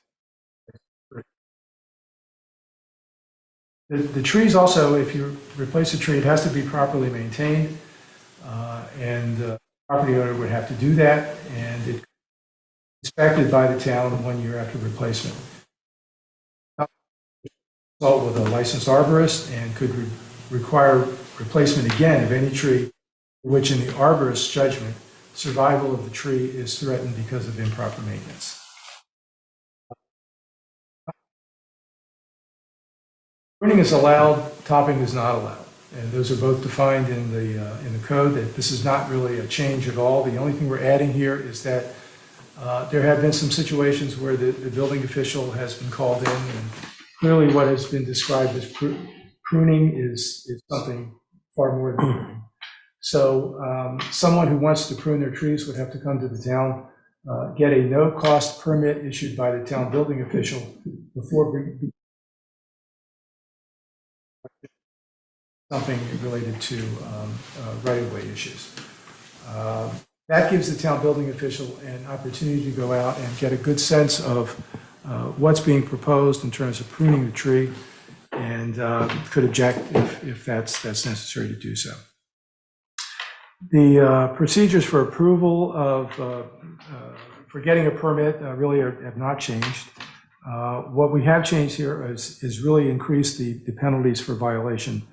The trees also, if you replace a tree, it has to be properly maintained, and the property owner would have to do that, and it's inspected by the town 1 year after replacement. Consult with a licensed arborist and could require replacement again of any tree which, in the arborist's judgment, survival of the tree is threatened because of improper maintenance. Pruning is allowed, topping is not allowed, and those are both defined in the code. That this is not really a change at all. The only thing we're adding here is that there have been some situations where the building official has been called in, and clearly what has been described as pruning is something far more than pruning. So someone who wants to prune their trees would have to come to the town, get a no-cost permit issued by the town building official before something related to right-of-way issues. That gives the town building official an opportunity to go out and get a good sense of what's being proposed in terms of pruning the tree, and could object if that's necessary to do so. The procedures for approval of, for getting a permit really have not changed. What we have changed here is really increased the penalties for violation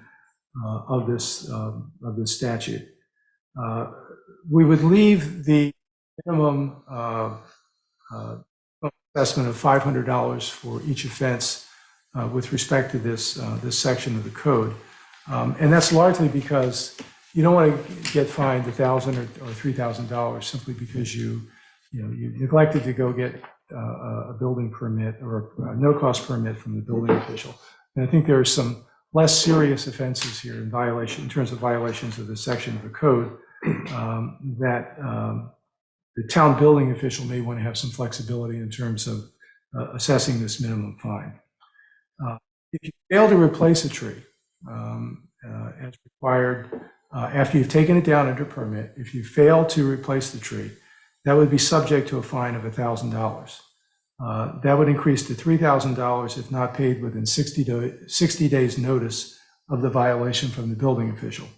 of this statute. We would leave the minimum assessment of $500 for each offense with respect to this section of the code, and that's largely because you don't want to get fined $1,000 or $3,000 simply because you neglected to go get a building permit or a no-cost permit from the building official. And I think there are some less serious offenses here in terms of violations of this section of the code that the town building official may want to have some flexibility in terms of assessing this minimum fine. If you fail to replace a tree as required after you've taken it down under permit, if you fail to replace the tree, that would be subject to a fine of $1,000. That would increase to $3,000 if not paid within 60 days notice of the violation from the building official.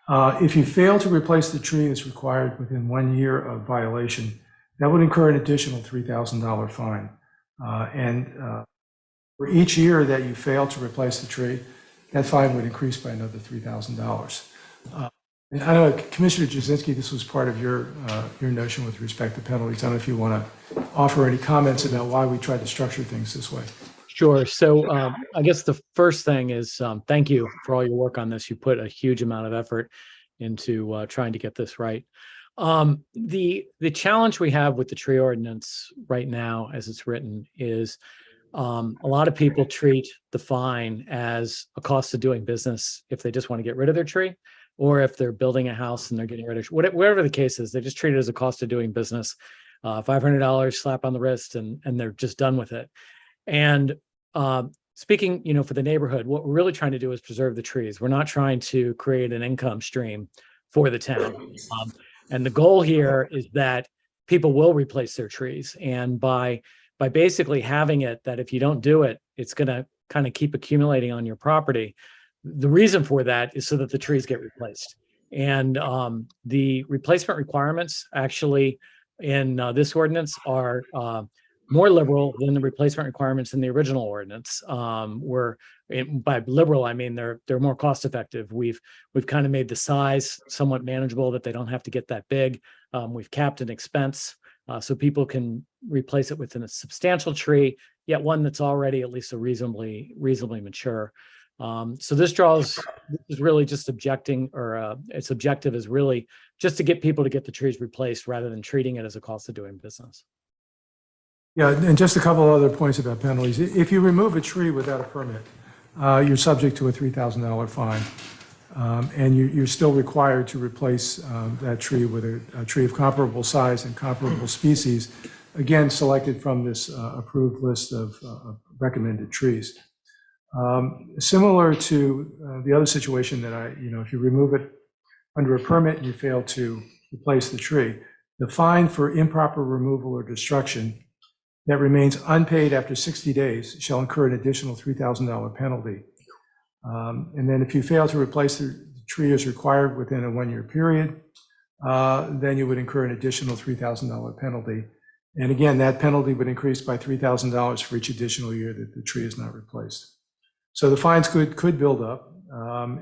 If you fail to replace the tree as required within 1 year of violation, that would incur an additional $3,000 fine. And for each year that you fail to replace the tree, that fine would increase by another $3,000. And I know, Commissioner Jasinski, this was part of your notion with respect to penalties. I don't know if you want to offer any comments about why we tried to structure things this way. Sure. So I guess the first thing is thank you for all your work on this. You put a huge amount of effort into trying to get this right. The challenge we have with the tree ordinance right now, as it's written, is a lot of people treat the fine as a cost of doing business if they just want to get rid of their tree, or if they're building a house and they're getting rid of whatever the case is, they just treat it as a cost of doing business. $500 slap on the wrist, and they're just done with it. And speaking, for the neighborhood, what we're really trying to do is preserve the trees. We're not trying to create an income stream for the town. And the goal here is that people will replace their trees. And by basically having it that if you don't do it, it's going to kind of keep accumulating on your property. The reason for that is so that the trees get replaced. And the replacement requirements actually in this ordinance are more liberal than the replacement requirements in the original ordinance. By liberal, I mean they're more cost effective. We've kind of made the size somewhat manageable, that they don't have to get that big. We've capped an expense so people can replace it within a substantial tree, yet one that's already at least a reasonably mature. So this is really just objecting, or its objective is really just to get people to get the trees replaced rather than treating it as a cost of doing business. Yeah, and just a couple other points about penalties. If you remove a tree without a permit, you're subject to a $3,000 fine. And you're still required to replace that tree with a tree of comparable size and comparable species, again, selected from this approved list of recommended trees. Similar to the other situation that if you remove it under a permit and you fail to replace the tree. The fine for improper removal or destruction that remains unpaid after 60 days shall incur an additional $3,000 penalty. And then if you fail to replace the tree as required within a 1-year period, then you would incur an additional $3,000 penalty. And again, that penalty would increase by $3,000 for each additional year that the tree is not replaced. So the fines could build up.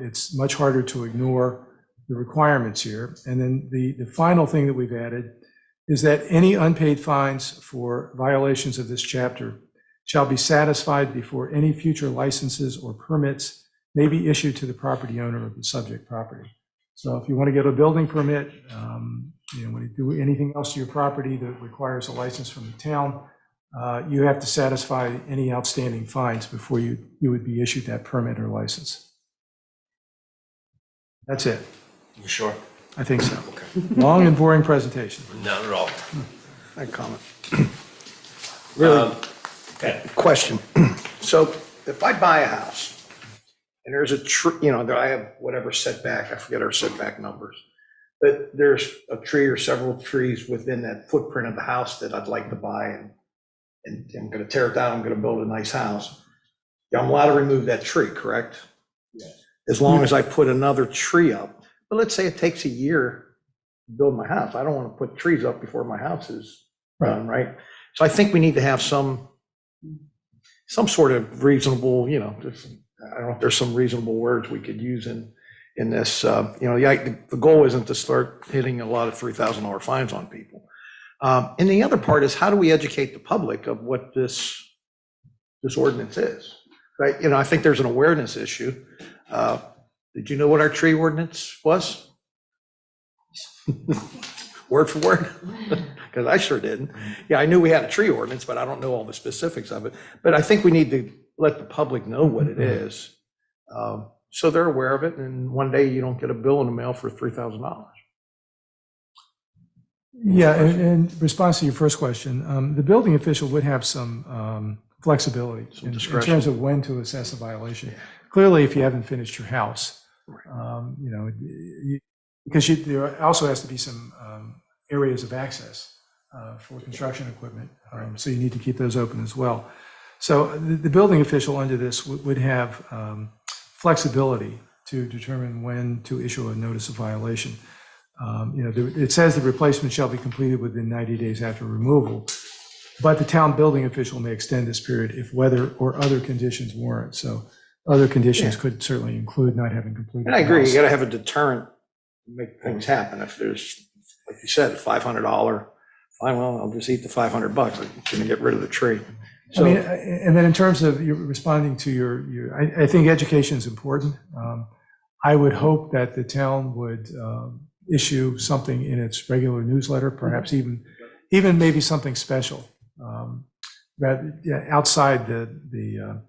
It's much harder to ignore the requirements here. And then the final thing that we've added is that any unpaid fines for violations of this chapter shall be satisfied before any future licenses or permits may be issued to the property owner of the subject property. So if you want to get a building permit, when you do anything else to your property that requires a license from the town, you have to satisfy any outstanding fines before you would be issued that permit or license. That's it. You sure? I think so. Long and boring presentation. Not at all. I comment. Really, question. So if I buy a house and there's a tree, I have whatever setback, I forget our setback numbers, but there's a tree or several trees within that footprint of the house that I'd like to buy, and I'm going to tear it down, I'm going to build a nice house. I'm allowed to remove that tree, correct? Yes. As long as I put another tree up. But let's say it takes a year to build my house. I don't want to put trees up before my house is done, right? So I think we need to have some sort of reasonable, I don't know if there's some reasonable words we could use in this. The goal isn't to start hitting a lot of $3,000 fines on people. And the other part is, how do we educate the public of what this ordinance is, right? I think there's an awareness issue. Did you know what our tree ordinance was? Word for word? Because I sure didn't. Yeah, I knew we had a tree ordinance, but I don't know all the specifics of it. But I think we need to let the public know what it is, so they're aware of it, and one day you don't get a bill in the mail for $3,000. Yeah, and in response to your first question, the building official would have some flexibility in terms of when to assess a violation. Clearly, if you haven't finished your house, because there also has to be some areas of access for construction equipment, so you need to keep those open as well. So the building official under this would have flexibility to determine when to issue a notice of violation. It says the replacement shall be completed within 90 days after removal, but the town building official may extend this period if weather or other conditions warrant. So other conditions could certainly include not having completed. And I agree, you got to have a deterrent to make things happen. If there's, like you said, $500 fine, well, I'll just eat the $500. I'm going to get rid of the tree. So, and then in terms of you responding to I think education is important. I would hope that the town would issue something in its regular newsletter, perhaps even maybe something special, outside the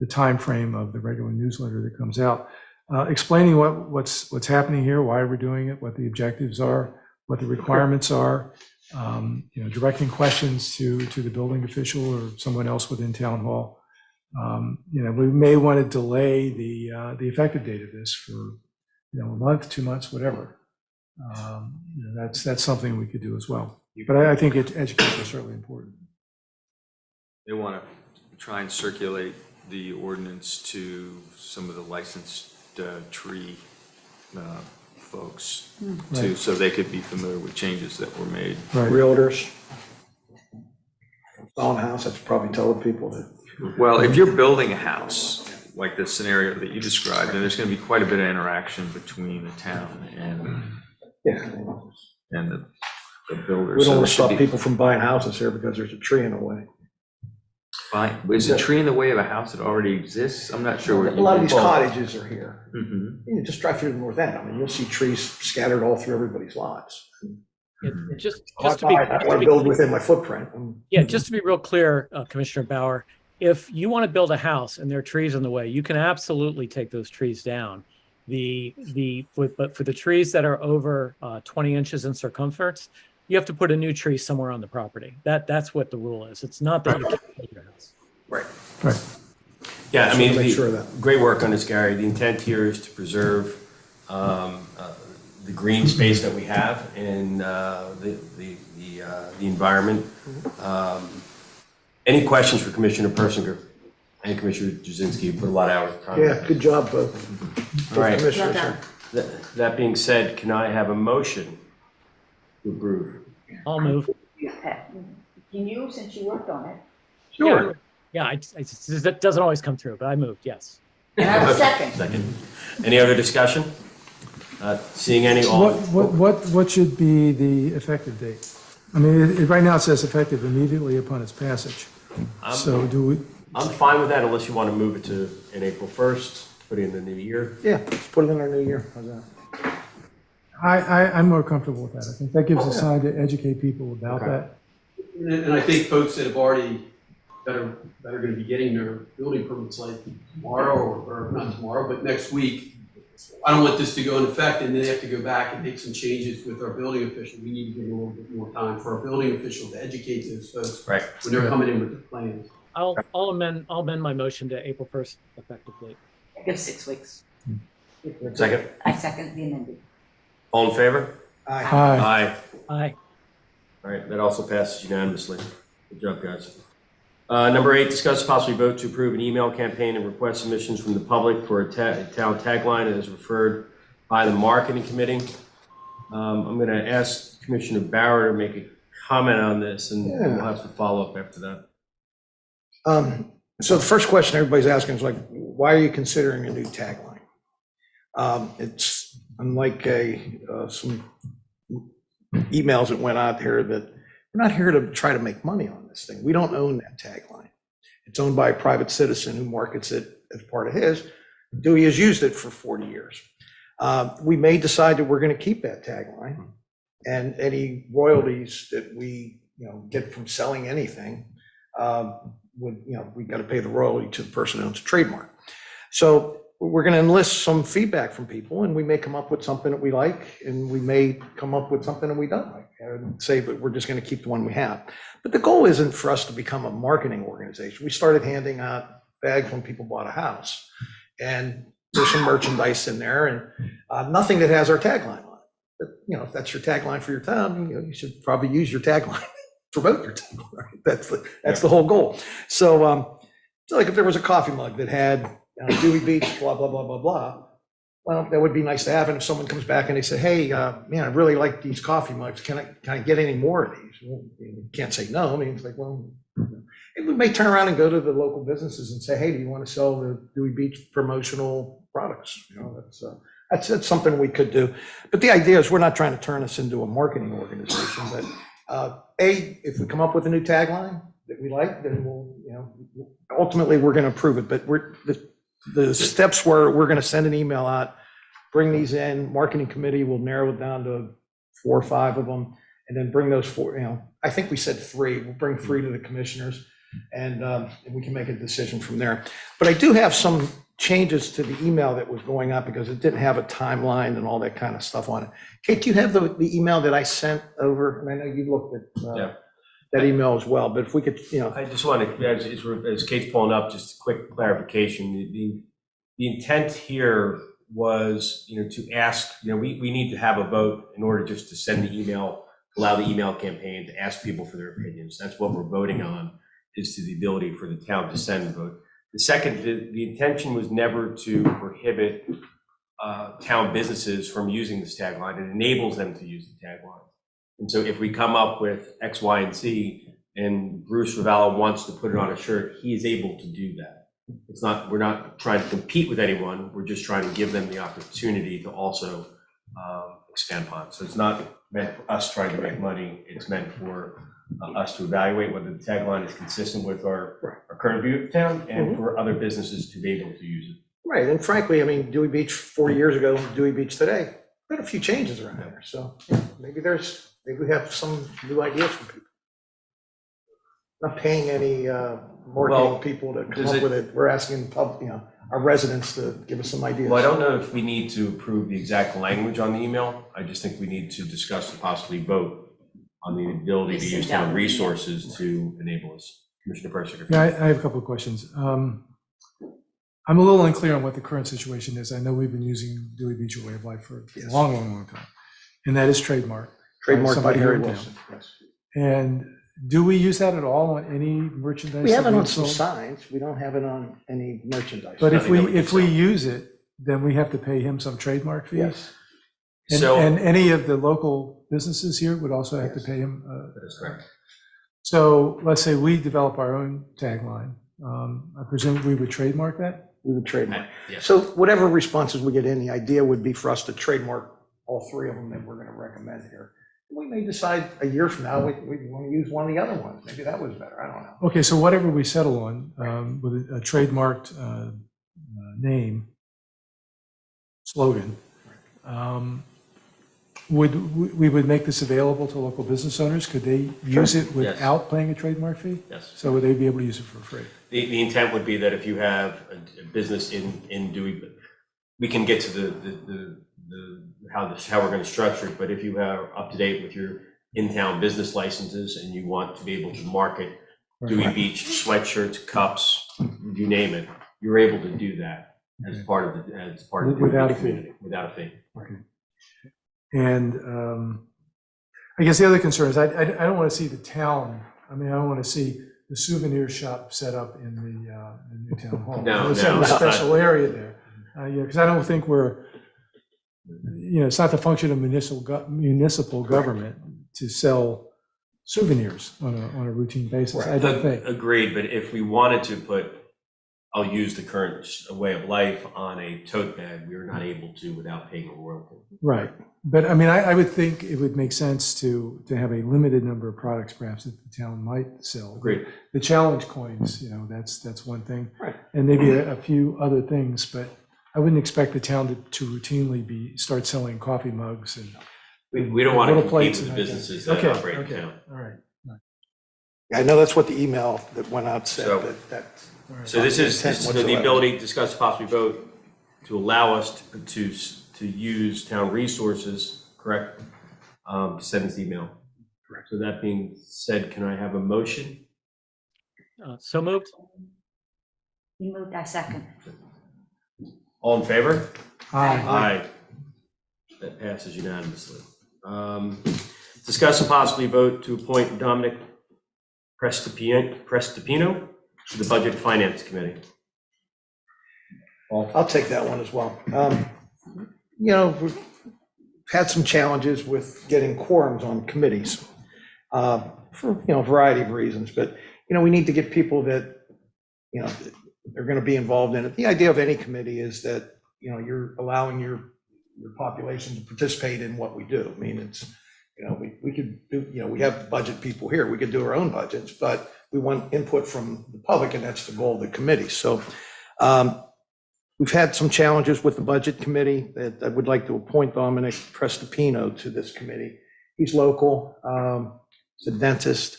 time frame of the regular newsletter that comes out, explaining what's happening here, why we're doing it, what the objectives are, what the requirements are, directing questions to the building official or someone else within town hall. We may want to delay the effective date of this for a month, 2 months, whatever. That's something we could do as well. But I think education is certainly important. They want to try and circulate the ordinance to some of the licensed tree folks too, Right. so they could be familiar with changes that were made. Right. Realtors. Selling a house, that's probably telling people that. Well, if you're building a house, like the scenario that you described, then there's going to be quite a bit of interaction between the town and the builders. We don't So want there to should stop be- people from buying houses here because there's a tree in the way. Fine. Is a tree in the way of a house that already exists? I'm not sure. A lot of these cottages are here. Mhm. You just drive through the north end. I mean, you'll see trees scattered all through everybody's lots. Just I to be, want to build within my footprint. yeah, just to be real clear, Commissioner Bauer, if you want to build a house and there are trees in the way, you can absolutely take those trees down. But for the trees that are over 20 inches in circumference, you have to put a new tree somewhere on the property. That's what the rule is. It's not that you can't build your house. Right. Right. Yeah, I mean, Make sure of that. great work on this, Gary. The intent here is to preserve the green space that we have and the environment. Any questions for Commissioner Persinger and Commissioner Jazinski? You put a lot of hours. Yeah, good job, both All right. commissioners here. That being said, can I have a motion to approve? I'll move. Can you, since you worked on it? Sure. Yeah, that doesn't always come through, but I moved, yes. And I have a second. Second. Any other discussion? Seeing any, all. What should be the effective date? I mean, right now it says effective immediately upon its passage. So do we, I'm fine with that unless you want to move it to an April 1st, put it in the new year. Yeah, let's put it in our new year. How's that? I'm more comfortable with that. I think that gives us time to educate people about that. And I think folks that have already, that are going to be getting their building permits like tomorrow, or not tomorrow, but next week, I don't want this to go in effect and then they have to go back and make some changes with our building official. We need to give a little bit more time for our building official to educate those folks Right. when they're coming in with the plans. I'll amend my motion to April 1st effective date. Give 6 weeks. Second. I second the amendment. All in favor? Aye. Aye. Aye. All right, that also passes unanimously. Good job, guys. Number 8, discuss possibly vote to approve an email campaign and request submissions from the public for a town tagline as referred by the marketing committee. I'm going to ask Commissioner Bauer to make a comment on this, and we'll have to follow up after that. So the first question everybody's asking is like, why are you considering a new tagline? It's unlike some emails that went out there that we're not here to try to make money on this thing. We don't own that tagline. It's owned by a private citizen who markets it as part of his. Dewey has used it for 40 years. We may decide that we're going to keep that tagline, and any royalties that we get from selling anything we got to pay the royalty to the person who owns a trademark. So we're going to enlist some feedback from people, and we may come up with something that we like, and we may come up with something that we don't like, and say, but we're just going to keep the one we have. But the goal isn't for us to become a marketing organization. We started handing out bags when people bought a house, and there's some merchandise in there, and nothing that has our tagline on it. But if that's your tagline for your town, you should probably use your tagline. Promote your tagline. Right? That's the whole goal. So, like if there was a coffee mug that had Dewey Beach, blah, blah, blah, blah, blah, well, that would be nice to have. And if someone comes back and they say, hey, man, I really like these coffee mugs. Can I get any more of these? Well, you can't say no. I mean, it's like, well, and we may turn around and go to the local businesses and say, hey, do you want to sell the Dewey Beach promotional products? That's something we could do. But the idea is we're not trying to turn us into a marketing organization, but if we come up with a new tagline that we like, then ultimately we're going to approve it. But the steps were, we're going to send an email out, bring these in, marketing committee will narrow it down to 4 or 5 of them, and then bring those 4, I think we said 3, we'll bring 3 to the commissioners, and we can make a decision from there. But I do have some changes to the email that was going out because it didn't have a timeline and all that kind of stuff on it. Kate, do you have the email that I sent over? And I know you looked at that email as well, but if we could, I just want to, as Kate's pulling up, just a quick clarification. The intent here was, to ask, we need to have a vote in order just to send the email, allow the email campaign to ask people for their opinions. That's what we're voting on, is to the ability for the town to send a vote. The second, the intention was never to prohibit town businesses from using this tagline. It enables them to use the tagline. And so if we come up with X, Y, and Z, and Bruce Ravallo wants to put it on a shirt, he is able to do that. We're not trying to compete with anyone. We're just trying to give them the opportunity to also expand upon. So it's not meant for us trying to make money. It's meant for us to evaluate whether the tagline is consistent with our current view of the town, and for other businesses to be able to use it. Right, and frankly, I mean, Dewey Beach 4 years ago, Dewey Beach today, we had a few changes around there. So maybe we have some new ideas from people. Not paying any marketing people to come up with it. We're asking our residents to give us some ideas. Well, I don't know if we need to approve the exact language on the email. I just think we need to discuss and possibly vote on the ability to use town resources to enable us. Commissioner Persinger. Yeah, I have a couple of questions. I'm a little unclear on what the current situation is. I know we've been using Dewey Beach Way of Life for a long, long, long time. And that is trademarked. Trademarked by somebody Harry here in town. Wilson, yes. And do we use that at all on any merchandise? We have that it on we've some sold? signs. We don't have it on any merchandise. But if Nothing that we if can we sell. use it, then we have to pay him some trademark fee? Yes. And, So- and any of the local businesses here would also have to pay him? That is correct. So let's say we develop our own tagline. I presume we would trademark that? We would trademark. Yes. So whatever responses we get in, the idea would be for us to trademark all three of them that we're going to recommend here. We may decide a year from now, we want to use one of the other ones. Maybe that was better. I don't know. Okay, so whatever we settle on with a trademarked name, slogan, we would make this available to local business owners? Could they use it without paying a trademark fee? Yes. So would they be able to use it for free? The intent would be that if you have a business in Dewey, we can get to how we're going to structure it, but if you are up to date with your in-town business licenses and you want to be able to market Dewey Beach sweatshirts, cups, you name it, you're able to do that as part of the Without a fee. community, without a fee. Okay. And I guess the other concern is I don't want to see the town, I don't want to see the souvenir shop set up in the new town hall. No, I want to set no, a it's not. special area there. Because I don't think it's not the function of municipal government to sell souvenirs on a routine basis. I don't think. Agreed, but if we wanted to put, I'll use the current way of life on a tote bag, we are not able to without paying a royalty. Right. But I would think it would make sense to have a limited number of products perhaps that the town might sell. Agreed. The challenge coins, that's one thing. Right. And maybe a few other things, but I wouldn't expect the town to routinely start selling coffee mugs and We don't want to little compete plates with and the like that. businesses that Okay, operate in okay, town. all right. I know that's what the email that went out said, So- that. So this is Intent the whatsoever. ability to discuss, possibly vote, to allow us to use town resources, correct? To send this email. Correct. So that being said, can I have a motion? So moved? You moved, I second. All in favor? Aye. Aye. That passes unanimously. Discuss and possibly vote to appoint Dominic Prestipino to the Budget and Finance Committee. I'll take that one as well. We've had some challenges with getting quorums on committees for, a variety of reasons, but, we need to get people that, are going to be involved in it. The idea of any committee is that, you're allowing your population to participate in what we do. It's, we could do, we have budget people here, we could do our own budgets, but we want input from the public, and that's the goal of the committee. So we've had some challenges with the budget committee that I would like to appoint Dominic Prestipino to this committee. He's local, he's a dentist,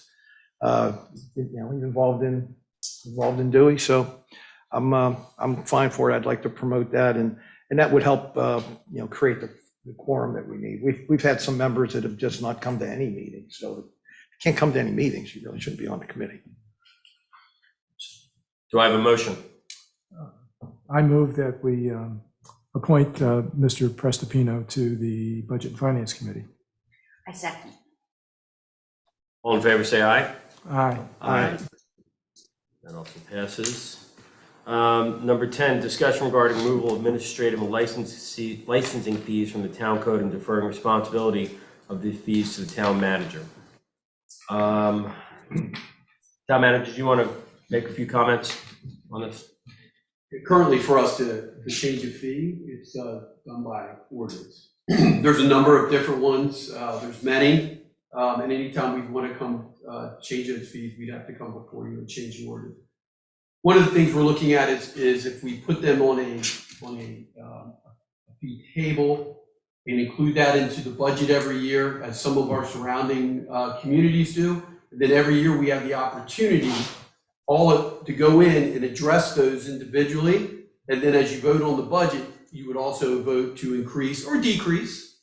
he's involved in Dewey, so I'm fine for it. I'd like to promote that, and that would help, create the quorum that we need. We've had some members that have just not come to any meetings, so if you can't come to any meetings, you really shouldn't be on the committee. Do I have a motion? I move that we appoint Mr. Prestipino to the Budget and Finance Committee. I second. All in favor, say aye. Aye. Aye. That also passes. Number 10, discussion regarding removal of administrative and licensing fees from the town code and deferring responsibility of the fees to the town manager. Town manager, do you want to make a few comments on this? Currently, for us to change a fee, it's done by ordinance. There's a number of different ones. There's many. And anytime we want to come change those fees, we'd have to come before you and change the ordinance. One of the things we're looking at is if we put them on a fee table and include that into the budget every year, as some of our surrounding communities do, and then every year we have the opportunity to go in and address those individually. And then as you vote on the budget, you would also vote to increase or decrease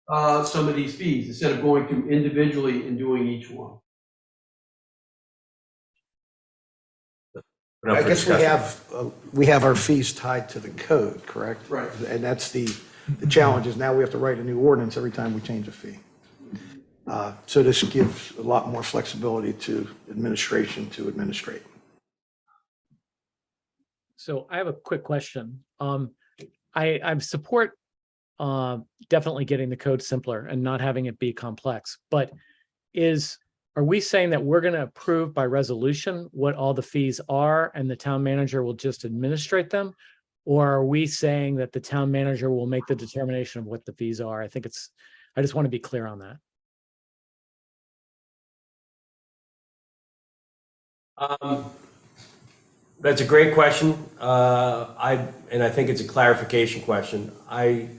some of these fees instead of going through individually and doing each one. put up I for guess discussion. we have our fees tied to the code, correct? Right. And that's the challenge is now we have to write a new ordinance every time we change a fee. So this gives a lot more flexibility to administration to administrate. So I have a quick question. I support definitely getting the code simpler and not having it be complex, but are we saying that we're going to approve by resolution what all the fees are and the town manager will just administrate them? Or are we saying that the town manager will make the determination of what the fees are? I just want to be clear on that. That's a great question. I think it's a clarification question. I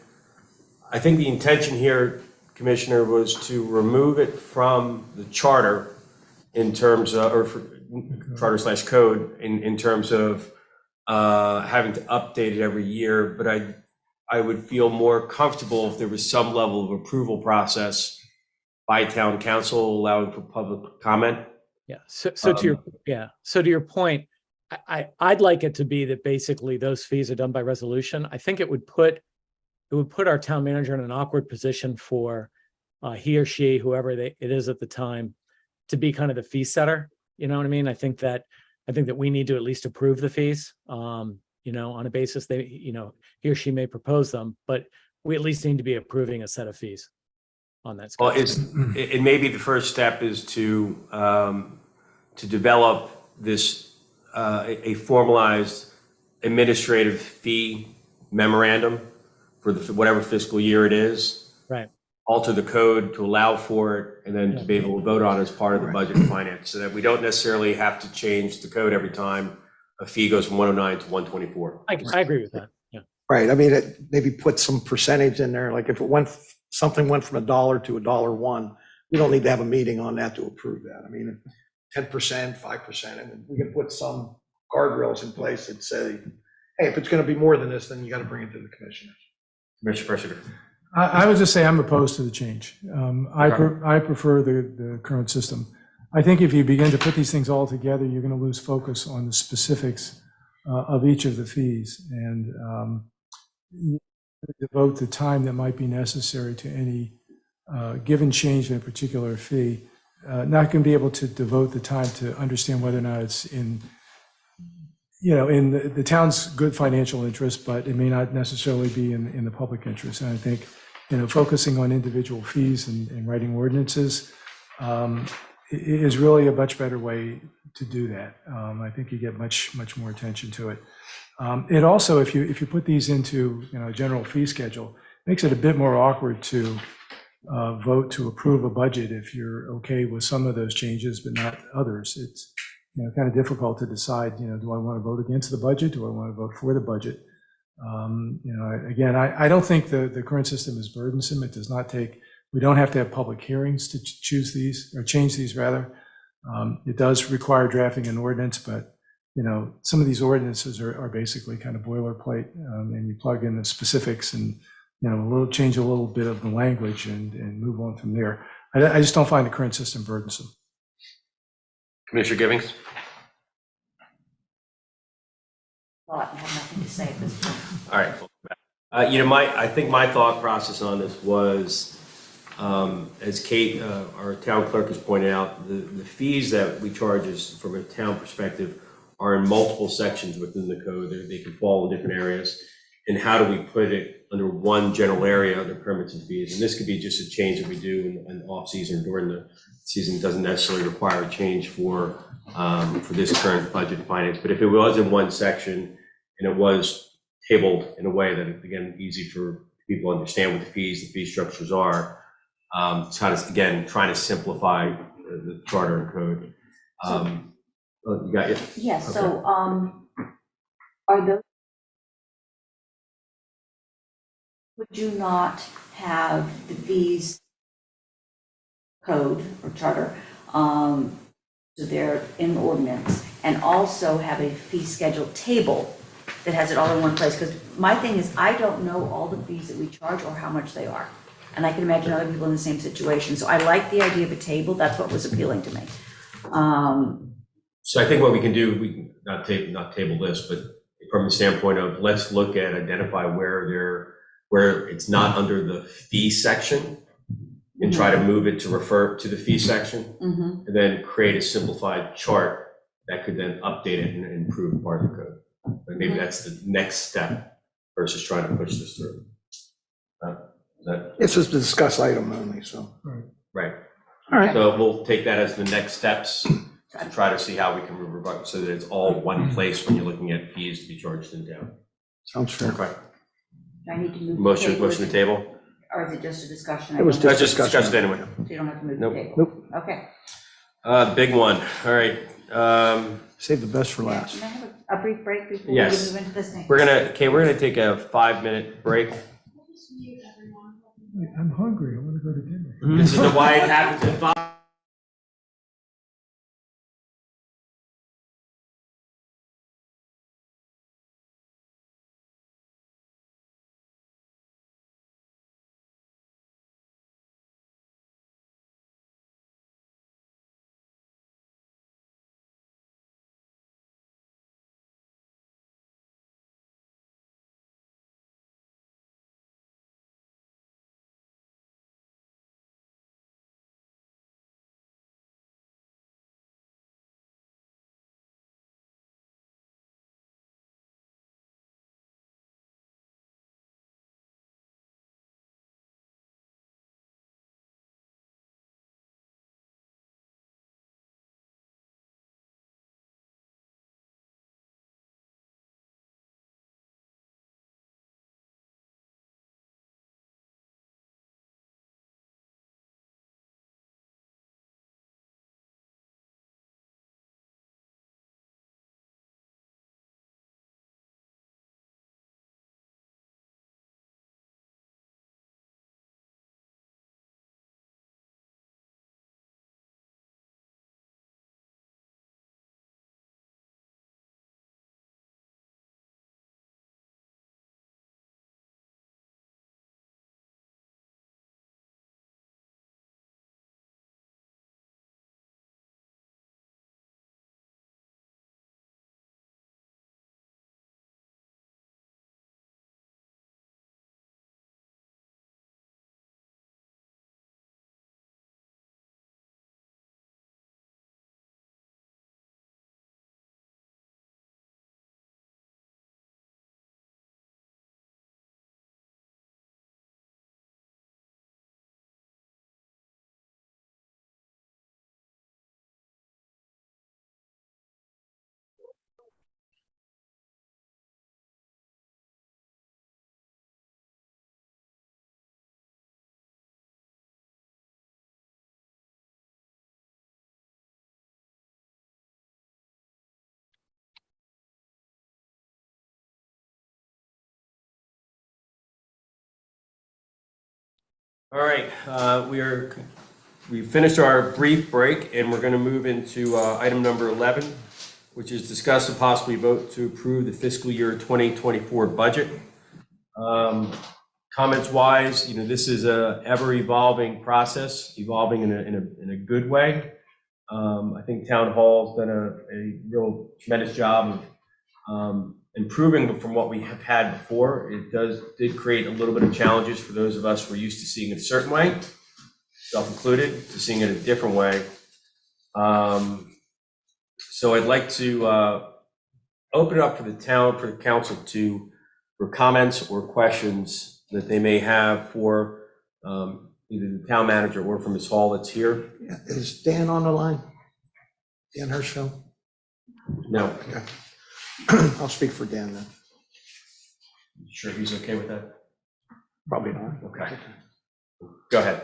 think the intention here, Commissioner, was to remove it from the charter in terms of, or for charter/code in terms of having to update it every year. But I would feel more comfortable if there was some level of approval process by town council allowing for public comment. Yeah. So to your point, I'd like it to be that basically those fees are done by resolution. I think it would put our town manager in an awkward position for he or she, whoever it is at the time, to be kind of the fee setter. You know what I mean? I think that we need to at least approve the fees, on a basis he or she may propose them, but we at least need to be approving a set of fees on that scale. Well, it may be the first step is to develop this a formalized administrative fee memorandum for whatever fiscal year it is. Right. Alter the code to allow for it, and then to be able to vote on it as part of the budget and finance, so that we don't necessarily have to change the code every time a fee goes from 109 to 124. I agree with that. Yeah. Right. I mean, maybe put some percentage in there. Like if something went from $1 to $1.01, we don't need to have a meeting on that to approve that. I mean, 10%, 5%, and we can put some guardrails in place that say, hey, if it's going to be more than this, then you got to bring it to the commissioners. Commissioner President. I would just say I'm opposed to the change. I prefer the current system. I think if you begin to put these things all together, you're going to lose focus on the specifics of each of the fees and devote the time that might be necessary to any given change in a particular fee. Not going to be able to devote the time to understand whether or not it's in the town's good financial interest, but it may not necessarily be in the public interest. And I think, focusing on individual fees and writing ordinances is really a much better way to do that. I think you get much more attention to it. It also, if you put these into a general fee schedule, makes it a bit more awkward to vote to approve a budget if you're okay with some of those changes but not others. It's kind of difficult to decide, do I want to vote against the budget? Do I want to vote for the budget? Again, I don't think the current system is burdensome. It does not we don't have to have public hearings to choose these or change these rather. It does require drafting an ordinance, but some of these ordinances are basically kind of boilerplate, and you plug in the specifics and change a little bit of the language and move on from there. I just don't find the current system burdensome. Commissioner Givings. Well, I have nothing to say at this point. All right. I think my thought process on this was, as Kate, our town clerk, has pointed out, the fees that we charge from a town perspective are in multiple sections within the code. They can fall in different areas. And how do we put it under one general area under permits and fees? And this could be just a change that we do in off season. During the season, it doesn't necessarily require a change for this current budget and finance. But if it was in one section and it was tabled in a way that, again, easy for people to understand what the fee structures are, it's kind of, again, trying to simplify the charter and code. You got it? Yes. Okay. So are those, would you not have the fees code or charter, so they're in ordinance, and also have a fee schedule table that has it all in one place? Because my thing is, I don't know all the fees that we charge or how much they are. And I can imagine other people in the same situation. So I like the idea of a table. That's what was appealing to me. So I think what we can do, we can not table this, but from the standpoint of let's look at identify where it's not under the fee section and try to move it to refer to the fee section, and then create a simplified chart that could then update it and improve part of the code. And maybe that's the next step versus trying to push this through. It's just a discuss item only, so. Right. All right. So we'll take that as the next steps to try to see how we can move it so that it's all one place when you're looking at fees to be charged in town. Sounds fair. Okay. Do I need to move? Motion to table? Or is it just a discussion? It was Just discussion. discuss it anyway. So you don't have to move Nope. the table? Nope. Okay. The big one, all right. Save the best for last. Can I have a brief break before we Yes. move into this thing? We're gonna take a 5-minute break. Wait, I'm hungry. I want to go to dinner. This is why it happens at 5. All right, we finished our brief break and we're going to move into item number 11, which is discuss and possibly vote to approve the fiscal year 2024 budget. Comments wise, this is a ever evolving process, evolving in a good way. I think Town Hall's done a real tremendous job of improving from what we have had before. It did create a little bit of challenges for those of us who are used to seeing it a certain way, self-included, to seeing it a different way. So I'd like to open it up for the council for comments or questions that they may have for either the town manager or from Ms. Hall that's here. Yeah. Is Dan on the line? Dan Hirschfeld? No. Okay. I'll speak for Dan then. Sure he's okay with that? Probably not. Okay. Go ahead.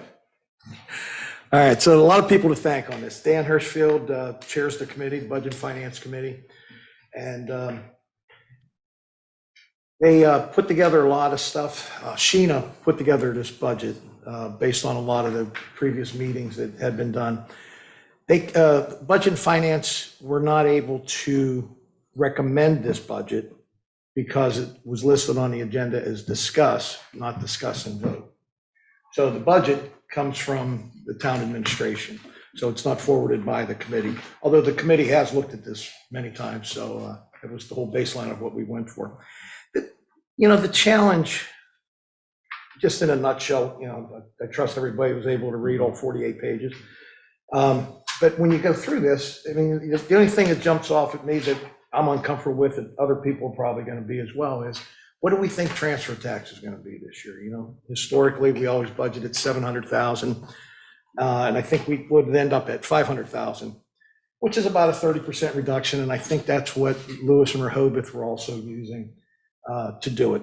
All right, so a lot of people to thank on this. Dan Hirschfeld chairs the committee, the Budget and Finance Committee. And they put together a lot of stuff. Sheena put together this budget based on a lot of the previous meetings that had been done. Budget and Finance were not able to recommend this budget because it was listed on the agenda as discuss, not discuss and vote. So the budget comes from the town administration. So it's not forwarded by the committee, although the committee has looked at this many times, so it was the whole baseline of what we went for. The challenge, just in a nutshell, I trust everybody was able to read all 48 pages. But when you go through this, I mean, the only thing that jumps off at me that I'm uncomfortable with, and other people are probably going to be as well, is what do we think transfer tax is going to be this year? Historically, we always budgeted 700,000, and I think we would end up at 500,000, which is about a 30% reduction. And I think that's what Lewis and Rehoboth were also using to do it.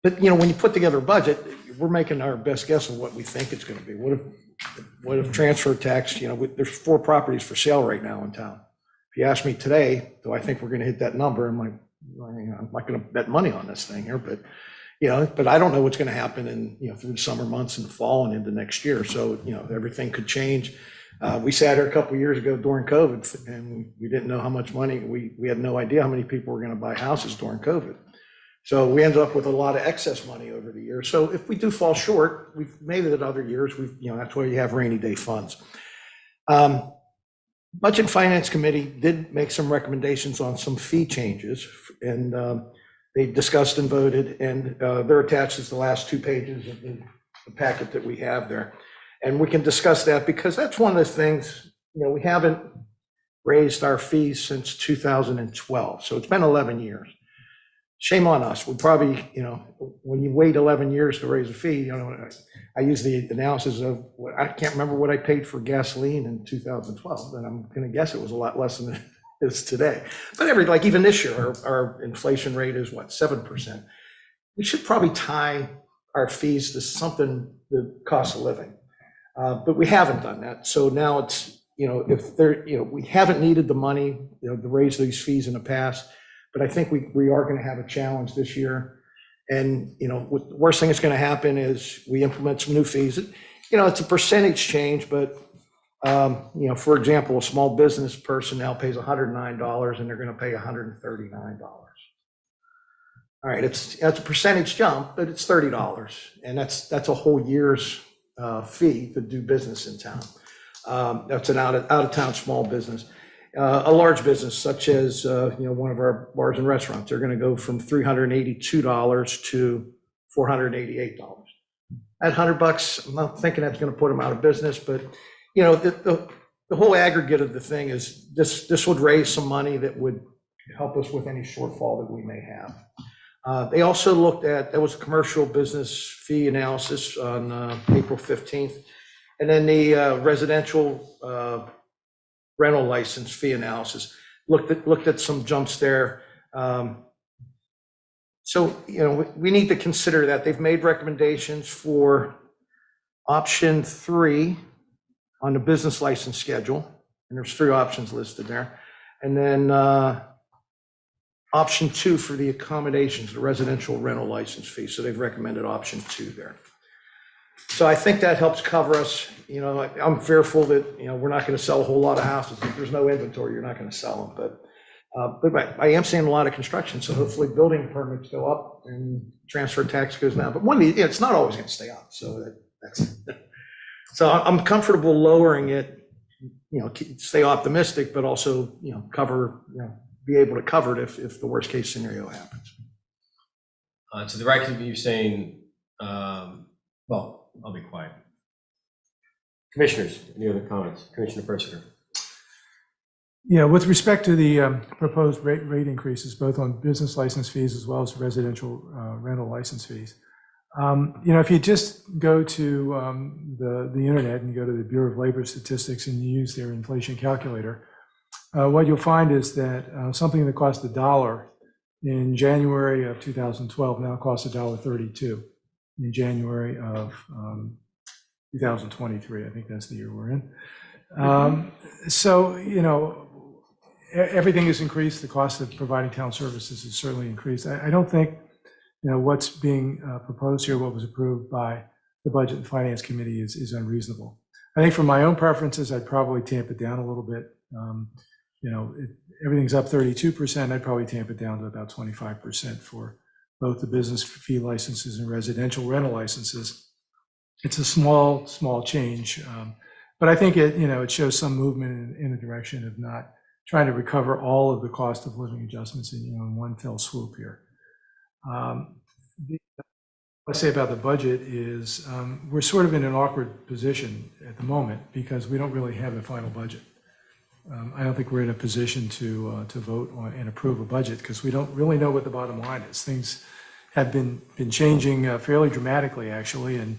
But when you put together a budget, we're making our best guess of what we think it's going to be. What if transfer tax? There's 4 properties for sale right now in town. If you ask me today, do I think we're going to hit that number? I'm not going to bet money on this thing here, but but I don't know what's going to happen in through the summer months and the fall and into next year. So everything could change. We sat here a couple of years ago during COVID, and we didn't know how much money. We had no idea how many people were going to buy houses during COVID. So we ended up with a lot of excess money over the years. So if we do fall short, we've made it at other years. That's why you have rainy day funds. Budget and Finance Committee did make some recommendations on some fee changes, and they discussed and voted, and they're attached as the last 2 pages of the packet that we have there. And we can discuss that because that's one of the things, we haven't raised our fees since 2012. So it's been 11 years. Shame on us. We probably, when you wait 11 years to raise a fee, I use the analysis of I can't remember what I paid for gasoline in 2012, and I'm going to guess it was a lot less than it is today. But even this year, our inflation rate is 7%. We should probably tie our fees to something, the cost of living, but we haven't done that. So now it's, we haven't needed the money, to raise these fees in the past. But I think we are going to have a challenge this year. And, the worst thing that's going to happen is we implement some new fees. It's a percentage change, but, for example, a small business person now pays $109 and they're going to pay $139. All right, that's a percentage jump, but it's $30. And that's a whole year's fee to do business in town. That's an out of town small business. A large business such as one of our bars and restaurants, they're going to go from $382 to $488. At $100, I'm not thinking that's going to put them out of business, but the whole aggregate of the thing is this would raise some money that would help us with any shortfall that we may have. They also looked at, that was a commercial business fee analysis on April 15th, and then the residential rental license fee analysis, looked at some jumps there. So, we need to consider that. They've made recommendations for option 3 on the business license schedule, and there's 3 options listed there. And then option 2 for the accommodations, the residential rental license fee. So they've recommended option 2 there. So I think that helps cover us. I'm fearful that, we're not going to sell a whole lot of houses. If there's no inventory, you're not going to sell them. But I am seeing a lot of construction. So hopefully building permits go up and transfer tax goes down. But it's not always going to stay up. So so I'm comfortable lowering it, stay optimistic, but also, cover, be able to cover it if the worst case scenario happens. To the right of you saying, I'll be quiet. Commissioners, any other comments? Commissioner Persinger. Yeah, with respect to the proposed rate increases, both on business license fees as well as residential rental license fees. If you just go to the internet and you go to the Bureau of Labor Statistics and you use their inflation calculator, what you'll find is that something that cost $1 in January of 2012 now costs $1.32 in January of 2023. I think that's the year we're in. So, everything has increased. The cost of providing town services has certainly increased. I don't think, what's being proposed here, what was approved by the Budget and Finance Committee is unreasonable. I think for my own preferences, I'd probably tamp it down a little bit. Everything's up 32%. I'd probably tamp it down to about 25% for both the business fee licenses and residential rental licenses. It's a small change, But I think it shows some movement in the direction of not trying to recover all of the cost of living adjustments in one fell swoop here. What I say about the budget is we're sort of in an awkward position at the moment because we don't really have a final budget. I don't think we're in a position to vote on and approve a budget because we don't really know what the bottom line is. Things have been changing fairly dramatically, actually, and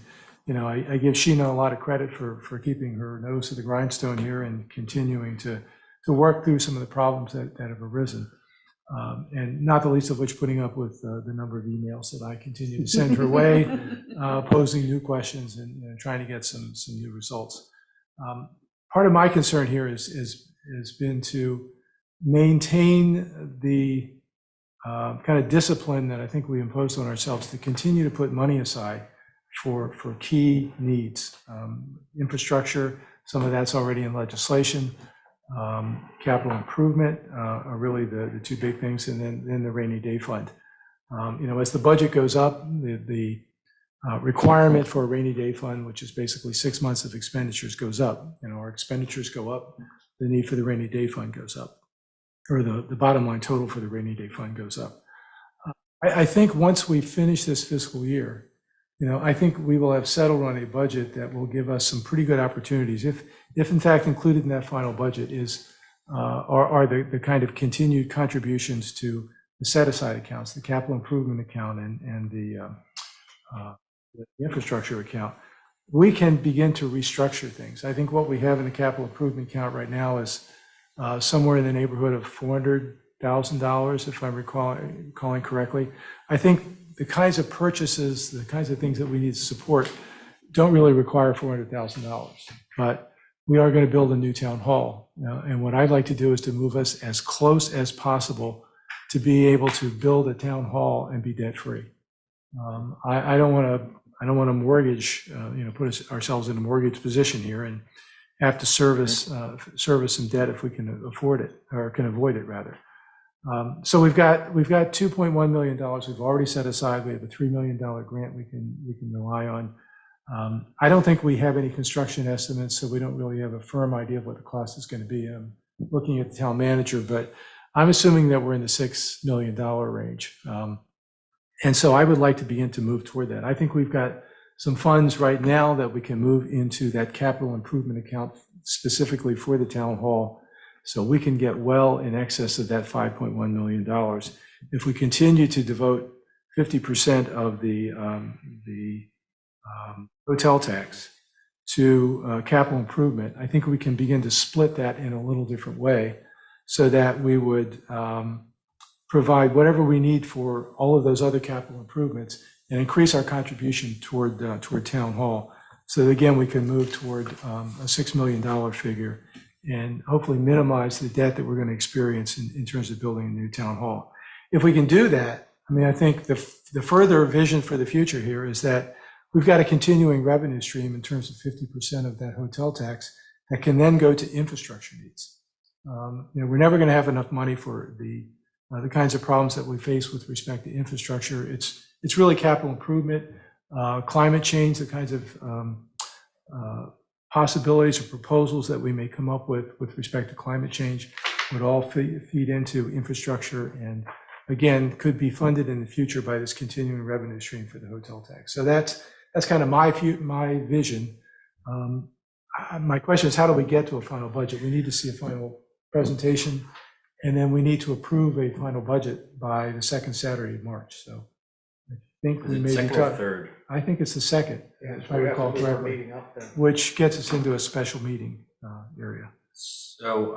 I give Sheena a lot of credit for keeping her nose to the grindstone here and continuing to work through some of the problems that have arisen. And not the least of which putting up with the number of emails that I continue to send her way, posing new questions and trying to get some new results. Part of my concern here has been to maintain the kind of discipline that I think we imposed on ourselves to continue to put money aside for key needs. Infrastructure, some of that's already in legislation. Capital improvement are really the two big things, and then the rainy day fund. As the budget goes up, the requirement for a rainy day fund, which is basically 6 months of expenditures, goes up. Our expenditures go up, the need for the rainy day fund goes up, or the bottom line total for the rainy day fund goes up. I think once we finish this fiscal year, I think we will have settled on a budget that will give us some pretty good opportunities. If in fact included in that final budget are the kind of continued contributions to the set-aside accounts, the capital improvement account and the infrastructure account, we can begin to restructure things. I think what we have in the capital improvement account right now is somewhere in the neighborhood of $400,000, if I'm recalling correctly. I think the kinds of purchases, the kinds of things that we need to support don't really require $400,000, but we are going to build a new town hall. And what I'd like to do is to move us as close as possible to be able to build a town hall and be debt free. I don't want to mortgage, put ourselves in a mortgage position here and have to service some debt if we can afford it, or can avoid it rather. So we've got $2.1 million we've already set aside. We have a $3 million grant we can rely on. I don't think we have any construction estimates, so we don't really have a firm idea of what the cost is going to be. I'm looking at the town manager, but I'm assuming that we're in the $6 million range. And so I would like to begin to move toward that. I think we've got some funds right now that we can move into that capital improvement account specifically for the town hall. So we can get well in excess of that $5.1 million. If we continue to devote 50% of the hotel tax to capital improvement, I think we can begin to split that in a little different way so that we would provide whatever we need for all of those other capital improvements and increase our contribution toward town hall. So that, again, we can move toward a $6 million figure and hopefully minimize the debt that we're going to experience in terms of building a new town hall. If we can do that, I think the further vision for the future here is that we've got a continuing revenue stream in terms of 50% of that hotel tax that can then go to infrastructure needs. We're never going to have enough money for the kinds of problems that we face with respect to infrastructure. It's really capital improvement, climate change, the kinds of possibilities or proposals that we may come up with respect to climate change would all feed into infrastructure and, again, could be funded in the future by this continuing revenue stream for the hotel tax. So that's kind of my vision. My question is, how do we get to a final budget? We need to see a final presentation, and then we need to approve a final budget by the second Saturday of March. So I think we may be Second or third? I think it's the second, if I recall correctly, which gets us into a special meeting area. So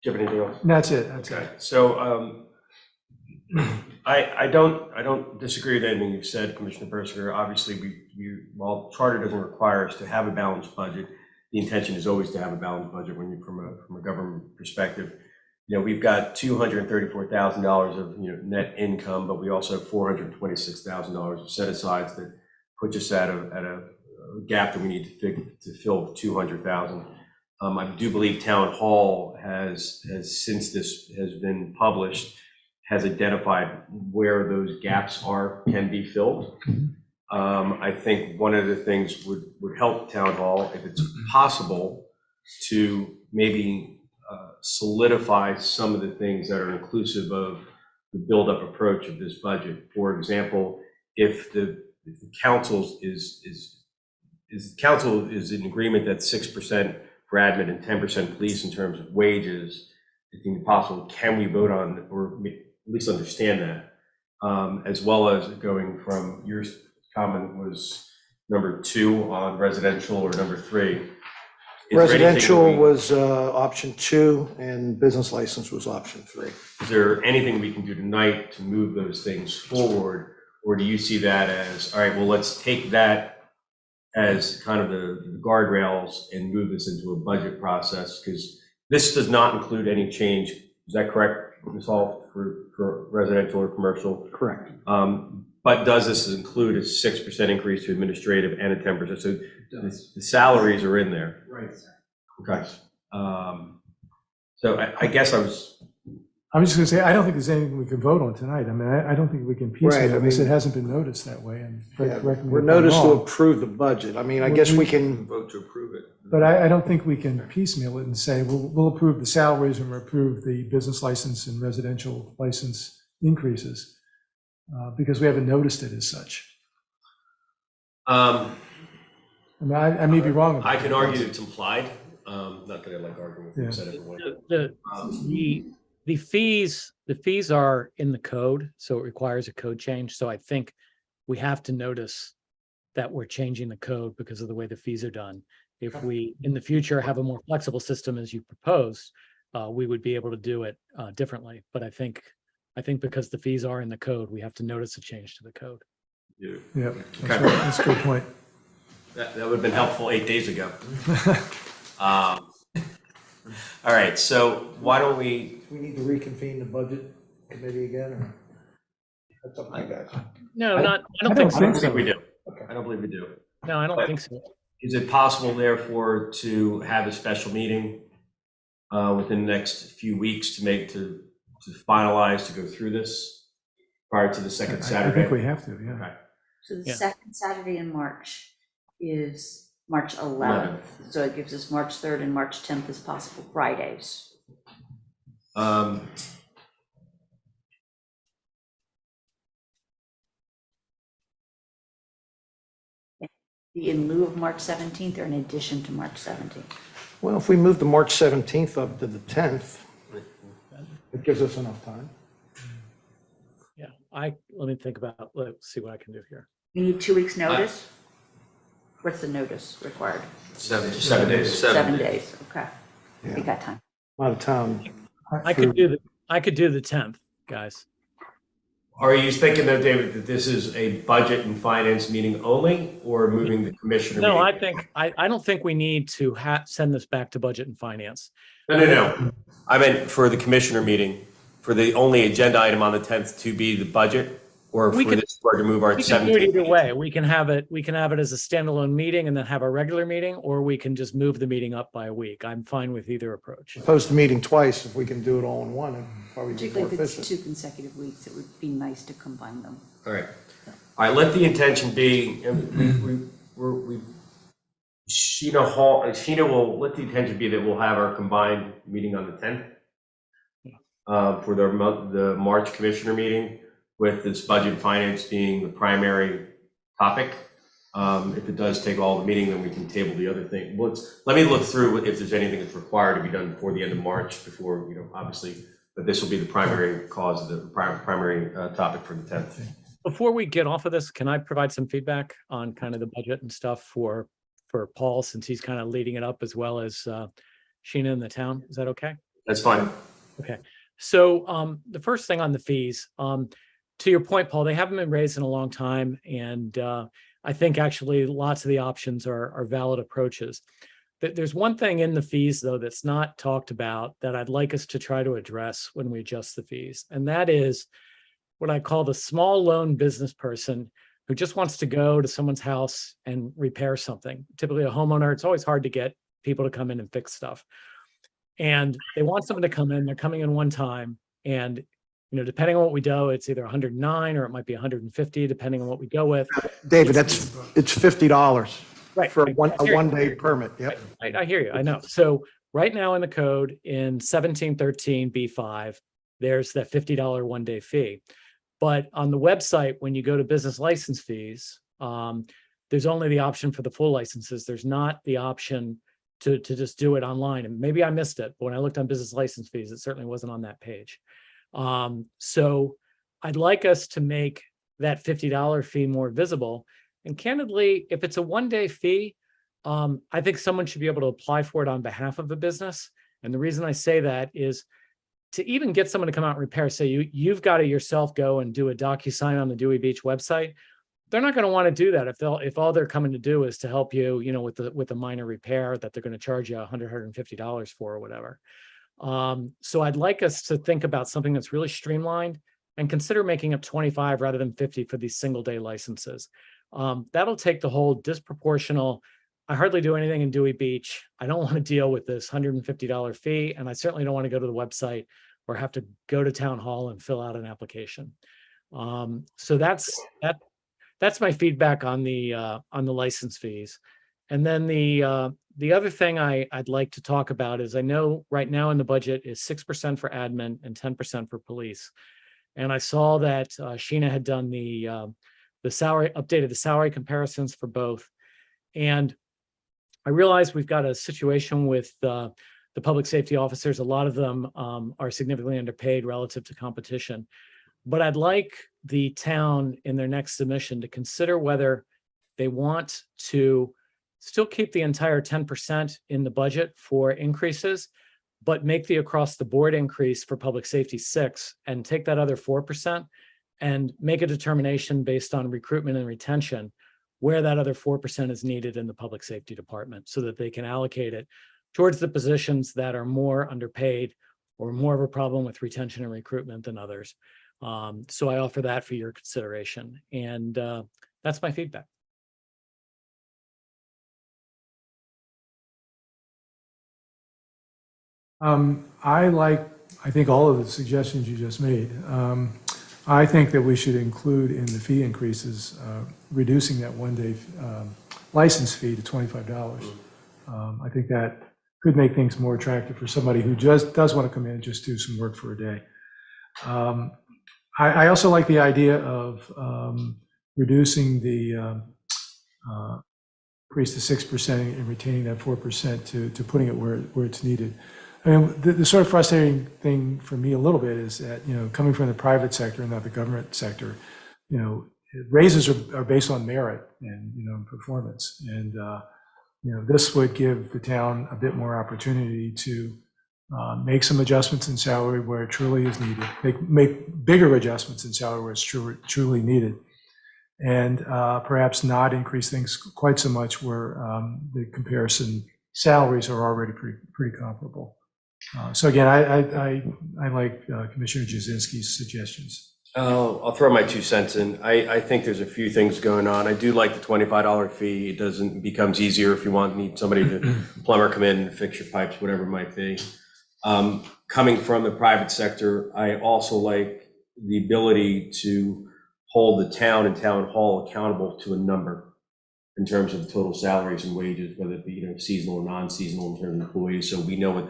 do you have anything else? That's it. That's Okay. it. So I don't disagree with anything you've said, Commissioner Bersinger. Obviously, while charter doesn't require us to have a balanced budget, the intention is always to have a balanced budget from a government perspective. We've got $234,000 of net income, but we also have $426,000 of set-asides that puts us at a gap that we need to fill $200,000. I do believe Town Hall has, since this has been published, has identified where those gaps can be filled. I think one of the things would help town hall, if it's possible, to maybe solidify some of the things that are inclusive of the build-up approach of this budget. For example, if the council is in agreement that 6% for admin and 10% police in terms of wages, if it's possible, can we vote on, or at least understand that, as well as going from your comment was number 2 on residential, or number 3. Is there anything that Residential we- was option 2, and business license was option 3. Is there anything we can do tonight to move those things forward? Or do you see that as, all right, well, let's take that as kind of the guardrails and move this into a budget process? Because this does not include any change. Is that correct, Ms. Hall, for residential or commercial? Correct. But does this include a 6% increase to administrative and a 10%? So the salaries are in there. Right. Okay. So I guess I'm just going to say, I don't think there's anything we can vote on tonight. I mean, I don't think we can Right, piecemeal I this. It mean- hasn't been noticed that way. And Fred, Yeah, correct me we're if I'm noticed to wrong. approve the budget. I mean, I guess we can, Vote to approve it. But I don't think we can piecemeal it and say, we'll approve the salaries and we'll approve the business license and residential license increases, because we haven't noticed it as such. I mean, I may be wrong. about I can that. argue it's implied, not that I like arguing with you, Yeah. said everyone. The fees are in the code, so it requires a code change. So I think we have to notice that we're changing the code because of the way the fees are done. If we, in the future, have a more flexible system as you propose, we would be able to do it differently. But I think because the fees are in the code, we have to notice a change to the code. Yeah. Yeah, Okay. that's a good point. That would have been helpful 8 days ago. All right, so why don't we, we need to reconvene the budget committee again, or? That's up to you guys. No, I don't think so. I don't think we do. I don't believe we do. No, I don't But think so. Is it possible therefore to have a special meeting within the next few weeks to finalize, to go through this prior to the second I Saturday? think we have to, yeah. Okay. So the Yeah. second Saturday in March is March 11th. So it gives us March 3rd and March 10th as possible Fridays. Be in lieu of March 17th or in addition to March 17th? Well, if we move the March 17th up to the 10th, it gives us enough time. Yeah, let me think about, let's see what I can do here. You need 2 weeks' notice? What's the notice required? 7 days. 7 days, okay. We Yeah. got time. I'm out of town. I could do the 10th, guys. Are you thinking though, David, that this is a budget and finance meeting only, or moving the commissioner No, meeting? I don't think we need to send this back to budget and finance. No. I meant for the commissioner meeting, for the only agenda item on the 10th to be the budget, or We for can- this board to move our We can do it 17th? either way. We can have it as a standalone meeting and then have a regular meeting, or we can just move the meeting up by a week. I'm fine with either approach. Opposed to meeting twice, if we can do it all in one, it'd probably be more Particularly if it's efficient. 2 consecutive weeks, it would be nice to combine them. All right. All right, let the intention be, and Sheena will, let the intention be that we'll have our combined meeting on the 10th for the March commissioner meeting, with this budget and finance being the primary topic. If it does take all the meeting, then we can table the other thing. Let me look through if there's anything that's required to be done before the end of March, before, obviously, but this will be the primary cause, the primary topic for the 10th. Before we get off of this, can I provide some feedback on kind of the budget and stuff for Paul, since he's kind of leading it up, as well as Sheena in the town? Is that okay? That's fine. Okay. So the first thing on the fees, to your point, Paul, they haven't been raised in a long time. And I think actually lots of the options are valid approaches. There's one thing in the fees, though, that's not talked about that I'd like us to try to address when we adjust the fees. And that is what I call the small loan business person who just wants to go to someone's house and repair something. Typically a homeowner, it's always hard to get people to come in and fix stuff. And they want someone to come in, they're coming in one time, and depending on what we do, it's either 109 or it might be 150, depending on what we go with. David, it's $50 Right. for I a hear you. one-day permit. Yep. I hear you. I know. So right now in the code in 1713 B5, there's that $50 one-day fee. But on the website, when you go to business license fees, there's only the option for the full licenses. There's not the option to just do it online. And maybe I missed it, but when I looked on business license fees, it certainly wasn't on that page. So I'd like us to make that $50 fee more visible. And candidly, if it's a one-day fee, I think someone should be able to apply for it on behalf of a business. And the reason I say that is to even get someone to come out and repair, say you've got to yourself go and do a DocuSign on the Dewey Beach website. They're not going to want to do that if all they're coming to do is to help you, with a minor repair that they're going to charge you $150 for or whatever. So I'd like us to think about something that's really streamlined and consider making it 25 rather than 50 for these single day licenses. That'll take the whole disproportional. I hardly do anything in Dewey Beach. I don't want to deal with this $150 fee, and I certainly don't want to go to the website or have to go to town hall and fill out an application. So that's my feedback on the license fees. And then the other thing I'd like to talk about is I know right now in the budget is 6% for admin and 10% for police. And I saw that Sheena had done the updated the salary comparisons for both. And I realize we've got a situation with the public safety officers. A lot of them are significantly underpaid relative to competition. But I'd like the town in their next submission to consider whether they want to still keep the entire 10% in the budget for increases, but make the across the board increase for public safety 6% and take that other 4% and make a determination based on recruitment and retention where that other 4% is needed in the public safety department so that they can allocate it towards the positions that are more underpaid or more of a problem with retention and recruitment than others. So I offer that for your consideration. And that's my feedback. I think all of the suggestions you just made. I think that we should include in the fee increases, reducing that one-day license fee to $25. I think that could make things more attractive for somebody who just does want to come in and just do some work for a day. I also like the idea of reducing the increase to 6% and retaining that 4% to putting it where it's needed. I mean, the sort of frustrating thing for me a little bit is that, coming from the private sector and not the government sector, raises are based on merit and, performance. And, this would give the town a bit more opportunity to make some adjustments in salary where it truly is needed, make bigger adjustments in salary where it's truly needed, and perhaps not increase things quite so much where the comparison salaries are already pretty comparable. So again, I like Commissioner Jasinski's suggestions. I'll throw my 2 cents in. I think there's a few things going on. I do like the $25 fee. It becomes easier if you need somebody to plumber come in and fix your pipes, whatever it might be. Coming from the private sector, I also like the ability to hold the town and town hall accountable to a number in terms of the total salaries and wages, whether it be seasonal or non-seasonal in terms of employees. So we know what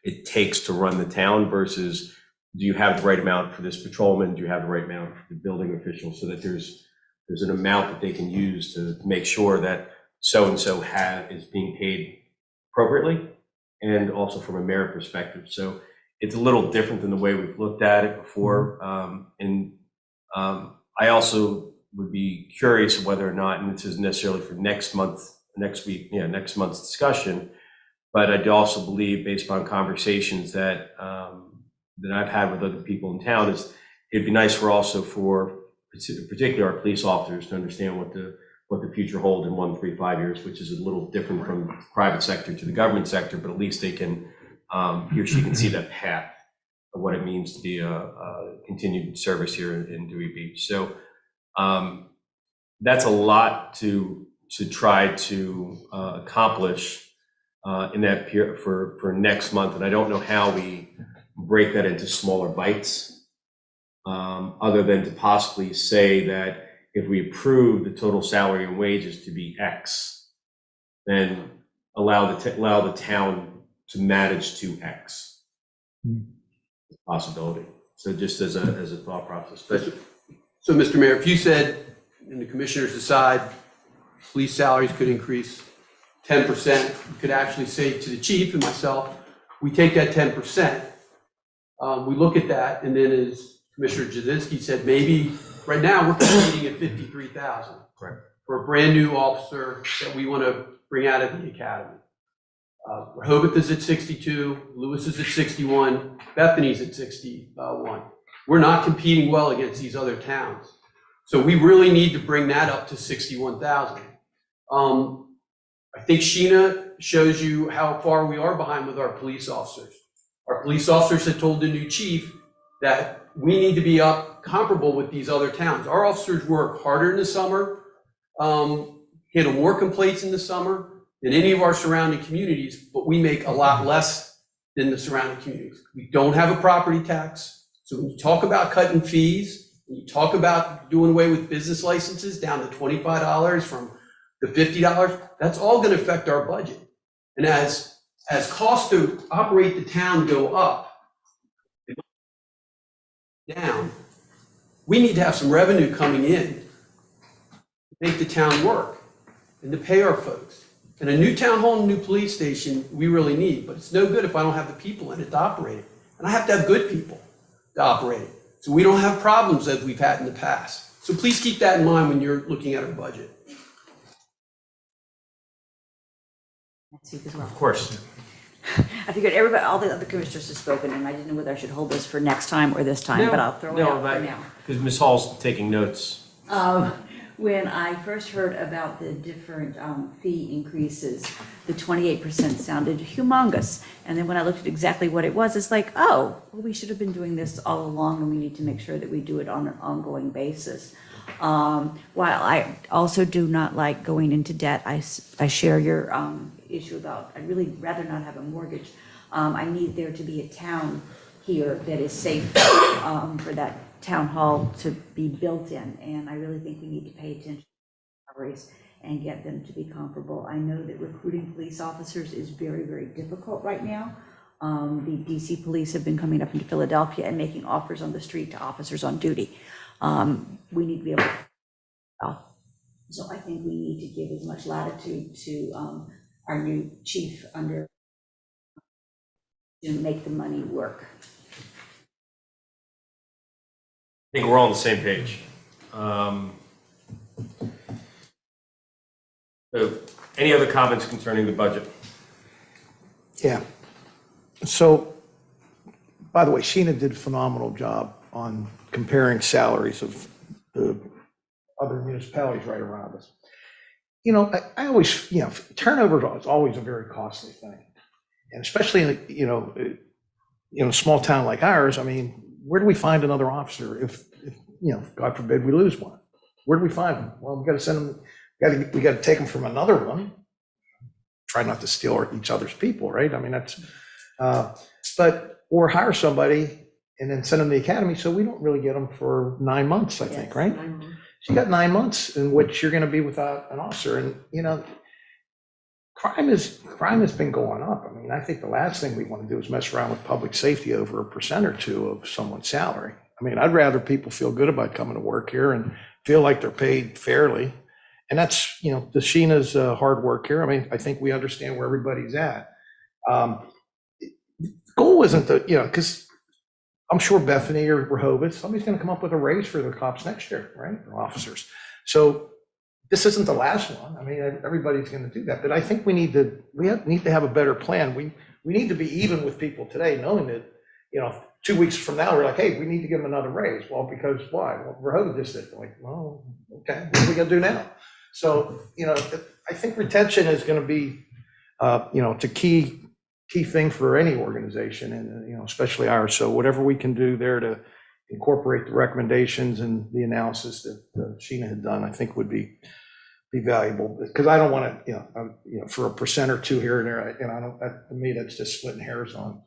it takes to run the town versus do you have the right amount for this patrolman? Do you have the right amount for the building official? So that there's an amount that they can use to make sure that so-and-so is being paid appropriately and also from a merit perspective. So it's a little different than the way we've looked at it before. I also would be curious whether or not, and this isn't necessarily for next month's discussion, but I do also believe, based upon conversations that I've had with other people in town, is it'd be nice for particularly our police officers to understand what the future holds in 1, 3, 5 years, which is a little different from the private sector to the government sector, but at least they can, he or she can see that path of what it means to be a continued service here in Dewey Beach. So that's a lot to try to accomplish in that period for next month. And I don't know how we break that into smaller bites other than to possibly say that if we approve the total salary and wages to be X, then allow the town to manage to X. Possibility. So just as a thought process. But So, Mr. Mayor, if you said, and the commissioners decide, police salaries could increase 10%, you could actually say to the chief and myself, we take that 10%, we look at that, and then as Commissioner Jazinski said, maybe right now we're competing at 53,000 for a brand new officer that we want to bring out of the academy. Rehoboth is at 62, Lewis is at 61, Bethany's at 61. We're not competing well against these other towns. So we really need to bring that up to 61,000. I think Sheena shows you how far we are behind with our police officers. Our police officers have told the new chief that we need to be up comparable with these other towns. Our officers work harder in the summer, handle more complaints in the summer than any of our surrounding communities, but we make a lot less than the surrounding communities. We don't have a property tax. So when you talk about cutting fees, when you talk about doing away with business licenses down to $25 from the $50, that's all going to affect our budget. And as costs to operate the town go up, down, we need to have some revenue coming in to make the town work and to pay our folks. And a new town hall and a new police station, we really need, but it's no good if I don't have the people in it to operate it. And I have to have good people to operate it. So we don't have problems as we've had in the past. So please keep that in mind when you're looking at our budget. of course. I figured everybody, all the other commissioners have spoken, and I didn't know whether I should hold this for next time or this time, but I'll throw it out for now. Because Ms. Hall's taking notes. When I first heard about the different fee increases, the 28% sounded humongous. And then when I looked at exactly what it was, it's like, oh, well, we should have been doing this all along, and we need to make sure that we do it on an ongoing basis. While I also do not like going into debt, I share your issue about, I'd really rather not have a mortgage. I need there to be a town here that is safe for that town hall to be built in, and I really think we need to pay attention to salaries and get them to be comparable. I know that recruiting police officers is very, very difficult right now. The DC police have been coming up into Philadelphia and making offers on the street to officers on duty. We need to be able to, so I think we need to give as much latitude to our new chief under to make the money work. I think we're all on the same page. So any other comments concerning the budget? Yeah. So, by the way, Sheena did a phenomenal job on comparing salaries of the other municipalities right around us. You know, I always, turnover is always a very costly thing. And especially, in a small town like ours, I mean, where do we find another officer if God forbid we lose one? Where do we find them? Well, we got to send them, we got to take them from another one. Try not to steal each other's people, right? I mean, that's, or hire somebody and then send them to the academy, so we don't really get them for 9 months, I think, right? So you got 9 months in which you're going to be without an officer, and crime has been going up. I mean, I think the last thing we want to do is mess around with public safety over 1% or 2% of someone's salary. I mean, I'd rather people feel good about coming to work here and feel like they're paid fairly. And that's, the Sheena's hard work here. I mean, I think we understand where everybody's at. The goal isn't to, because I'm sure Bethany or Rehoboth, somebody's going to come up with a raise for their cops next year, right? Or officers. So this isn't the last one. I mean, everybody's going to do that. But I think we need to have a better plan. We need to be even with people today, knowing that, 2 weeks from now, we're like, hey, we need to give them another raise. Well, because why? Well, Rehoboth just did. Like, well, okay, what are we going to do now? So, I think retention is going to be, it's a key thing for any organization, and, especially ours. So whatever we can do there to incorporate the recommendations and the analysis that Sheena had done, I think would be valuable, because I don't want to, for 1% or 2% here and there, to me, that's just splitting hairs on,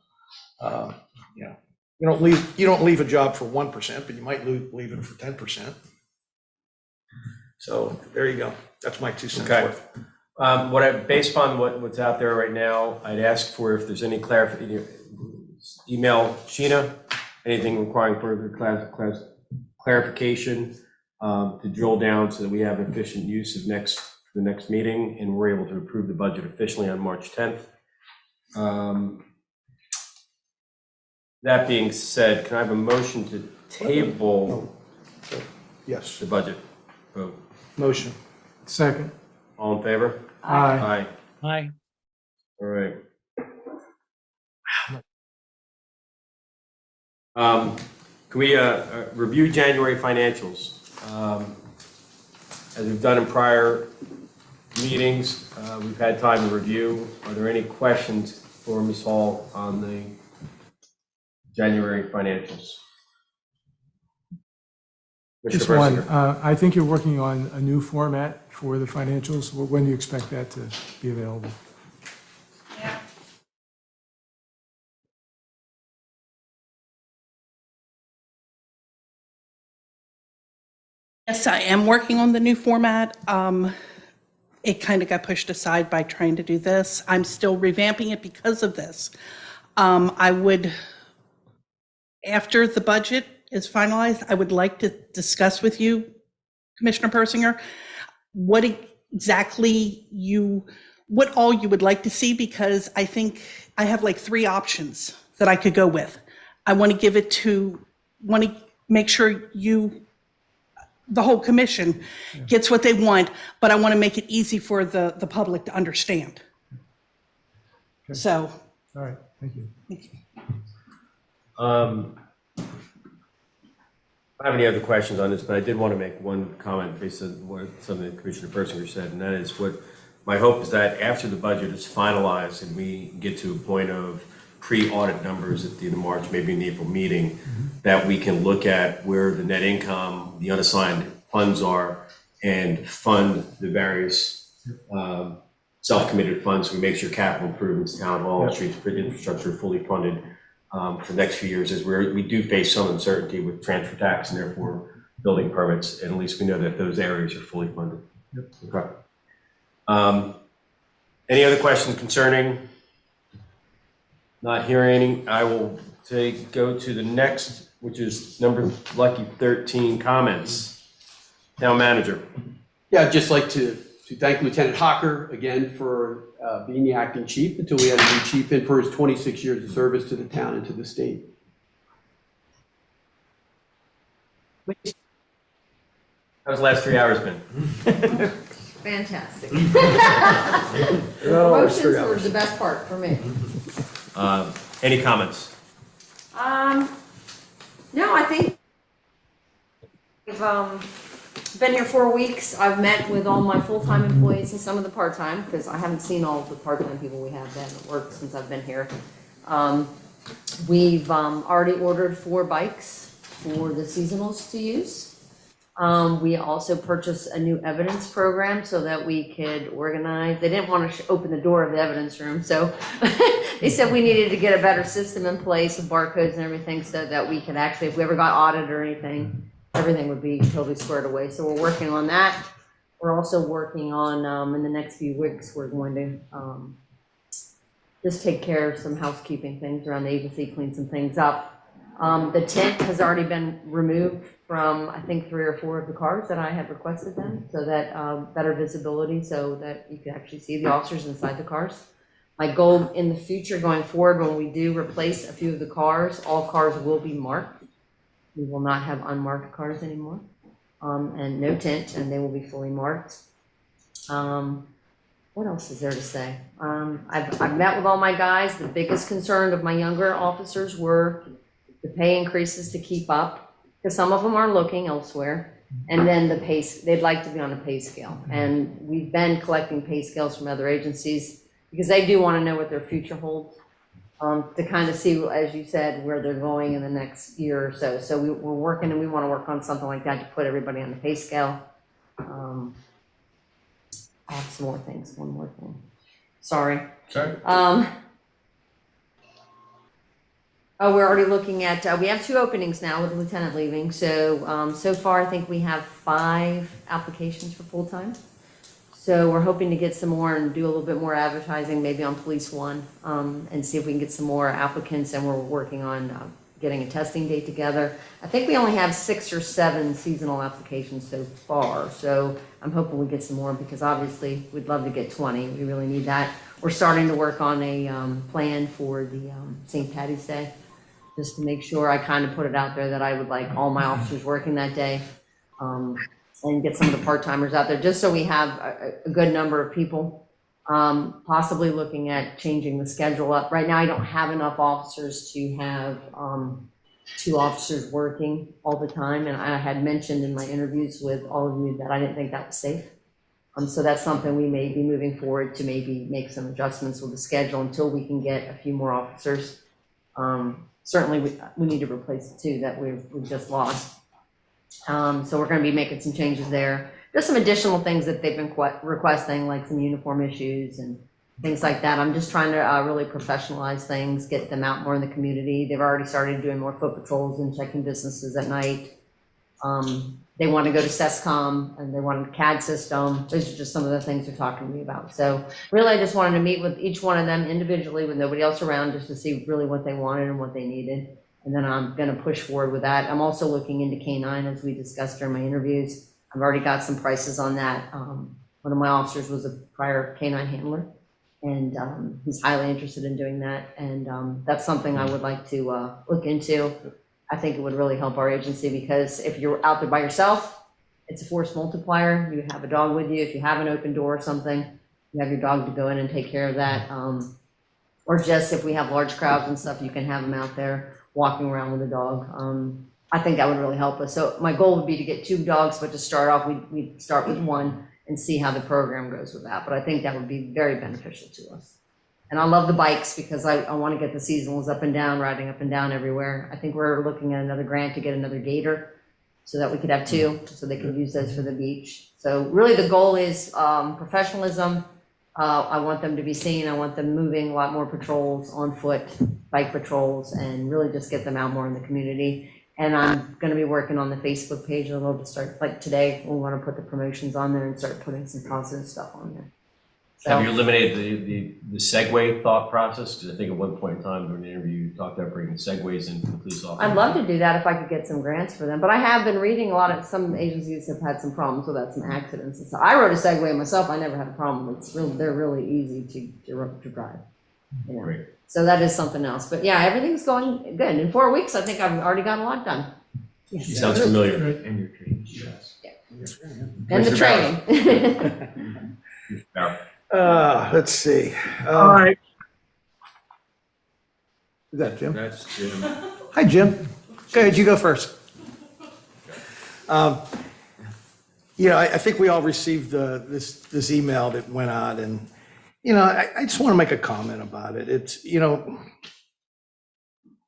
You don't leave a job for 1%, but you might leave it for 10%. So there you go. That's my 2 cents Okay. worth. Based on what's out there right now, I'd ask for if there's any clarification, email Sheena, anything requiring further clarification to drill down so that we have efficient use of the next meeting and we're able to approve the budget officially on March 10th. That being said, can I have a motion to table Yes. the budget vote? Motion. Second. All in favor? Aye. Aye. All right. Can we review January financials? As we've done in prior meetings, we've had time to review. Are there any questions for Ms. Hall on the January financials? Just Mr. one. Persinger. I think you're working on a new format for the financials. When do you expect that to be available? Yes, I am working on the new format. It kind of got pushed aside by trying to do this. I'm still revamping it because of this. I would, after the budget is finalized, I would like to discuss with you, Commissioner Persinger, what exactly what all you would like to see, because I think I have like 3 options that I could go with. I want to make sure the whole commission gets what they want, but I want to make it easy for the public to understand. Okay. So. All right, thank you. I don't have any other questions on this, but I did want to make one comment based on what something that Commissioner Persinger said, and that is my hope is that after the budget is finalized and we get to a point of pre-audit numbers at the end of March, maybe in the April meeting, that we can look at where the net income, the unassigned funds are, and fund the various self-committed funds. So we make sure capital improvements, town hall, streets, infrastructure are fully funded for the next few years, as we do face some uncertainty with transfer tax and therefore building permits, and at least we know that those areas are fully funded. Yep. Okay. Any other questions concerning? Not hearing any, I will go to the next, which is number lucky 13, comments. Town manager. Yeah, I'd just like to thank Lieutenant Hocker again for being the acting chief until we had a new chief in for his 26 years of service to the town and to the state. How's the last 3 hours been? Fantastic. Oh, Promotions were the best part for me. Any comments? No, I think I've been here 4 weeks. I've met with all my full-time employees and some of the part-time, because I haven't seen all the part-time people we have that have worked since I've been here. We've already ordered 4 bikes for the seasonals to use. We also purchased a new evidence program so that we could organize. They didn't want to open the door of the evidence room, so they said we needed to get a better system in place with barcodes and everything so that we could actually, if we ever got audited or anything, everything would be totally squared away. So we're working on that. We're also working on, in the next few weeks, we're going to just take care of some housekeeping things around the agency, clean some things up. The tent has already been removed from, I think, 3 or 4 of the cars that I had requested them, so that better visibility, so that you can actually see the officers inside the cars. My goal in the future going forward, when we do replace a few of the cars, all cars will be marked. We will not have unmarked cars anymore, and no tent, and they will be fully marked. What else is there to say? I've met with all my guys. The biggest concern of my younger officers were the pay increases to keep up, because some of them are looking elsewhere. And then the pay, they'd like to be on a pay scale. And we've been collecting pay scales from other agencies because they do want to know what their future holds, to kind of see, as you said, where they're going in the next year or so. So we're working, and we want to work on something like that to put everybody on the pay scale. I have some more things, one more thing. Sorry. Sorry. We're already looking at, we have 2 openings now with the lieutenant leaving. So, so far, I think we have 5 applications for full-time. So we're hoping to get some more and do a little bit more advertising, maybe on Police One, and see if we can get some more applicants. And we're working on getting a testing date together. I think we only have 6 or 7 seasonal applications so far. So I'm hoping we get some more because obviously we'd love to get 20. We really need that. We're starting to work on a plan for the St. Patty's Day, just to make sure I kind of put it out there that I would like all my officers working that day. And get some of the part-timers out there, just so we have a good number of people. Possibly looking at changing the schedule up. Right now, I don't have enough officers to have 2 officers working all the time. And I had mentioned in my interviews with all of you that I didn't think that was safe. So that's something we may be moving forward to maybe make some adjustments with the schedule until we can get a few more officers. Certainly, we need to replace the 2 that we've just lost. So we're going to be making some changes there. Just some additional things that they've been requesting, like some uniform issues and things like that. I'm just trying to really professionalize things, get them out more in the community. They've already started doing more foot patrols and checking businesses at night. They want to go to SESCOM and they want a CAD system. Those are just some of the things they're talking to me about. So really, I just wanted to meet with each one of them individually with nobody else around, just to see really what they wanted and what they needed. And then I'm going to push forward with that. I'm also looking into K9, as we discussed during my interviews. I've already got some prices on that. One of my officers was a prior K9 handler, and he's highly interested in doing that. And that's something I would like to look into. I think it would really help our agency, because if you're out there by yourself, it's a force multiplier. You have a dog with you. If you have an open door or something, you have your dog to go in and take care of that. Or just if we have large crowds and stuff, you can have them out there walking around with a dog. I think that would really help us. So my goal would be to get 2 dogs, but to start off, we'd start with 1 and see how the program goes with that. But I think that would be very beneficial to us. And I love the bikes, because I want to get the seasonals up and down, riding up and down everywhere. I think we're looking at another grant to get another gator so that we could have 2, so they can use those for the beach. So really the goal is professionalism. I want them to be seen. I want them moving a lot more patrols on foot, bike patrols, and really just get them out more in the community. And I'm going to be working on the Facebook page a little to start, like today, we want to put the promotions on there and start putting some positive stuff on there. So, Have you eliminated the Segway thought process? Because I think at one point in time during the interview, you talked about bringing Segways in for the police officers. I'd love to do that if I could get some grants for them. But I have been reading a lot of, some agencies have had some problems with that, some accidents and stuff. I rode a Segway myself. I never had a problem. They're really easy to drive. You know? Great. So that is something else. But yeah, everything's going good. In 4 weeks, I think I've already got a lot done. She sounds familiar. And your training. Yes. And the training. Let's see. All right. Is that Jim? That's Jim. Hi, Jim. Go ahead, you go first. Yeah, I think we all received this email that went out, and, you know, I just want to make a comment about it. It's, you know,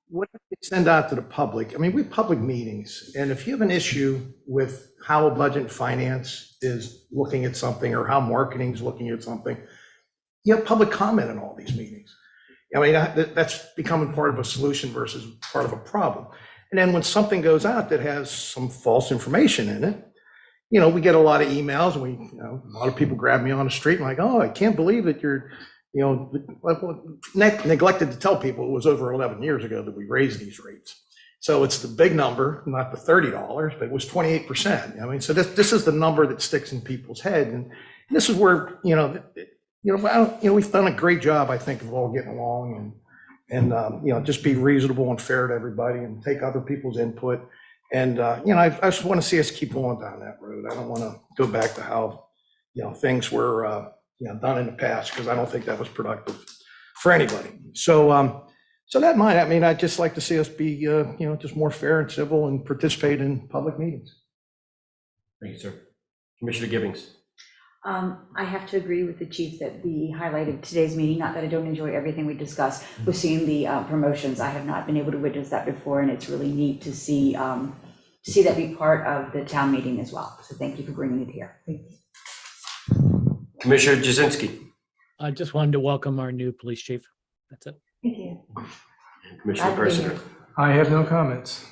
what we send out to the public, I mean, we have public meetings, and if you have an issue with how budget and finance is looking at something, or how marketing is looking at something, you have public comment in all these meetings. I mean, that's becoming part of a solution versus part of a problem. And then when something goes out that has some false information in it, you know, we get a lot of emails, and a lot of people grab me on the street and like, oh, I can't believe that you're, you know, neglected to tell people it was over 11 years ago that we raised these rates. So it's the big number, not the $30, but it was 28%. I mean, so this is the number that sticks in people's head, and this is where, we've done a great job, I think, of all getting along and just be reasonable and fair to everybody and take other people's input. And I just want to see us keep going down that road. I don't want to go back to how things were done in the past, because I don't think that was productive for anybody. So that might, I mean, I'd just like to see us be, just more fair and civil and participate in public meetings. Thank you, sir. Commissioner Gibbings. I have to agree with the chief that the highlight of today's meeting, not that I don't enjoy everything we discussed, was seeing the promotions. I have not been able to witness that before, and it's really neat to see that be part of the town meeting as well. So thank you for bringing it here. Thank you. Commissioner Jasinski. I just wanted to welcome our new police chief. That's it. Thank you. Commissioner Glad to be Persinger. here. I have no comments.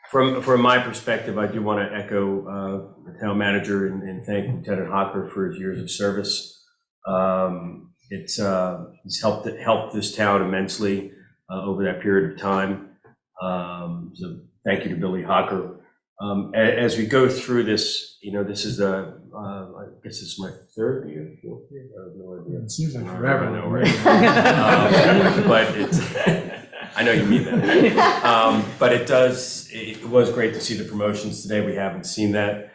From my perspective, I do want to echo the town manager and thank Lieutenant Hocker for his years of service. He's helped this town immensely over that period of time. So thank you to Billy Hocker. As we go through this, this is I guess this is my third year, fourth year, I have no idea. It seems like forever. I know, right? But it's, I know you mean that. But it was great to see the promotions today. We haven't seen that.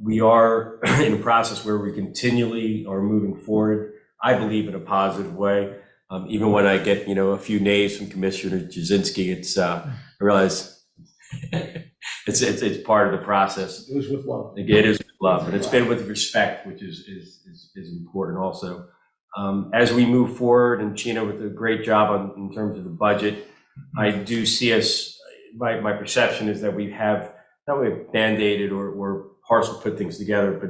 We are in a process where we continually are moving forward, I believe, in a positive way. Even when I get, a few nays from Commissioner Jasinski, I realize it's part of the process. It was with love. It is with love, and it's been with respect, which is important also. As we move forward, and Chino with a great job in terms of the budget, I do see us, my perception is that we have, not only band-aided or partial put things together, but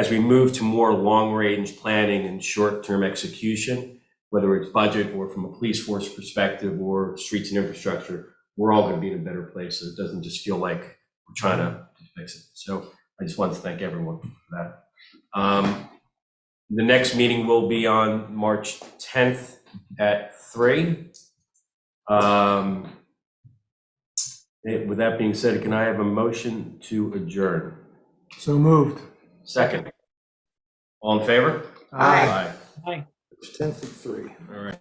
as we move to more long-range planning and short-term execution, whether it's budget or from a police force perspective or streets and infrastructure, we're all going to be in a better place. So it doesn't just feel like we're trying to fix it. So I just want to thank everyone for that. The next meeting will be on March 10th at 3. With that being said, can I have a motion to adjourn? So moved. Second. All in favor? Aye. Aye. 10th at 3. All right.